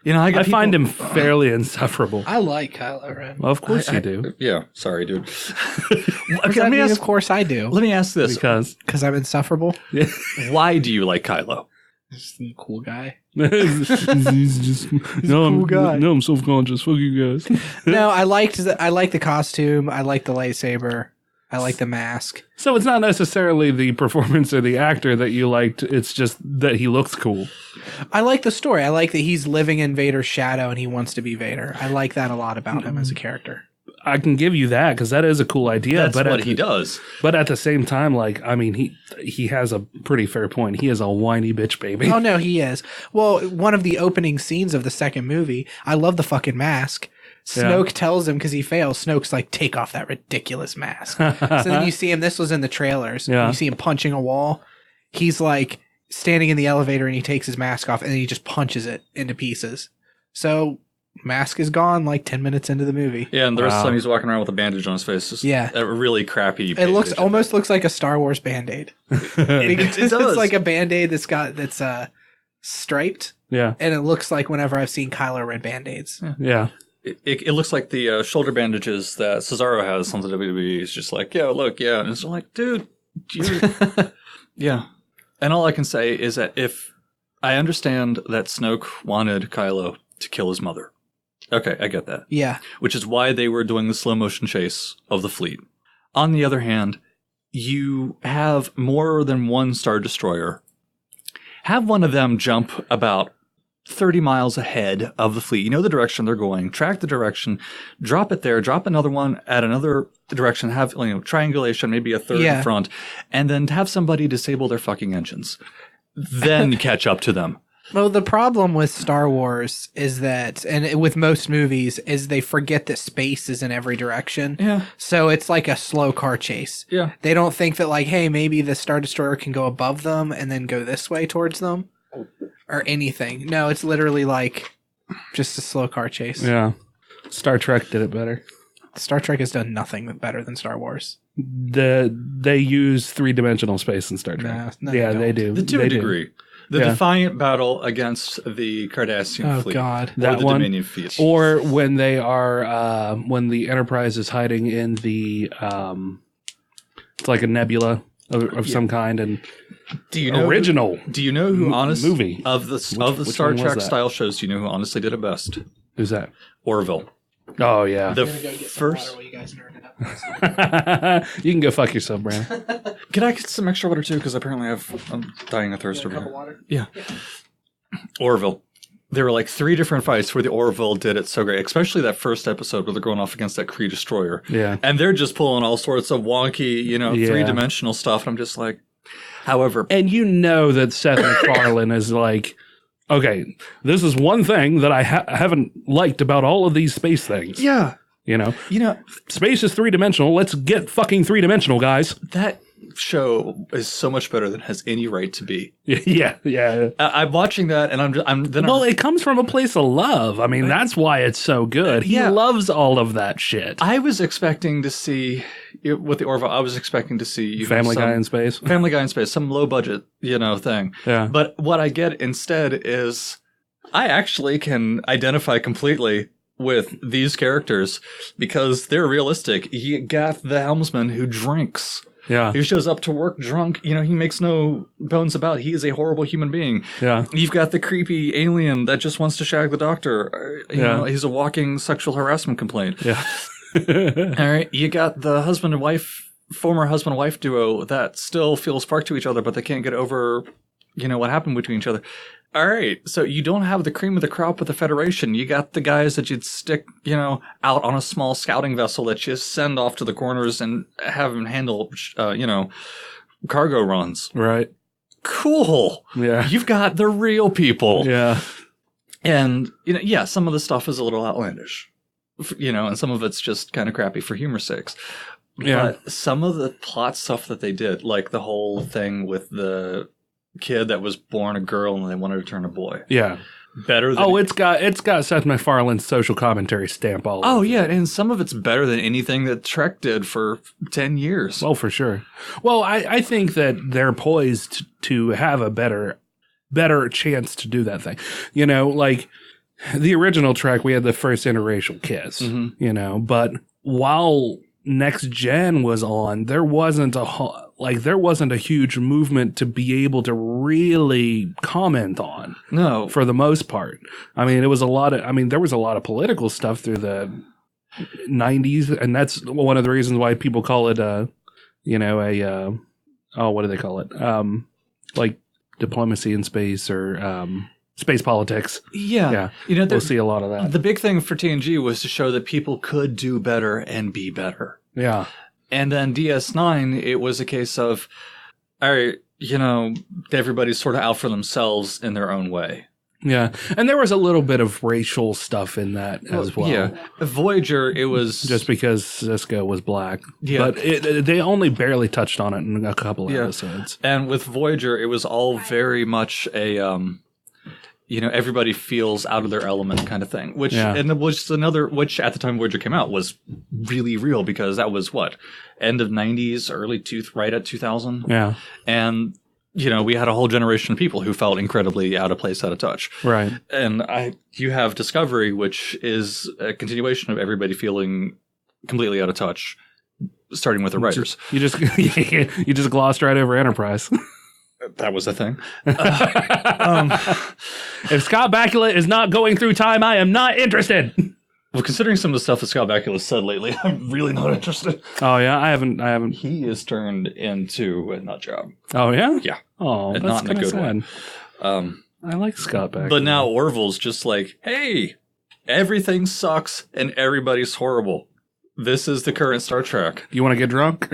I find him fairly insufferable. I like Kylo Ren. Well, of course you do. Yeah. Sorry, dude. Okay, let me ask. Of course I do. Let me ask this. Because I'm insufferable. Yeah. Why do you like Kylo? Just a cool guy. He's just no, cool guy. No, I'm self-conscious. Fuck you guys. No, I like the costume. I like the lightsaber. I like the mask. So it's not necessarily the performance or the actor that you liked. It's just that he looks cool. I like the story. I like that he's living in Vader's shadow and he wants to be Vader. I like that a lot about him as a character. I can give you that because that is a cool idea. That's but what he does. But at the same time, he has a pretty fair point. He is a whiny bitch baby. Oh, no, he is. Well, one of the opening scenes of the second movie, I love the fucking mask. Snoke tells him because he fails. Snoke's like, take off that ridiculous mask. So then you see him. This was in the trailers. Yeah. You see him punching a wall. He's like standing in the elevator and he takes his mask off and then he just punches it into pieces. So mask is gone like 10 minutes into the movie. Yeah, and the rest of the time he's walking around with a bandage on his face. Just a really crappy It almost looks like a Star Wars Band-Aid. Because it does. It's like a Band-Aid that's striped. Yeah. And it looks like whenever I've seen Kylo Ren Band-Aids. Yeah. It looks like the shoulder bandages that Cesaro has on the WWE. It's just like, yeah, look, yeah. And it's like, dude, Yeah. And all I can say is that if I understand that Snoke wanted Kylo to kill his mother. Okay, I get that. Yeah. Which is why they were doing the slow motion chase of the fleet. On the other hand, you have more than one Star Destroyer. Have one of them jump about 30 miles ahead of the fleet. You know the direction they're going. Track the direction. Drop it there. Drop another one at another direction. Have triangulation, maybe a third in front. And then have somebody disable their fucking engines. Then catch up to them. Well, the problem with Star Wars is that, and with most movies, is they forget that space is in every direction. Yeah. So it's like a slow car chase. Yeah. They don't think that, like, hey, maybe the Star Destroyer can go above them and then go this way towards them or anything. No, it's literally like just a slow car chase. Yeah. Star Trek did it better. Star Trek has done nothing better than Star Wars. They use three-dimensional space in Star Trek. No, yeah, they they do. To a They do. degree. The Defiant battle against the Cardassian fleet. Oh, God. Or That the one. Dominion fleet. Or when they are, when the Enterprise is hiding in the, it's like a nebula of some kind, and Do you know original. Do you know who honestly movie. of the which Star one was Trek that? style shows? Do you know who honestly did it best? Who's that? Orville. Oh yeah. The first. You guys nerd it up. You can go fuck yourself, Brandon. Can I get some extra water too? Because apparently I'm dying of thirst over here. Water? Yeah. Orville. There were like 3 different fights where the Orville did it so great, especially that first episode where they're going off against that Kree destroyer. Yeah. And they're just pulling all sorts of wonky, Yeah. 3-dimensional stuff. And I'm just like, however, And you know that Seth MacFarlane is like, okay, this is one thing that I haven't liked about all of these space things. yeah, Space is three-dimensional. Let's get fucking three-dimensional, guys. that show is so much better than it has any right to be. Yeah. I'm watching that, and Well, it comes from a place of love. I mean, that's why it's so good. He Yeah. loves all of that shit. I was expecting to see with the Orville. I was expecting to see Family Guy in space. Family Guy in space, some low budget, thing. Yeah. But what I get instead is I actually can identify completely with these characters because they're realistic. You got the helmsman who drinks. Yeah. He shows up to work drunk. He makes no bones about it. He is a horrible human being. Yeah. You've got the creepy alien that just wants to shag the doctor. You know, he's a walking sexual harassment complaint. Yeah. All right. You got the husband and wife, former husband and wife duo that still feel spark to each other, but they can't get over, what happened between each other. All right. So you don't have the cream of the crop with the Federation. You got the guys that you'd stick, out on a small scouting vessel that you send off to the corners and have them handle, cargo runs. Right. Cool. Yeah. You've got the real people. Yeah. And, some of the stuff is a little outlandish, and some of it's just kind of crappy for humor's sakes. Yeah. But some of the plot stuff that they did, like the whole thing with the kid that was born a girl and they wanted to turn a boy. Yeah. Better than... Oh, it's got Seth MacFarlane's social commentary stamp all over. Oh, yeah, and some of it's better than anything that Trek did for 10 years. Oh, for sure. Well, I think that they're poised to have a better chance to do that thing. Like the original Trek, we had the first interracial kiss, but while Next Gen was on, there wasn't a huge movement to be able to really comment on. No. For the most part. I mean, there was a lot of political stuff through the 90s, and that's one of the reasons why people call it what do they call it? Like diplomacy in space or space politics. Yeah. We'll see a lot of that. The big thing for TNG was to show that people could do better and be better. Yeah. And then DS9, it was a case of, all right, everybody's sort of out for themselves in their own way. Yeah. And there was a little bit of racial stuff in that as well. Yeah. Voyager, it was... Just because Sisko was black. Yeah. But they only barely touched on it in a couple of episodes. And with Voyager, it was all very much a... everybody feels out of their element kind of thing, which at the time Voyager came out was really real because that was end of 90s, right at 2000. Yeah. And, we had a whole generation of people who felt incredibly out of place, out of touch. Right. And you have Discovery, which is a continuation of everybody feeling completely out of touch, starting with the writers. You just glossed right over Enterprise. That was a thing. If Scott Bakula is not going through time, I am not interested. Well, considering some of the stuff that Scott Bakula said lately, I'm really not interested. Oh yeah, I haven't. He is turned into a nut job. Oh yeah. Yeah. Oh, that's not in a kind of good sad. way. I like Scott Bakula. But now Orville's just like, hey, everything sucks and everybody's horrible. This is the current Star Trek. You want to get drunk?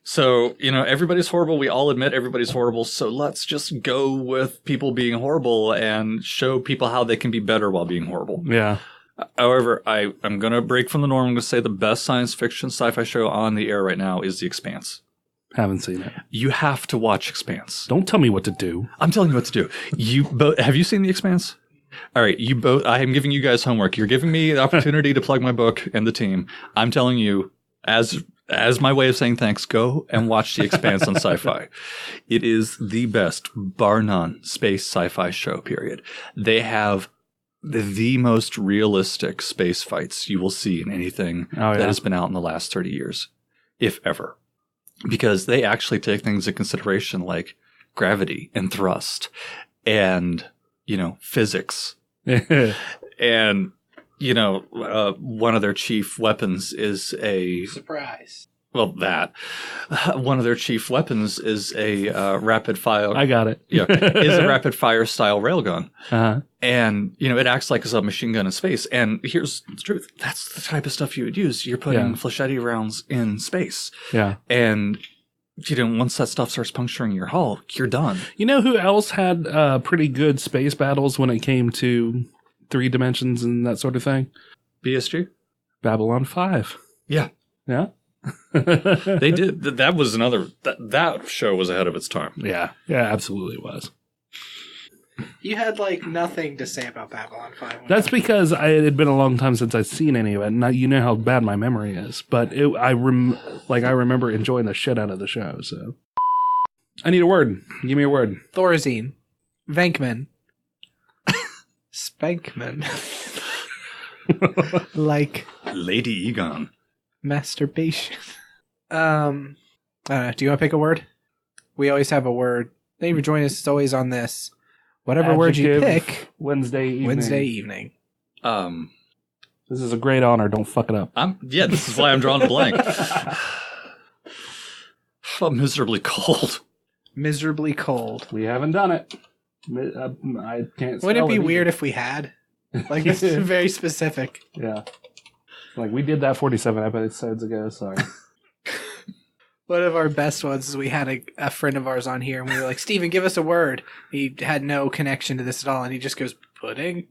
So, everybody's horrible. We all admit everybody's horrible. So let's just go with people being horrible and show people how they can be better while being horrible. Yeah. However, I'm going to break from the norm. I'm going to say the best science fiction sci-fi show on the air right now is The Expanse. Haven't seen it. You have to watch Expanse. Don't tell me what to do. I'm telling you what to do. Have you seen The Expanse? All right, you both. I am giving you guys homework. You're giving me the opportunity to plug my book and the team. I'm telling you, as my way of saying thanks, go and watch The Expanse on Sci-Fi. It is the best, bar none, space sci-fi show. Period. They have the most realistic space fights you will see in anything that has been out in the last 30 years, if ever, because they actually take things into consideration like gravity and thrust and physics. And, one of their chief weapons is a... Surprise. Well, that. One of their chief weapons is a rapid fire... I got it. Yeah, is a rapid fire style railgun. Uh-huh. And, it acts like a submachine gun in space. And here's the truth. That's the type of stuff you would use. You're putting flechetti rounds in space. Yeah. And... once that stuff starts puncturing your hull, you're done. You know who else had pretty good space battles when it came to 3 dimensions and that sort of thing? BSG? Babylon 5. Yeah. Yeah? They did. That was another... That show was ahead of its time. Yeah. Yeah, absolutely was. You had nothing to say about Babylon 5. That's because it had been a long time since I'd seen any of it. And you know how bad my memory is. But I remember enjoying the shit out of the show. So I need a word. Give me a word. Thorazine. Venkman. Spankman. Lady Egon. Masturbation. I don't know. Do you want to pick a word? We always have a word. Thank you for joining us as always on this. Whatever word you pick. Wednesday evening. This is a great honor. Don't fuck it up. This is why I'm drawing a blank. I'm miserably cold. Miserably cold. We haven't done it. I can't. Wouldn't it be weird if we had? This is very specific. Yeah. We did that 47 episodes ago. Sorry. One of our best ones is we had a friend of ours on here, and we were like, Steven, give us a word. He had no connection to this at all, and he just goes, pudding.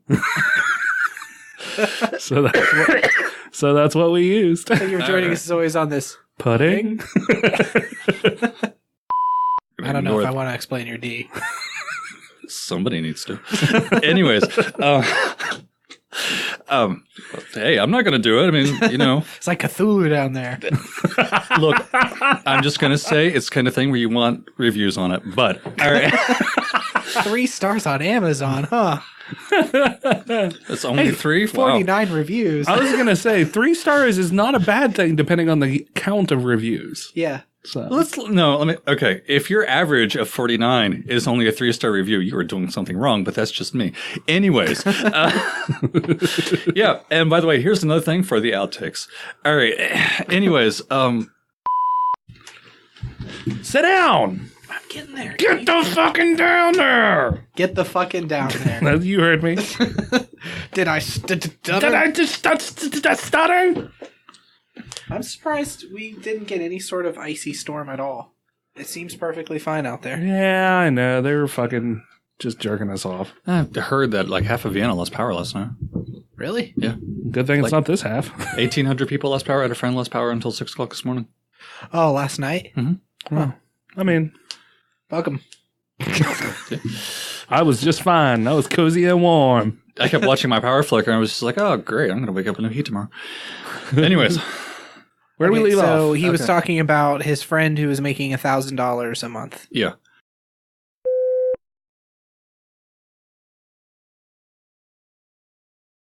So that's what we used. Thank you for joining us as always on this pudding. I don't know if I want to explain your D. Somebody needs to. Anyways, hey, I'm not going to do it. I mean, It's like Cthulhu down there. Look, I'm just going to say it's the kind of thing where you want reviews on it. But all right. 3 stars on Amazon, huh? It's only 3? 49 reviews. I was going to say 3 stars is not a bad thing depending on the count of reviews. Yeah. So Okay. If your average of 49 is only a 3-star review, you are doing something wrong, but that's just me. Anyways. Yeah. And by the way, here's another thing for the outtakes. All right. Anyways. Sit down. I'm getting there. Get the fucking down there. Get the fucking down there. You heard me. Did I just stutter? I'm surprised we didn't get any sort of icy storm at all. It seems perfectly fine out there. Yeah, I know. They were fucking just jerking us off. I heard that half of Vienna lost power last night. Really? Yeah. Good thing it's not this half. 1,800 people lost power. I had a friend lost power until 6 o'clock this morning. Oh, last night? Mm-hmm. Well, I mean, welcome. I was just fine. I was cozy and warm. I kept watching my power flicker and I was just like, oh, great. I'm going to wake up in the heat tomorrow. Anyways. Where do we leave off? So he was talking about his friend who was making $1,000 a month. Yeah.